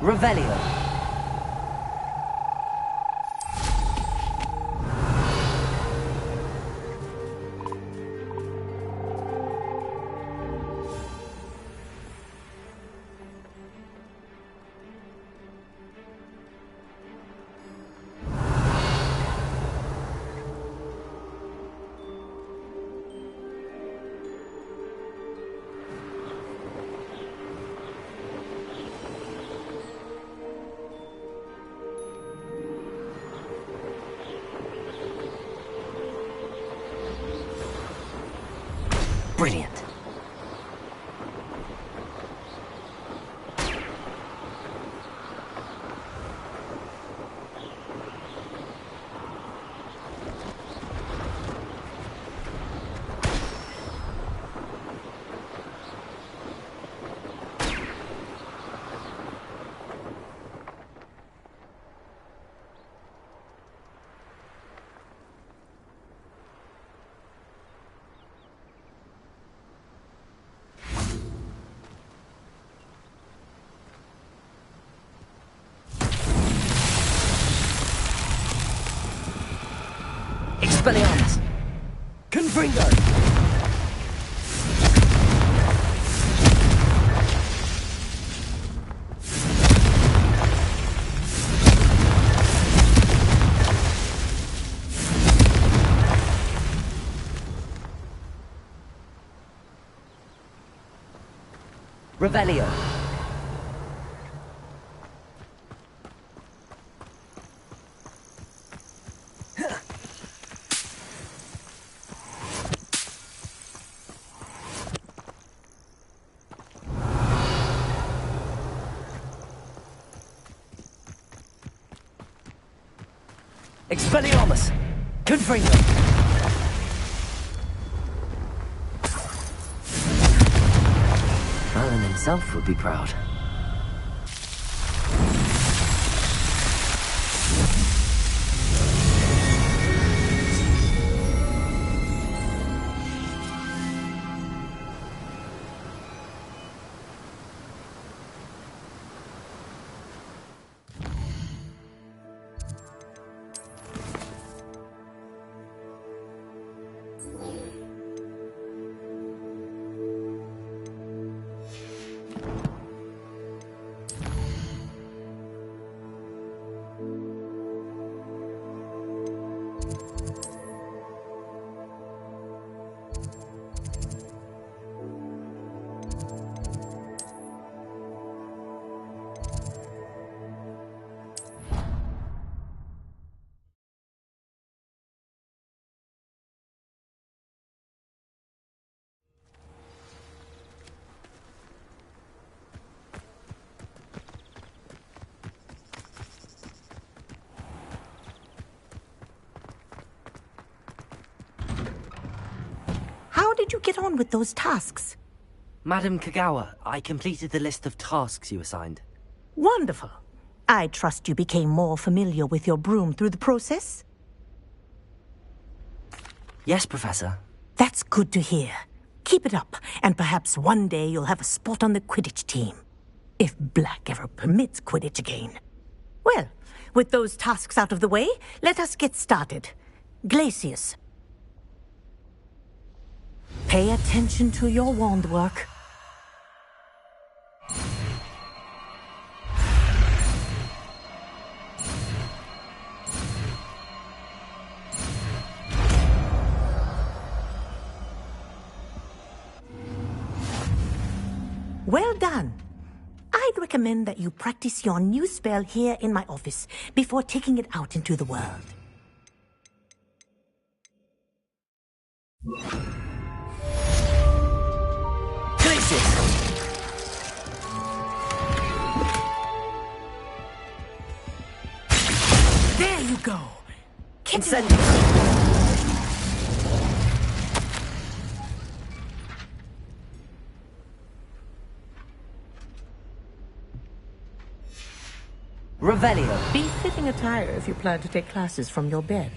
Revelio. Brilliant. Expelliarmus. Confringo. Revelio. Expelliarmus! Confringo! Merlin himself would be proud. did you get on with those tasks? Madam Kagawa, I completed the list of tasks you assigned. Wonderful. I trust you became more familiar with your broom through the process? Yes, Professor. That's good to hear. Keep it up, and perhaps one day you'll have a spot on the Quidditch team. If Black ever permits Quidditch again. Well, with those tasks out of the way, let us get started. Glacius. Pay attention to your wand work. Well done. I'd recommend that you practice your new spell here in my office before taking it out into the world. There you go. Revelio. Be fitting attire if you plan to take classes from your bed.